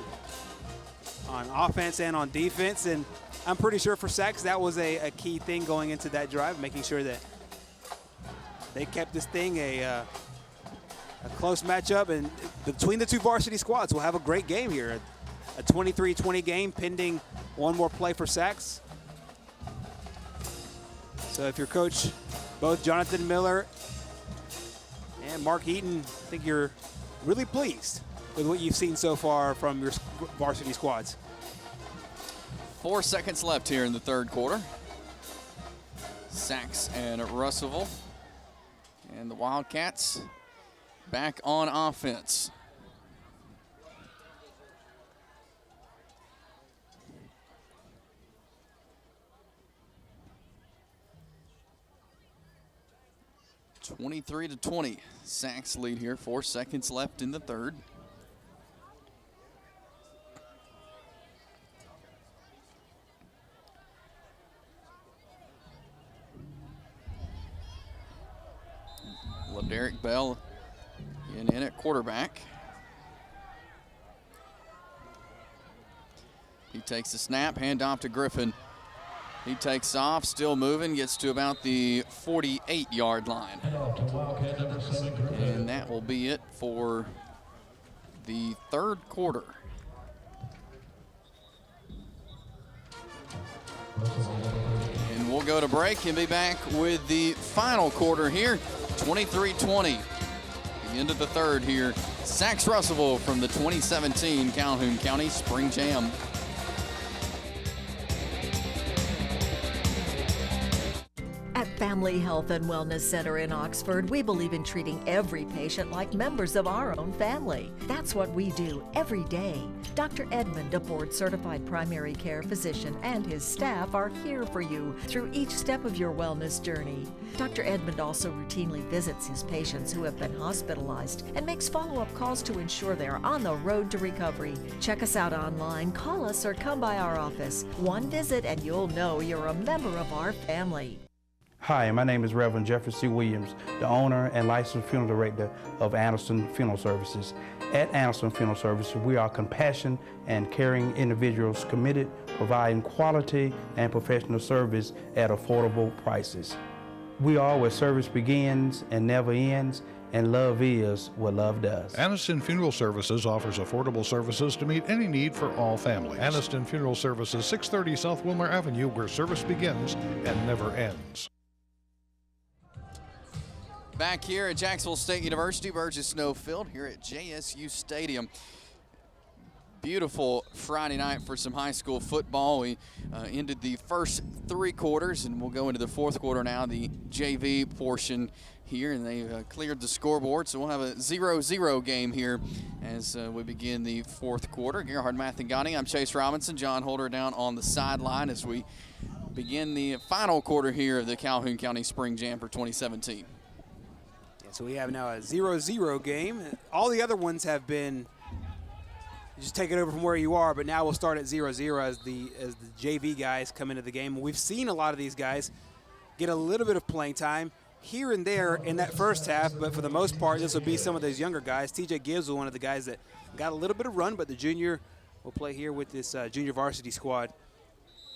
offense and on defense, and I'm pretty sure for Sacs that was a key thing going into that drive, making sure that they kept this thing a close matchup, and between the 2 varsity squads, we'll have a great game here. A 23-20 game pending one more play for Sacs. So if you're coach, both Jonathan Miller and Mark Eaton, I think you're really pleased with what you've seen so far from your varsity squads. 4 seconds left here in the 3rd quarter. Sacs and Russellville. And the Wildcats back on offense. (23-20). Sacs lead here. 4 seconds left in the 3rd. Derek Bell in at quarterback. He takes the snap, handoff to Griffin. He takes off, still moving, gets to about the 48-yard line. And that will be it for the third quarter. And we'll go to break and be back with the final quarter here, 23-20. The end of the third here. Sachs Russellville from the 2017 Calhoun County Spring Jam. At Family Health and Wellness Center in Oxford, we believe in treating every patient like members of our own family. That's what we do every day. Dr. Edmond, a board-certified primary care physician, and his staff are here for you through each step of your wellness journey. Dr. Edmond also routinely visits his patients who have been hospitalized and makes follow-up calls to ensure they are on the road to recovery. Check us out online, call us, or come by our office. One visit and you'll know you're a member of our family. Hi, my name is Reverend Jeffrey C. Williams, the owner and licensed funeral director of Anderson Funeral Services. At Anderson Funeral Services, we are compassionate and caring individuals committed to providing quality and professional service at affordable prices. We are where service begins and never ends, and love is what love does. Aniston Funeral Services offers affordable services to meet any need for all families. Aniston Funeral Services, 630 South Wilmer Avenue, where service begins and never ends. Back here at Jacksonville State University, Burgess Snow Field here at JSU Stadium. Beautiful Friday night for some high school football. We ended the first three quarters, and we'll go into the fourth quarter now, the JV portion here, and they've cleared the scoreboard, so we'll have a 0-0 game here as we begin the fourth quarter. Gerhard Mathangani, I'm Chase Robinson. John Holder down on the sideline as we begin the final quarter here of the Calhoun County Spring Jam for 2017. So we have now a 0-0 game. All the other ones have been just take it over from where you are, but now we'll start at 0-0 as the JV guys come into the game. We've seen a lot of these guys get a little bit of playing time here and there in that first half, but for the most part, this will be some of those younger guys. TJ Gibbs was one of the guys that got a little bit of run, but the junior will play here with this junior varsity squad.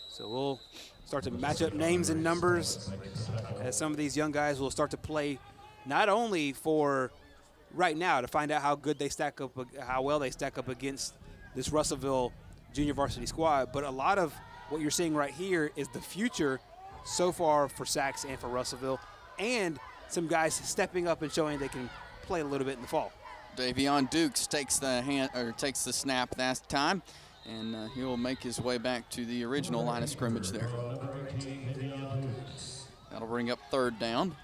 So we'll start to match up names and numbers as some of these young guys will start to play not only for right now to find out how good they stack up, how well they stack up against this Russellville junior varsity squad, but a lot of what you're seeing right here is the future so far for Sachs and for Russellville, and some guys stepping up and showing they can play a little bit in the fall. Davion Dukes takes the snap that time, and he'll make his way back to the original line of scrimmage there. That'll bring up third down.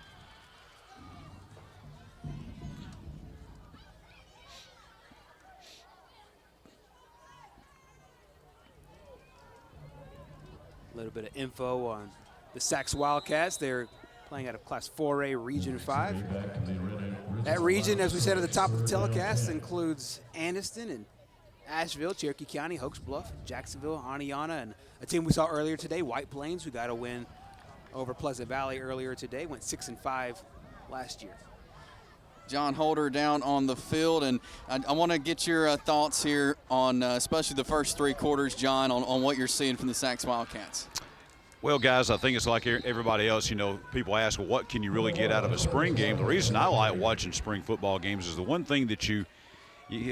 A little bit of info on the Sachs Wildcats. They're playing out of Class 4A Region 5. That region, as we said at the top of the telecast, includes Anniston and Asheville, Cherokee County, Hoax Bluff, Jacksonville, Aniana, and a team we saw earlier today, White Plains, who got a win over Pleasant Valley earlier today, went 6-5 last year. John Holder down on the field, and I want to get your thoughts here on especially the first three quarters, John, on what you're seeing from the Sachs Wildcats. Well, guys, I think it's like everybody else. You know, people ask, well, what can you really get out of a spring game? The reason I like watching spring football games is the one thing that you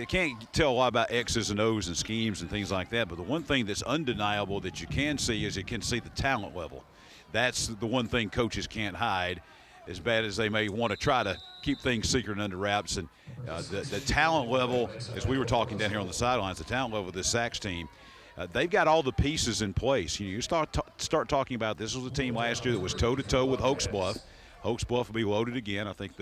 can't tell a lot about X's and O's and schemes and things like that, but the one thing that's undeniable that you can see is you can see the talent level. That's the one thing coaches can't hide, as bad as they may want to try to keep things secret and under wraps. And the talent level, as we were talking down here on the sidelines, the talent level of this Sachs team, they've got all the pieces in place. You start talking about this was a team last year that was toe-to-toe with Hoax Bluff. Hoax Bluff will be loaded again. I think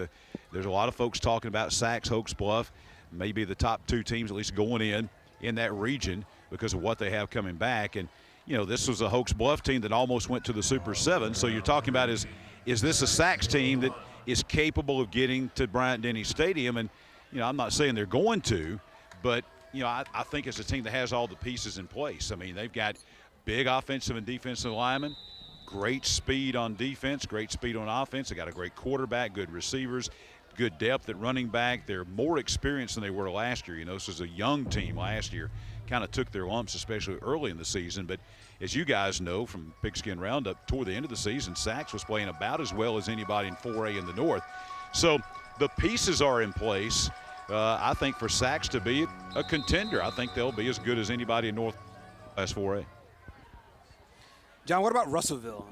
there's a lot of folks talking about Sachs, Hoax Bluff, maybe the top two teams at least going in that region because of what they have coming back. And, you know, this was a Hoax Bluff team that almost went to the Super 7. So you're talking about is this a Sachs team that is capable of getting to Bryant-Denny Stadium? And, you know, I'm not saying they're going to, but, you know, I think it's a team that has all the pieces in place. I mean, they've got big offensive and defensive linemen, great speed on defense, great speed on offense. They got a great quarterback, good receivers, good depth at running back. They're more experienced than they were last year. You know, this was a young team last year, kind of took their lumps, especially early in the season. But, as you guys know from Pigskin Roundup, toward the end of the season, Sachs was playing about as well as anybody in 4A in the North. So the pieces are in place, I think, for Sachs to be a contender. I think they'll be as good as anybody in North Class 4A. John, what about Russellville?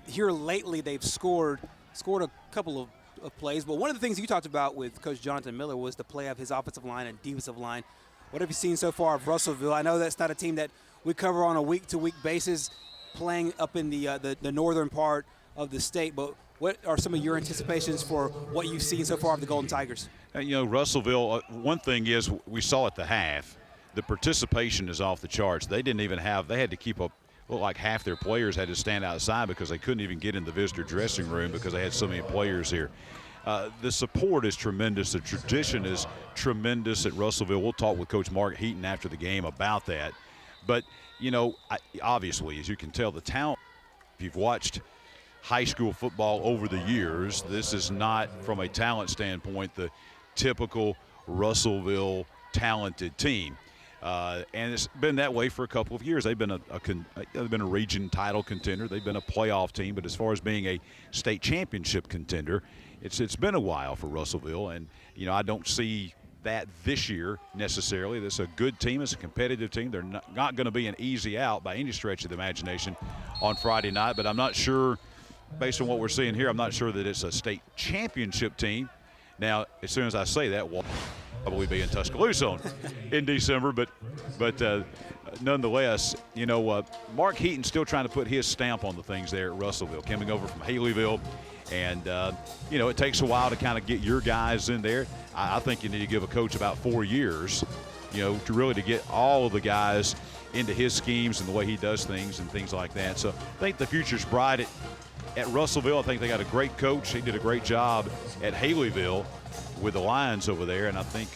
Here lately they've scored a couple of plays, but one of the things you talked about with Coach Jonathan Miller was the play of his offensive line and defensive line. What have you seen so far of Russellville? I know that's not a team that we cover on a week-to-week basis, playing up in the northern part of the state, but what are some of your anticipations for what you've seen so far of the Golden Tigers? Russellville, one thing is we saw at the half, the participation is off the charts. They didn't even have – they had to keep up – like half their players had to stand outside because they couldn't even get in the visitor dressing room because they had so many players here. The support is tremendous. The tradition is tremendous at Russellville. We'll talk with Coach Mark Heaton after the game about that. But, obviously, as you can tell, the talent, if you've watched high school football over the years, this is not, from a talent standpoint, the typical Russellville talented team. And it's been that way for a couple of years. They've been they've been a region title contender. They've been a playoff team. But as far as being a state championship contender, it's been a while for Russellville. And, I don't see that this year necessarily. This is a good team. It's a competitive team. They're not going to be an easy out by any stretch of the imagination on Friday night. But I'm not sure, based on what we're seeing here, I'm not sure that it's a state championship team. Now, as soon as I say that, we'll probably be in Tuscaloosa in December, but nonetheless, Mark Heaton's still trying to put his stamp on the things there at Russellville, coming over from Haleyville, and it takes a while to kind of get your guys in there. I think you need to give a coach about 4 years, to get all of the guys into his schemes and the way he does things and things like that. So I think the future's bright at Russellville. I think they got a great coach. He did a great job at Haleyville with the Lions over there, and I think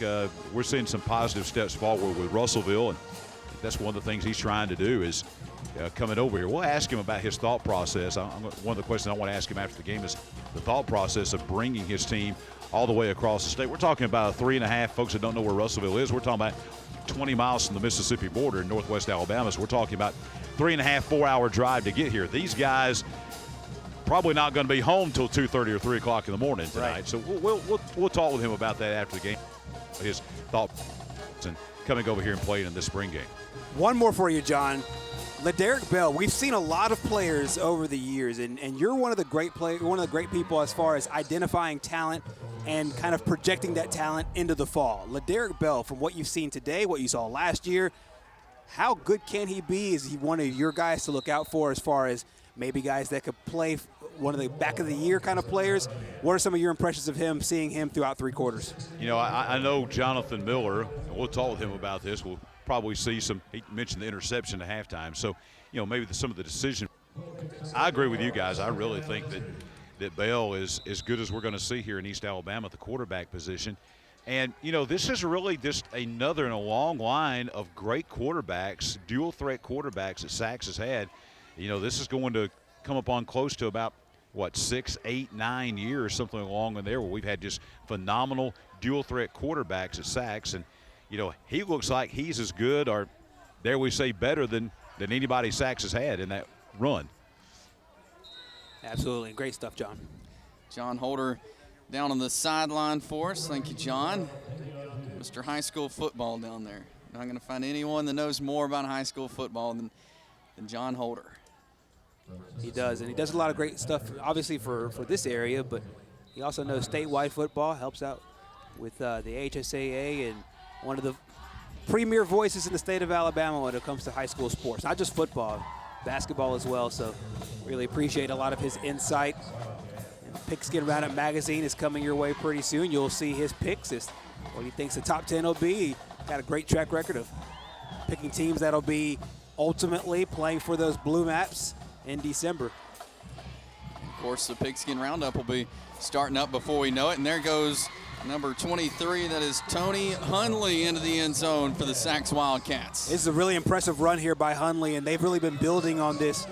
we're seeing some positive steps forward with Russellville, and that's one of the things he's trying to do is coming over here. We'll ask him about his thought process. One of the questions I want to ask him after the game is the thought process of bringing his team all the way across the state. We're talking about 3.5, folks that don't know where Russellville is. We're talking about 20 miles from the Mississippi border in northwest Alabama, so we're talking about 3.5, 4-hour drive to get here. These guys probably not going to be home till 2:30 or 3 o'clock in the morning tonight. Right. So we'll talk with him about that after the game, his thoughts and coming over here and playing in this spring game. One more for you, John. LaDerrick Bell, we've seen a lot of players over the years, and you're one of the great people as far as identifying talent and kind of projecting that talent into the fall. LaDerrick Bell, from what you've seen today, what you saw last year, how good can he be? Is he one of your guys to look out for as far as maybe guys that could play one of the back of the year kind of players? What are some of your impressions of him, seeing him throughout 3 quarters? I know Jonathan Miller, and we'll talk with him about this. We'll probably see he mentioned the interception at halftime. So, maybe some of the decision. I agree with you guys. I really think that Bell is as good as we're going to see here in East Alabama at the quarterback position. And, this is really just another in a long line of great quarterbacks, dual threat quarterbacks that Sachs has had. This is going to come upon close to about, 6, 8, 9 years, something along in there, where we've had just phenomenal dual threat quarterbacks at Sachs. And, he looks like he's as good, or dare we say better than anybody Sachs has had in that run. Absolutely. Great stuff, John. John Holder down on the sideline for us. Thank you, John. Mr. High School Football down there. Not going to find anyone that knows more about high school football than John Holder. He does, and he does a lot of great stuff, obviously, for this area, but he also knows statewide football, helps out with the HSAA, and one of the premier voices in the state of Alabama when it comes to high school sports. Not just football, basketball as well, so really appreciate a lot of his insight. And Pigskin Roundup magazine is coming your way pretty soon. You'll see his picks, what he thinks the top 10 will be. He got a great track record of picking teams that'll be ultimately playing for those blue maps in December. Of course, the Pigskin Roundup will be starting up before we know it, and there goes number 23. That is Tony Hunley into the end zone for the Sachs Wildcats. This is a really impressive run here by Hunley, and they've really been building on this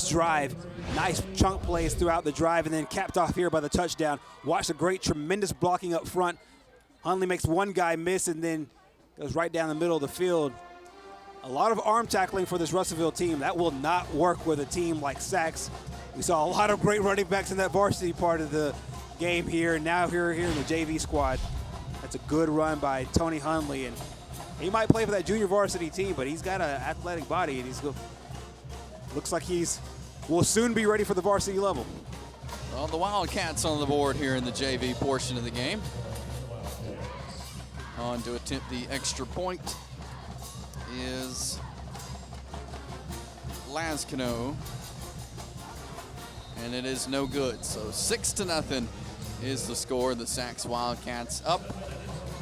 drive. Nice chunk plays throughout the drive, and then capped off here by the touchdown. Watch the great, tremendous blocking up front. Hunley makes one guy miss and then goes right down the middle of the field. A lot of arm tackling for this Russellville team. That will not work with a team like Sachs. We saw a lot of great running backs in that varsity part of the game here, and now here in the JV squad. That's a good run by Tony Hundley, and he might play for that junior varsity team, but he's got an athletic body, and looks like will soon be ready for the varsity level. Well, the Wildcats on the board here in the JV portion of the game. On to attempt the extra point is Lascano, and it is no good. So 6-0 is the score. The Sachs Wildcats up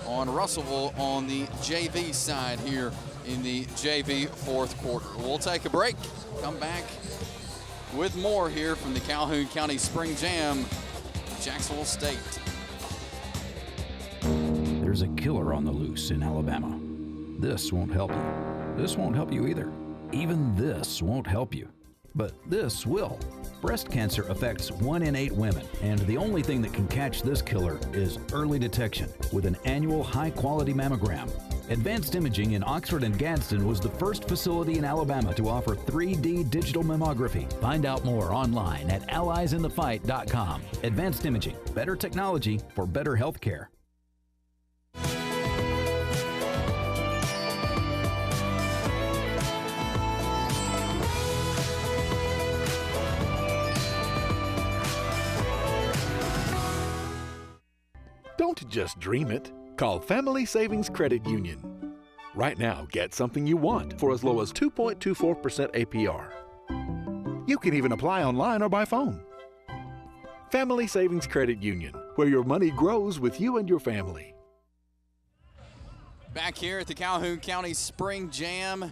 on Russellville on the JV side here in the JV fourth quarter. We'll take a break, come back with more here from the Calhoun County Spring Jam, Jacksonville State. There's a killer on the loose in Alabama. This won't help you. This won't help you either. Even this won't help you. But this will. Breast cancer affects 1 in 8 women, and the only thing that can catch this killer is early detection with an annual high-quality mammogram. Advanced Imaging in Oxford and Gadsden was the first facility in Alabama to offer 3D digital mammography. Find out more online at alliesinthefight.com. Advanced Imaging, better technology for better health care. Don't just dream it. Call Family Savings Credit Union. Right now, get something you want for as low as 2.24% APR. You can even apply online or by phone. Family Savings Credit Union, where your money grows with you and your family. Back here at the Calhoun County Spring Jam,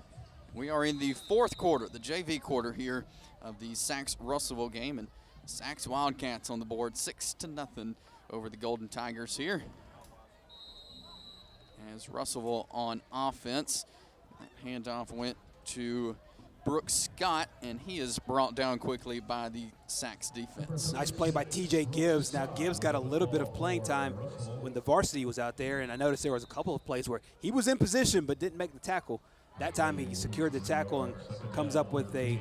we are in the fourth quarter, the JV quarter here of the Sachs-Russellville game, and Sachs Wildcats on the board, 6-0 over the Golden Tigers here. As Russellville on offense, that handoff went to Brooks Scott, and he is brought down quickly by the Sachs defense. Nice play by TJ Gibbs. Now Gibbs got a little bit of playing time when the varsity was out there, and I noticed there was a couple of plays where he was in position but didn't make the tackle. That time he secured the tackle and comes up with a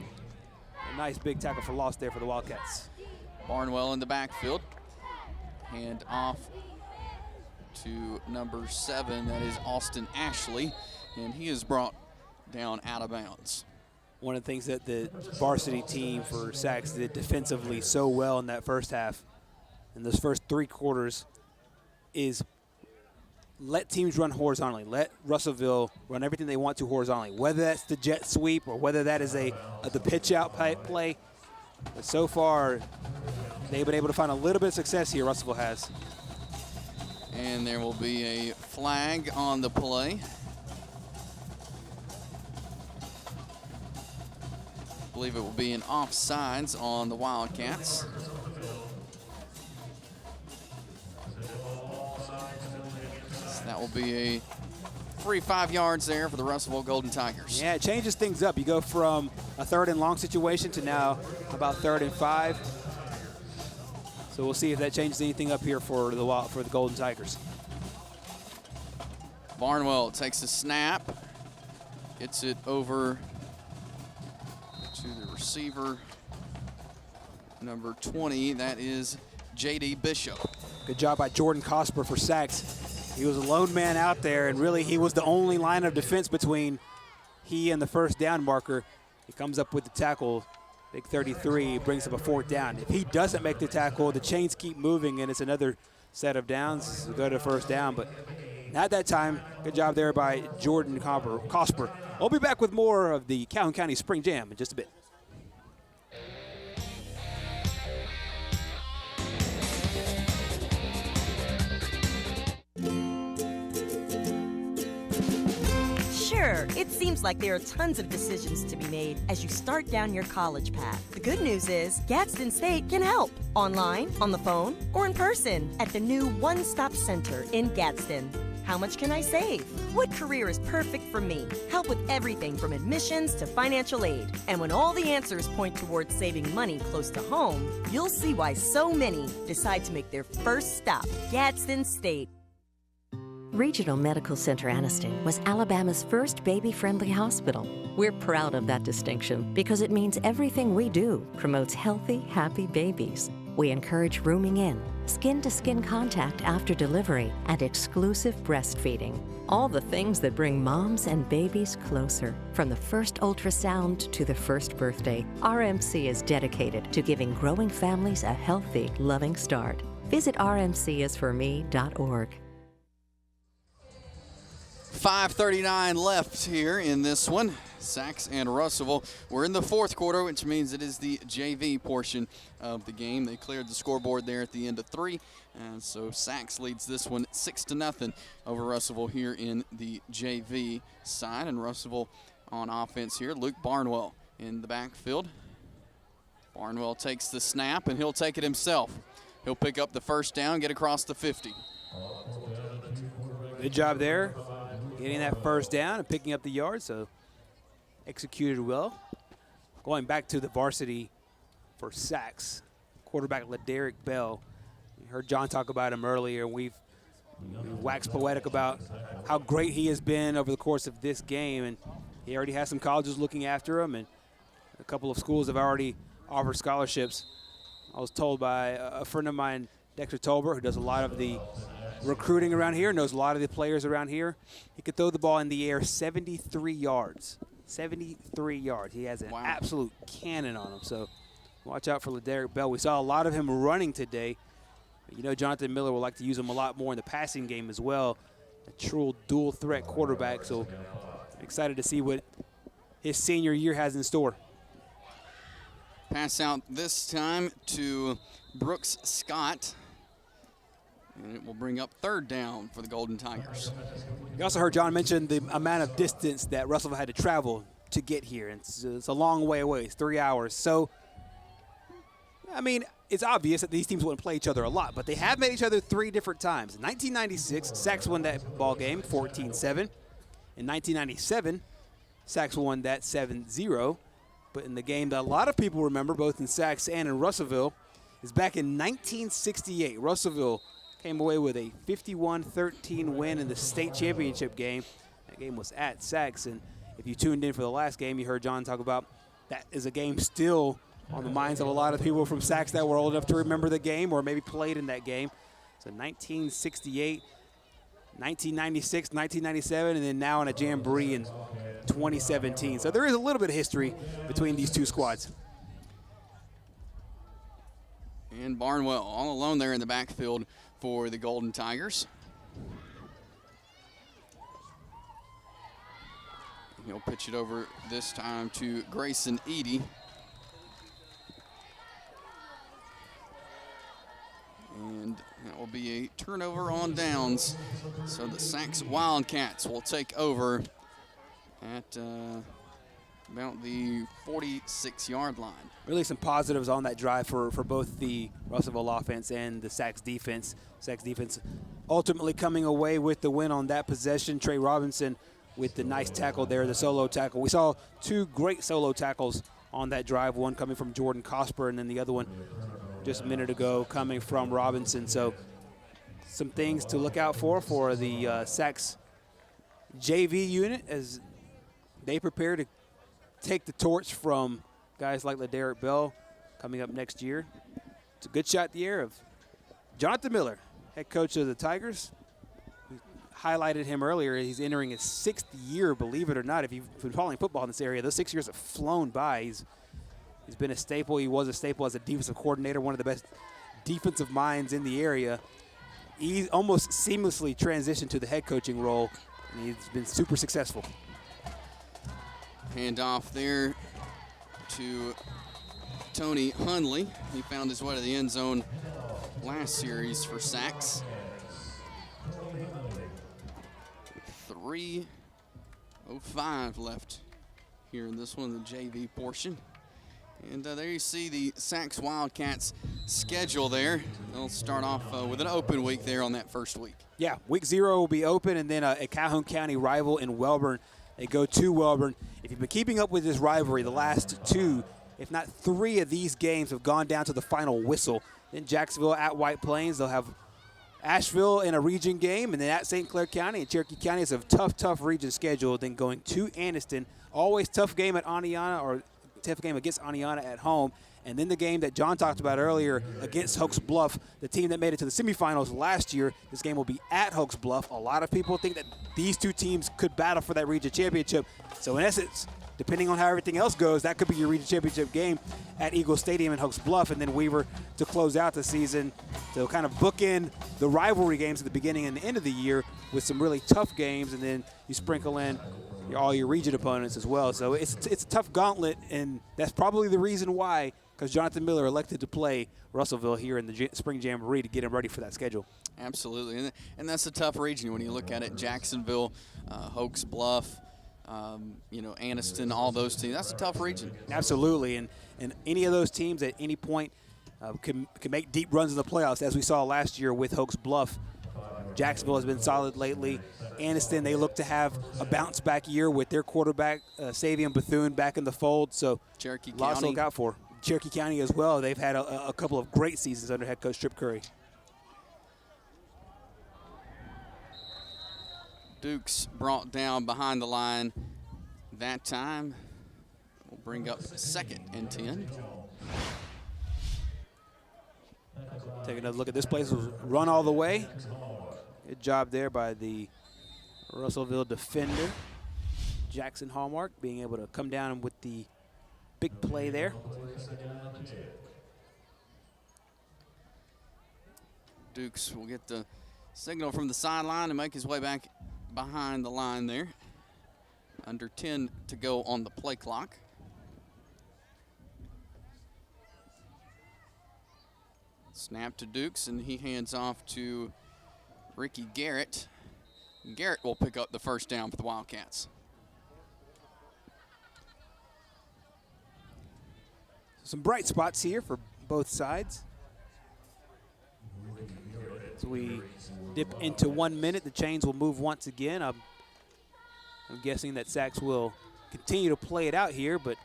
nice big tackle for loss there for the Wildcats. Barnwell in the backfield. Hand off to number 7, that is Austin Ashley, and he is brought down out of bounds. One of the things that the varsity team for Sachs did defensively so well in that first half, in those first 3 quarters, is let teams run horizontally. Let Russellville run everything they want to horizontally, whether that's the jet sweep or whether that is the pitch out play. But so far, they've been able to find a little bit of success here, Russellville has. And there will be a flag on the play. I believe it will be an offsides on the Wildcats. So that will be a free 5 yards there for the Russellville Golden Tigers. Yeah, it changes things up. You go from a 3rd and long situation to now about 3rd and 5. So we'll see if that changes anything up here for the Golden Tigers. Barnwell takes a snap, gets it over to the receiver, number 20. That is J.D. Bishop. Good job by Jordan Cosper for Sachs. He was a lone man out there, and really he was the only line of defense between he and the first down marker. He comes up with the tackle. Big 33 brings up a 4th down. If he doesn't make the tackle, the chains keep moving, and it's another set of downs to go to 1st down. But not that time. Good job there by Jordan Cosper. We'll be back with more of the Calhoun County Spring Jam in just a bit. Sure, it seems like there are tons of decisions to be made as you start down your college path. The good news is Gadsden State can help. Online, on the phone, or in person at the new one-stop center in Gadsden. How much can I save? What career is perfect for me? Help with everything from admissions to financial aid. And when all the answers point towards saving money close to home, you'll see why so many decide to make their first stop, Gadsden State. Regional Medical Center Anniston was Alabama's first baby-friendly hospital. We're proud of that distinction because it means everything we do promotes healthy, happy babies. We encourage rooming in, skin-to-skin contact after delivery, and exclusive breastfeeding. All the things that bring moms and babies closer. From the first ultrasound to the first birthday, RMC is dedicated to giving growing families a healthy, loving start. Visit rmcisforme.org. 5:39 left here in this one. Sacs and Russellville. We're in the fourth quarter, which means it is the JV portion of the game. They cleared the scoreboard there at the end of 3, and so Sacs leads this one 6-0 over Russellville here in the JV side. And Russellville on offense here. Luke Barnwell in the backfield. Barnwell takes the snap, and he'll take it himself. He'll pick up the first down, get across the 50. Good job there, getting that first down and picking up the yard, so executed well. Going back to the varsity for Sacs, quarterback LeDerick Bell. You heard John talk about him earlier, and we've waxed poetic about how great he has been over the course of this game, and he already has some colleges looking after him, and a couple of schools have already offered scholarships. I was told by a friend of mine, Dexter Tolbert, who does a lot of the recruiting around here, knows a lot of the players around here. He could throw the ball in the air 73 yards. 73 yards. He has an absolute cannon on him. So watch out for LeDerick Bell. We saw a lot of him running today. But you know, Jonathan Miller would like to use him a lot more in the passing game as well. A true dual threat quarterback. So excited to see what his senior year has in store. Pass out this time to Brooks Scott. And it will bring up third down for the Golden Tigers. You also heard John mention the amount of distance that Russellville had to travel to get here. It's a long way away. It's 3 hours. So, I mean, it's obvious that these teams wouldn't play each other a lot, but they have met each other 3 different times. In 1996, Sacs won that ball game 14-7. In 1997, Sacs won that 7-0. But in the game that a lot of people remember, both in Sacs and in Russellville, is back in 1968. Russellville came away with a 51-13 win in the state championship game. That game was at Sacs, and if you tuned in for the last game, you heard John talk about that is a game still on the minds of a lot of people from Sacs that were old enough to remember the game or maybe played in that game. So 1968, 1996, 1997, and then now in a jamboree in 2017. So there is a little bit of history between these two squads. And Barnwell all alone there in the backfield for the Golden Tigers. He'll pitch it over this time to Grayson Eady. And that will be a turnover on downs. So the Sacs Wildcats will take over at about the 46-yard line. Really some positives on that drive for both the Russellville offense and the Sacs defense. Sacs defense ultimately coming away with the win on that possession. Trey Robinson with the nice tackle there, the solo tackle. We saw 2 great solo tackles on that drive, one coming from Jordan Cosper and then the other one just a minute ago coming from Robinson. So some things to look out for the Sacs JV unit as they prepare to take the torch from guys like LeDerick Bell coming up next year. It's a good shot in the air of Jonathan Miller, head coach of the Tigers. We highlighted him earlier. He's entering his 6th year, believe it or not. If you've been following football in this area, those 6 years have flown by. He's been a staple. He was a staple as a defensive coordinator, one of the best defensive minds in the area. He's almost seamlessly transitioned to the head coaching role, and he's been super successful. Hand off there to Tony Hunley. He found his way to the end zone last series for Sacs. 3:05 left here in this one, the JV portion. And there you see the Sacs Wildcats schedule there. They'll start off with an open week there on that first week. Yeah, week 0 will be open, and then a Calhoun County rival in Welborn. They go to Welborn. If you've been keeping up with this rivalry, the last 2, if not 3 of these games have gone down to the final whistle. Then Jacksonville at White Plains, they'll have Asheville in a region game, and then at St. Clair County and Cherokee County. It's a tough region schedule. Then going to Anniston, always tough game at Aniana, or tough game against Aniana at home. And then the game that John talked about earlier against Hoax Bluff, the team that made it to the semifinals last year. This game will be at Hoax Bluff. A lot of people think that these two teams could battle for that region championship. So in essence, depending on how everything else goes, that could be your region championship game at Eagle Stadium in Hoax Bluff, and then Weaver to close out the season to kind of bookend the rivalry games at the beginning and the end of the year with some really tough games, and then you sprinkle in all your region opponents as well. So it's a tough gauntlet, and that's probably the reason why, because Jonathan Miller elected to play Russellville here in the Spring Jamboree to get him ready for that schedule. Absolutely, and that's a tough region when you look at it. Jacksonville, Hoax Bluff, Anniston, all those teams. That's a tough region. Absolutely, and any of those teams at any point can make deep runs in the playoffs, as we saw last year with Hoax Bluff. Jacksonville has been solid lately. Anniston, they look to have a bounce-back year with their quarterback, Savion Bethune, back in the fold. So Cherokee lots County. to look out for. Cherokee County as well. They've had a couple of great seasons under head coach Trip Curry. Dukes brought down behind the line that time. We'll bring up 2nd and 10. Take another look at this place. Run all the way. Good job there by the Russellville defender, Jackson Hallmark, being able to come down with the big play there. Dukes will get the signal from the sideline and make his way back behind the line there. Under 10 to go on the play clock. Snap to Dukes, and he hands off to Ricky Garrett. Garrett will pick up the first down for the Wildcats. Some bright spots here for both sides. As we dip into 1 minute, the chains will move once again. I'm guessing that Sacs will continue to play it out here, but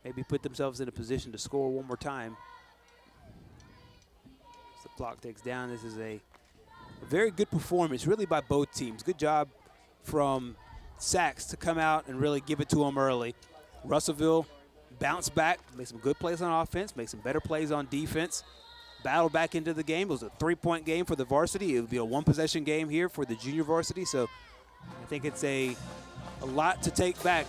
maybe put themselves in a position to score one more time. As the clock ticks down, this is a very good performance, really, by both teams. Good job from Sacs to come out and really give it to them early. Russellville bounced back, made some good plays on offense, made some better plays on defense, battled back into the game. It was a 3-point game for the varsity. It would be a 1-possession game here for the junior varsity. So I think it's a lot to take back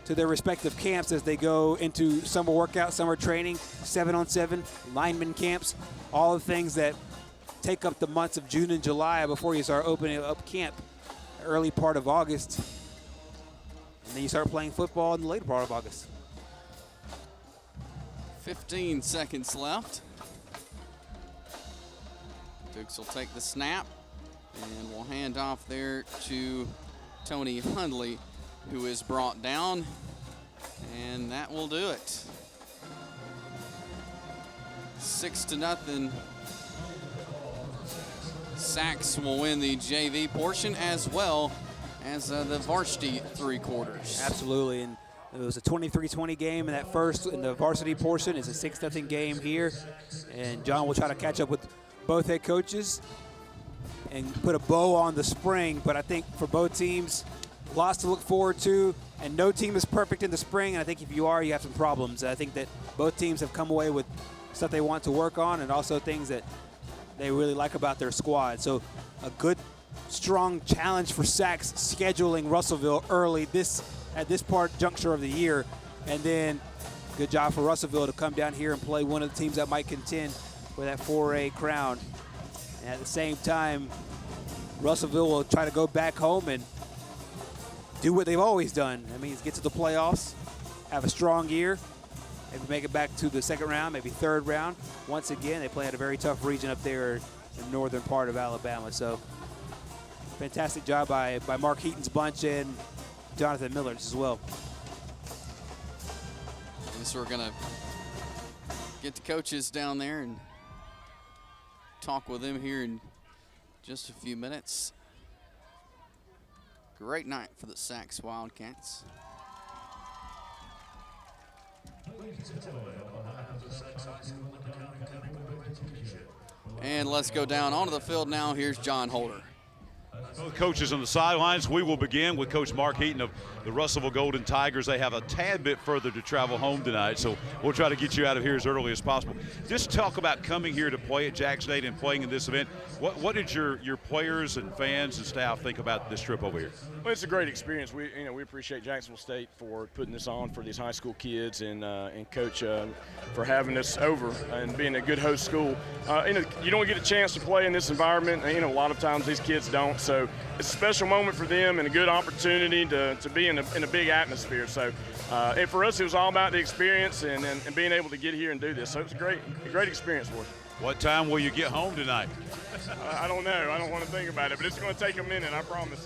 to their respective camps as they go into summer workout, summer training, 7-on-7, lineman camps, all the things that take up the months of June and July before you start opening up camp early part of August. And then you start playing football in the later part of August. 15 seconds left. Dukes will take the snap, and we'll hand off there to Tony Hundley, who is brought down, and that will do it. 6-0. Sacs will win the JV portion as well as the varsity 3 quarters. Absolutely, and it was a 23-20 game in that first, in the varsity portion. It's a 6-0 game here, and John will try to catch up with both head coaches and put a bow on the spring. But I think for both teams, lots to look forward to, and no team is perfect in the spring, and I think if you are, you have some problems. I think that both teams have come away with stuff they want to work on and also things that they really like about their squad. So a good, strong challenge for Sacs scheduling Russellville early at this juncture of the year, and then good job for Russellville to come down here and play one of the teams that might contend for that 4A crown. And at the same time, Russellville will try to go back home and do what they've always done. That means get to the playoffs, have a strong year, maybe make it back to the second round, maybe third round. Once again, they play at a very tough region up there in the northern part of Alabama. So fantastic job by Mark Heaton's bunch and Jonathan Miller's as well. And so we're going to get the coaches down there and talk with them here in just a few minutes. Great night for the Sacs Wildcats. And let's go down onto the field now. Here's John Holder. Well, coaches on the sidelines. We will begin with Coach Mark Heaton of the Russellville Golden Tigers. They have a tad bit further to travel home tonight, so we'll try to get you out of here as early as possible. Just talk about coming here to play at Jackson State and playing in this event. What did your players and fans and staff think about this trip over here? Well, it's a great experience. We appreciate Jacksonville State for putting this on for these high school kids, and Coach for having us over and being a good host school. You don't get a chance to play in this environment. A lot of times these kids don't. So it's a special moment for them and a good opportunity to be in a big atmosphere. So and for us, it was all about the experience and being able to get here and do this. So it was a great experience for us. What time will you get home tonight? I don't know. I don't want to think about it, but it's going to take a minute, I promise.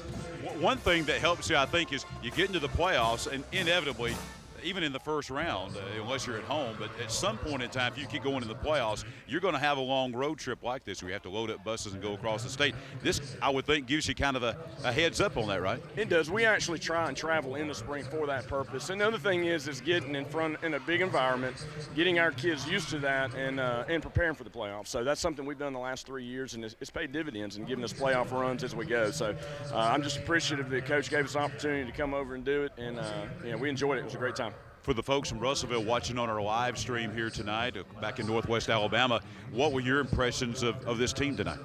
One thing that helps you, I think, is you get into the playoffs, and inevitably, even in the first round, unless you're at home, but at some point in time, if you keep going to the playoffs, you're going to have a long road trip like this where you have to load up buses and go across the state. This, I would think, gives you kind of a heads up on that, right? It does. We actually try and travel in the spring for that purpose. And the other thing is getting in front in a big environment, getting our kids used to that, and preparing for the playoffs. So that's something we've done the last 3 years, and it's paid dividends and giving us playoff runs as we go. So I'm just appreciative that Coach gave us the opportunity to come over and do it, and we enjoyed it. It was a great time. For the folks from Russellville watching on our live stream here tonight, back in Northwest Alabama, what were your impressions of this team tonight?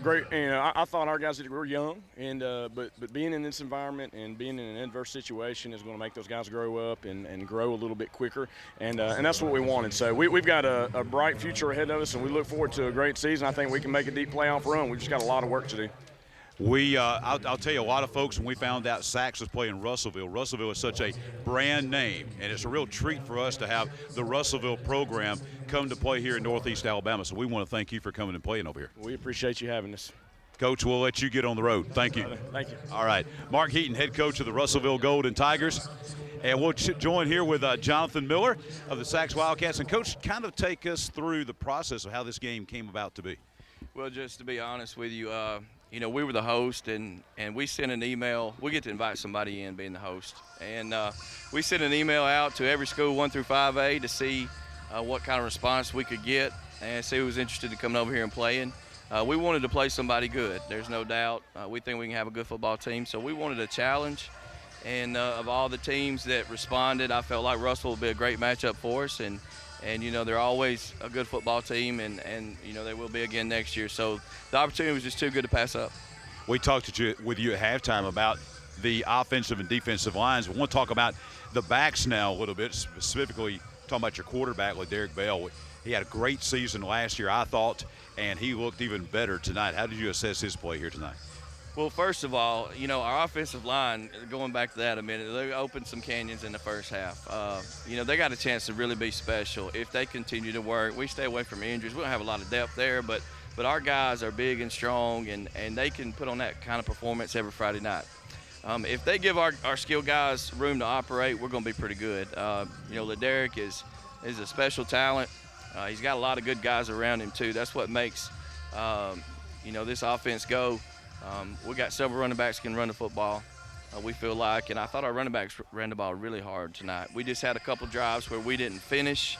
Great, and I thought our guys were young, and but being in this environment and being in an adverse situation is going to make those guys grow up and grow a little bit quicker, and that's what we wanted. So we've got a bright future ahead of us, and we look forward to a great season. I think we can make a deep playoff run. We've just got a lot of work to do. I'll tell you, a lot of folks, when we found out Sax was playing Russellville is such a brand name, and it's a real treat for us to have the Russellville program come to play here in Northeast Alabama. So we want to thank you for coming and playing over here. We appreciate you having us. Coach, we'll let you get on the road. Thank you. Thank you. All right. Mark Heaton, head coach of the Russellville Golden Tigers. And we'll join here with Jonathan Miller of the Sax Wildcats. And, Coach, kind of take us through the process of how this game came about to be. Well, just to be honest with you, we were the host, and we sent an email. We get to invite somebody in being the host. And we sent an email out to every school 1 through 5A to see what kind of response we could get and see who was interested in coming over here and playing. We wanted to play somebody good. There's no doubt. We think we can have a good football team. So we wanted a challenge. And of all the teams that responded, I felt like Russell would be a great matchup for us. And they're always a good football team, and they will be again next year. So the opportunity was just too good to pass up. We talked with you at halftime about the offensive and defensive lines. We want to talk about the backs now a little bit, specifically talking about your quarterback, like Derek Bell. He had a great season last year, I thought, and he looked even better tonight. How did you assess his play here tonight? Well, first of all, our offensive line, going back to that a minute, they opened some canyons in the first half. They got a chance to really be special if they continue to work. We stay away from injuries. We don't have a lot of depth there, but our guys are big and strong, and they can put on that kind of performance every Friday night. If they give our skilled guys room to operate, we're going to be pretty good. LeDerick is a special talent. He's got a lot of good guys around him, too. That's what makes, this offense go. We got several running backs who can run the football, we feel like, and I thought our running backs ran the ball really hard tonight. We just had a couple drives where we didn't finish,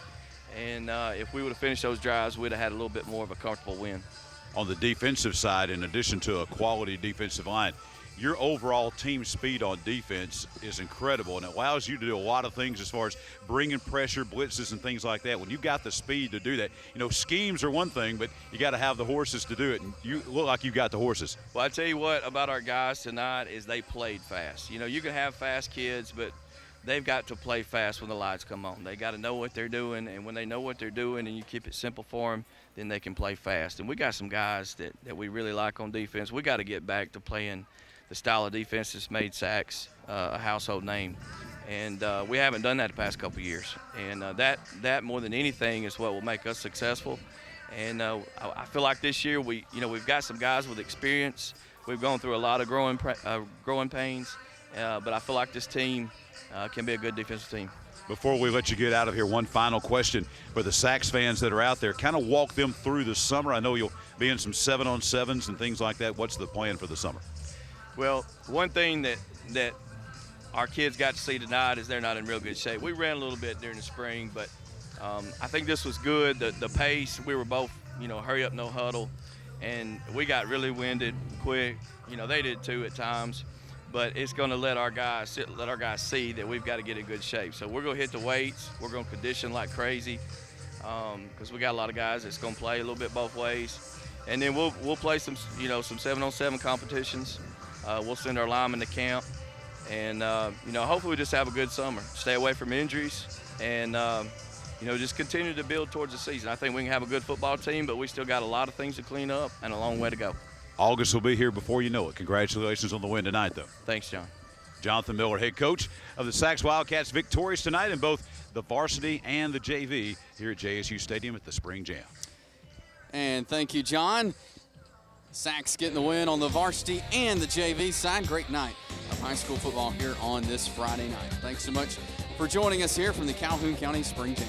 and if we would have finished those drives, we'd have had a little bit more of a comfortable win. On the defensive side, in addition to a quality defensive line, your overall team speed on defense is incredible, and it allows you to do a lot of things as far as bringing pressure, blitzes, and things like that. When you've got the speed to do that, schemes are one thing, but you got to have the horses to do it, and you look like you've got the horses. Well, I tell you what about our guys tonight is they played fast. You can have fast kids, but they've got to play fast when the lights come on. They got to know what they're doing, and when they know what they're doing and you keep it simple for them, then they can play fast. And we got some guys that we really like on defense. We got to get back to playing the style of defense that's made Sax a household name. And we haven't done that the past couple of years. And that more than anything is what will make us successful. And I feel like this year we've got some guys with experience. We've gone through a lot of growing pains, but I feel like this team can be a good defensive team. Before we let you get out of here, one final question for the Sax fans that are out there. Kind of walk them through the summer. I know you'll be in some 7-on-7s and things like that. What's the plan for the summer? Well, one thing that our kids got to see tonight is they're not in real good shape. We ran a little bit during the spring, but I think this was good. The pace, we were both, hurry up, no huddle, and we got really winded quick. They did too at times, but it's going to let our guys see that we've got to get in good shape. So we're going to hit the weights. We're going to condition like crazy because we got a lot of guys that's going to play a little bit both ways. And then we'll play some 7-on-7 competitions. We'll send our linemen to camp, and hopefully we just have a good summer. Stay away from injuries, and just continue to build towards the season. I think we can have a good football team, but we still got a lot of things to clean up and a long way to go. August will be here before you know it. Congratulations on the win tonight, though. Thanks, John. Jonathan Miller, head coach of the Sacs Wildcats, victorious tonight in both the varsity and the JV here at JSU Stadium at the Spring Jam. And thank you, John. Sacs getting the win on the varsity and the JV side. Great night of high school football here on this Friday night. Thanks so much for joining us here from the Calhoun County Spring Jam.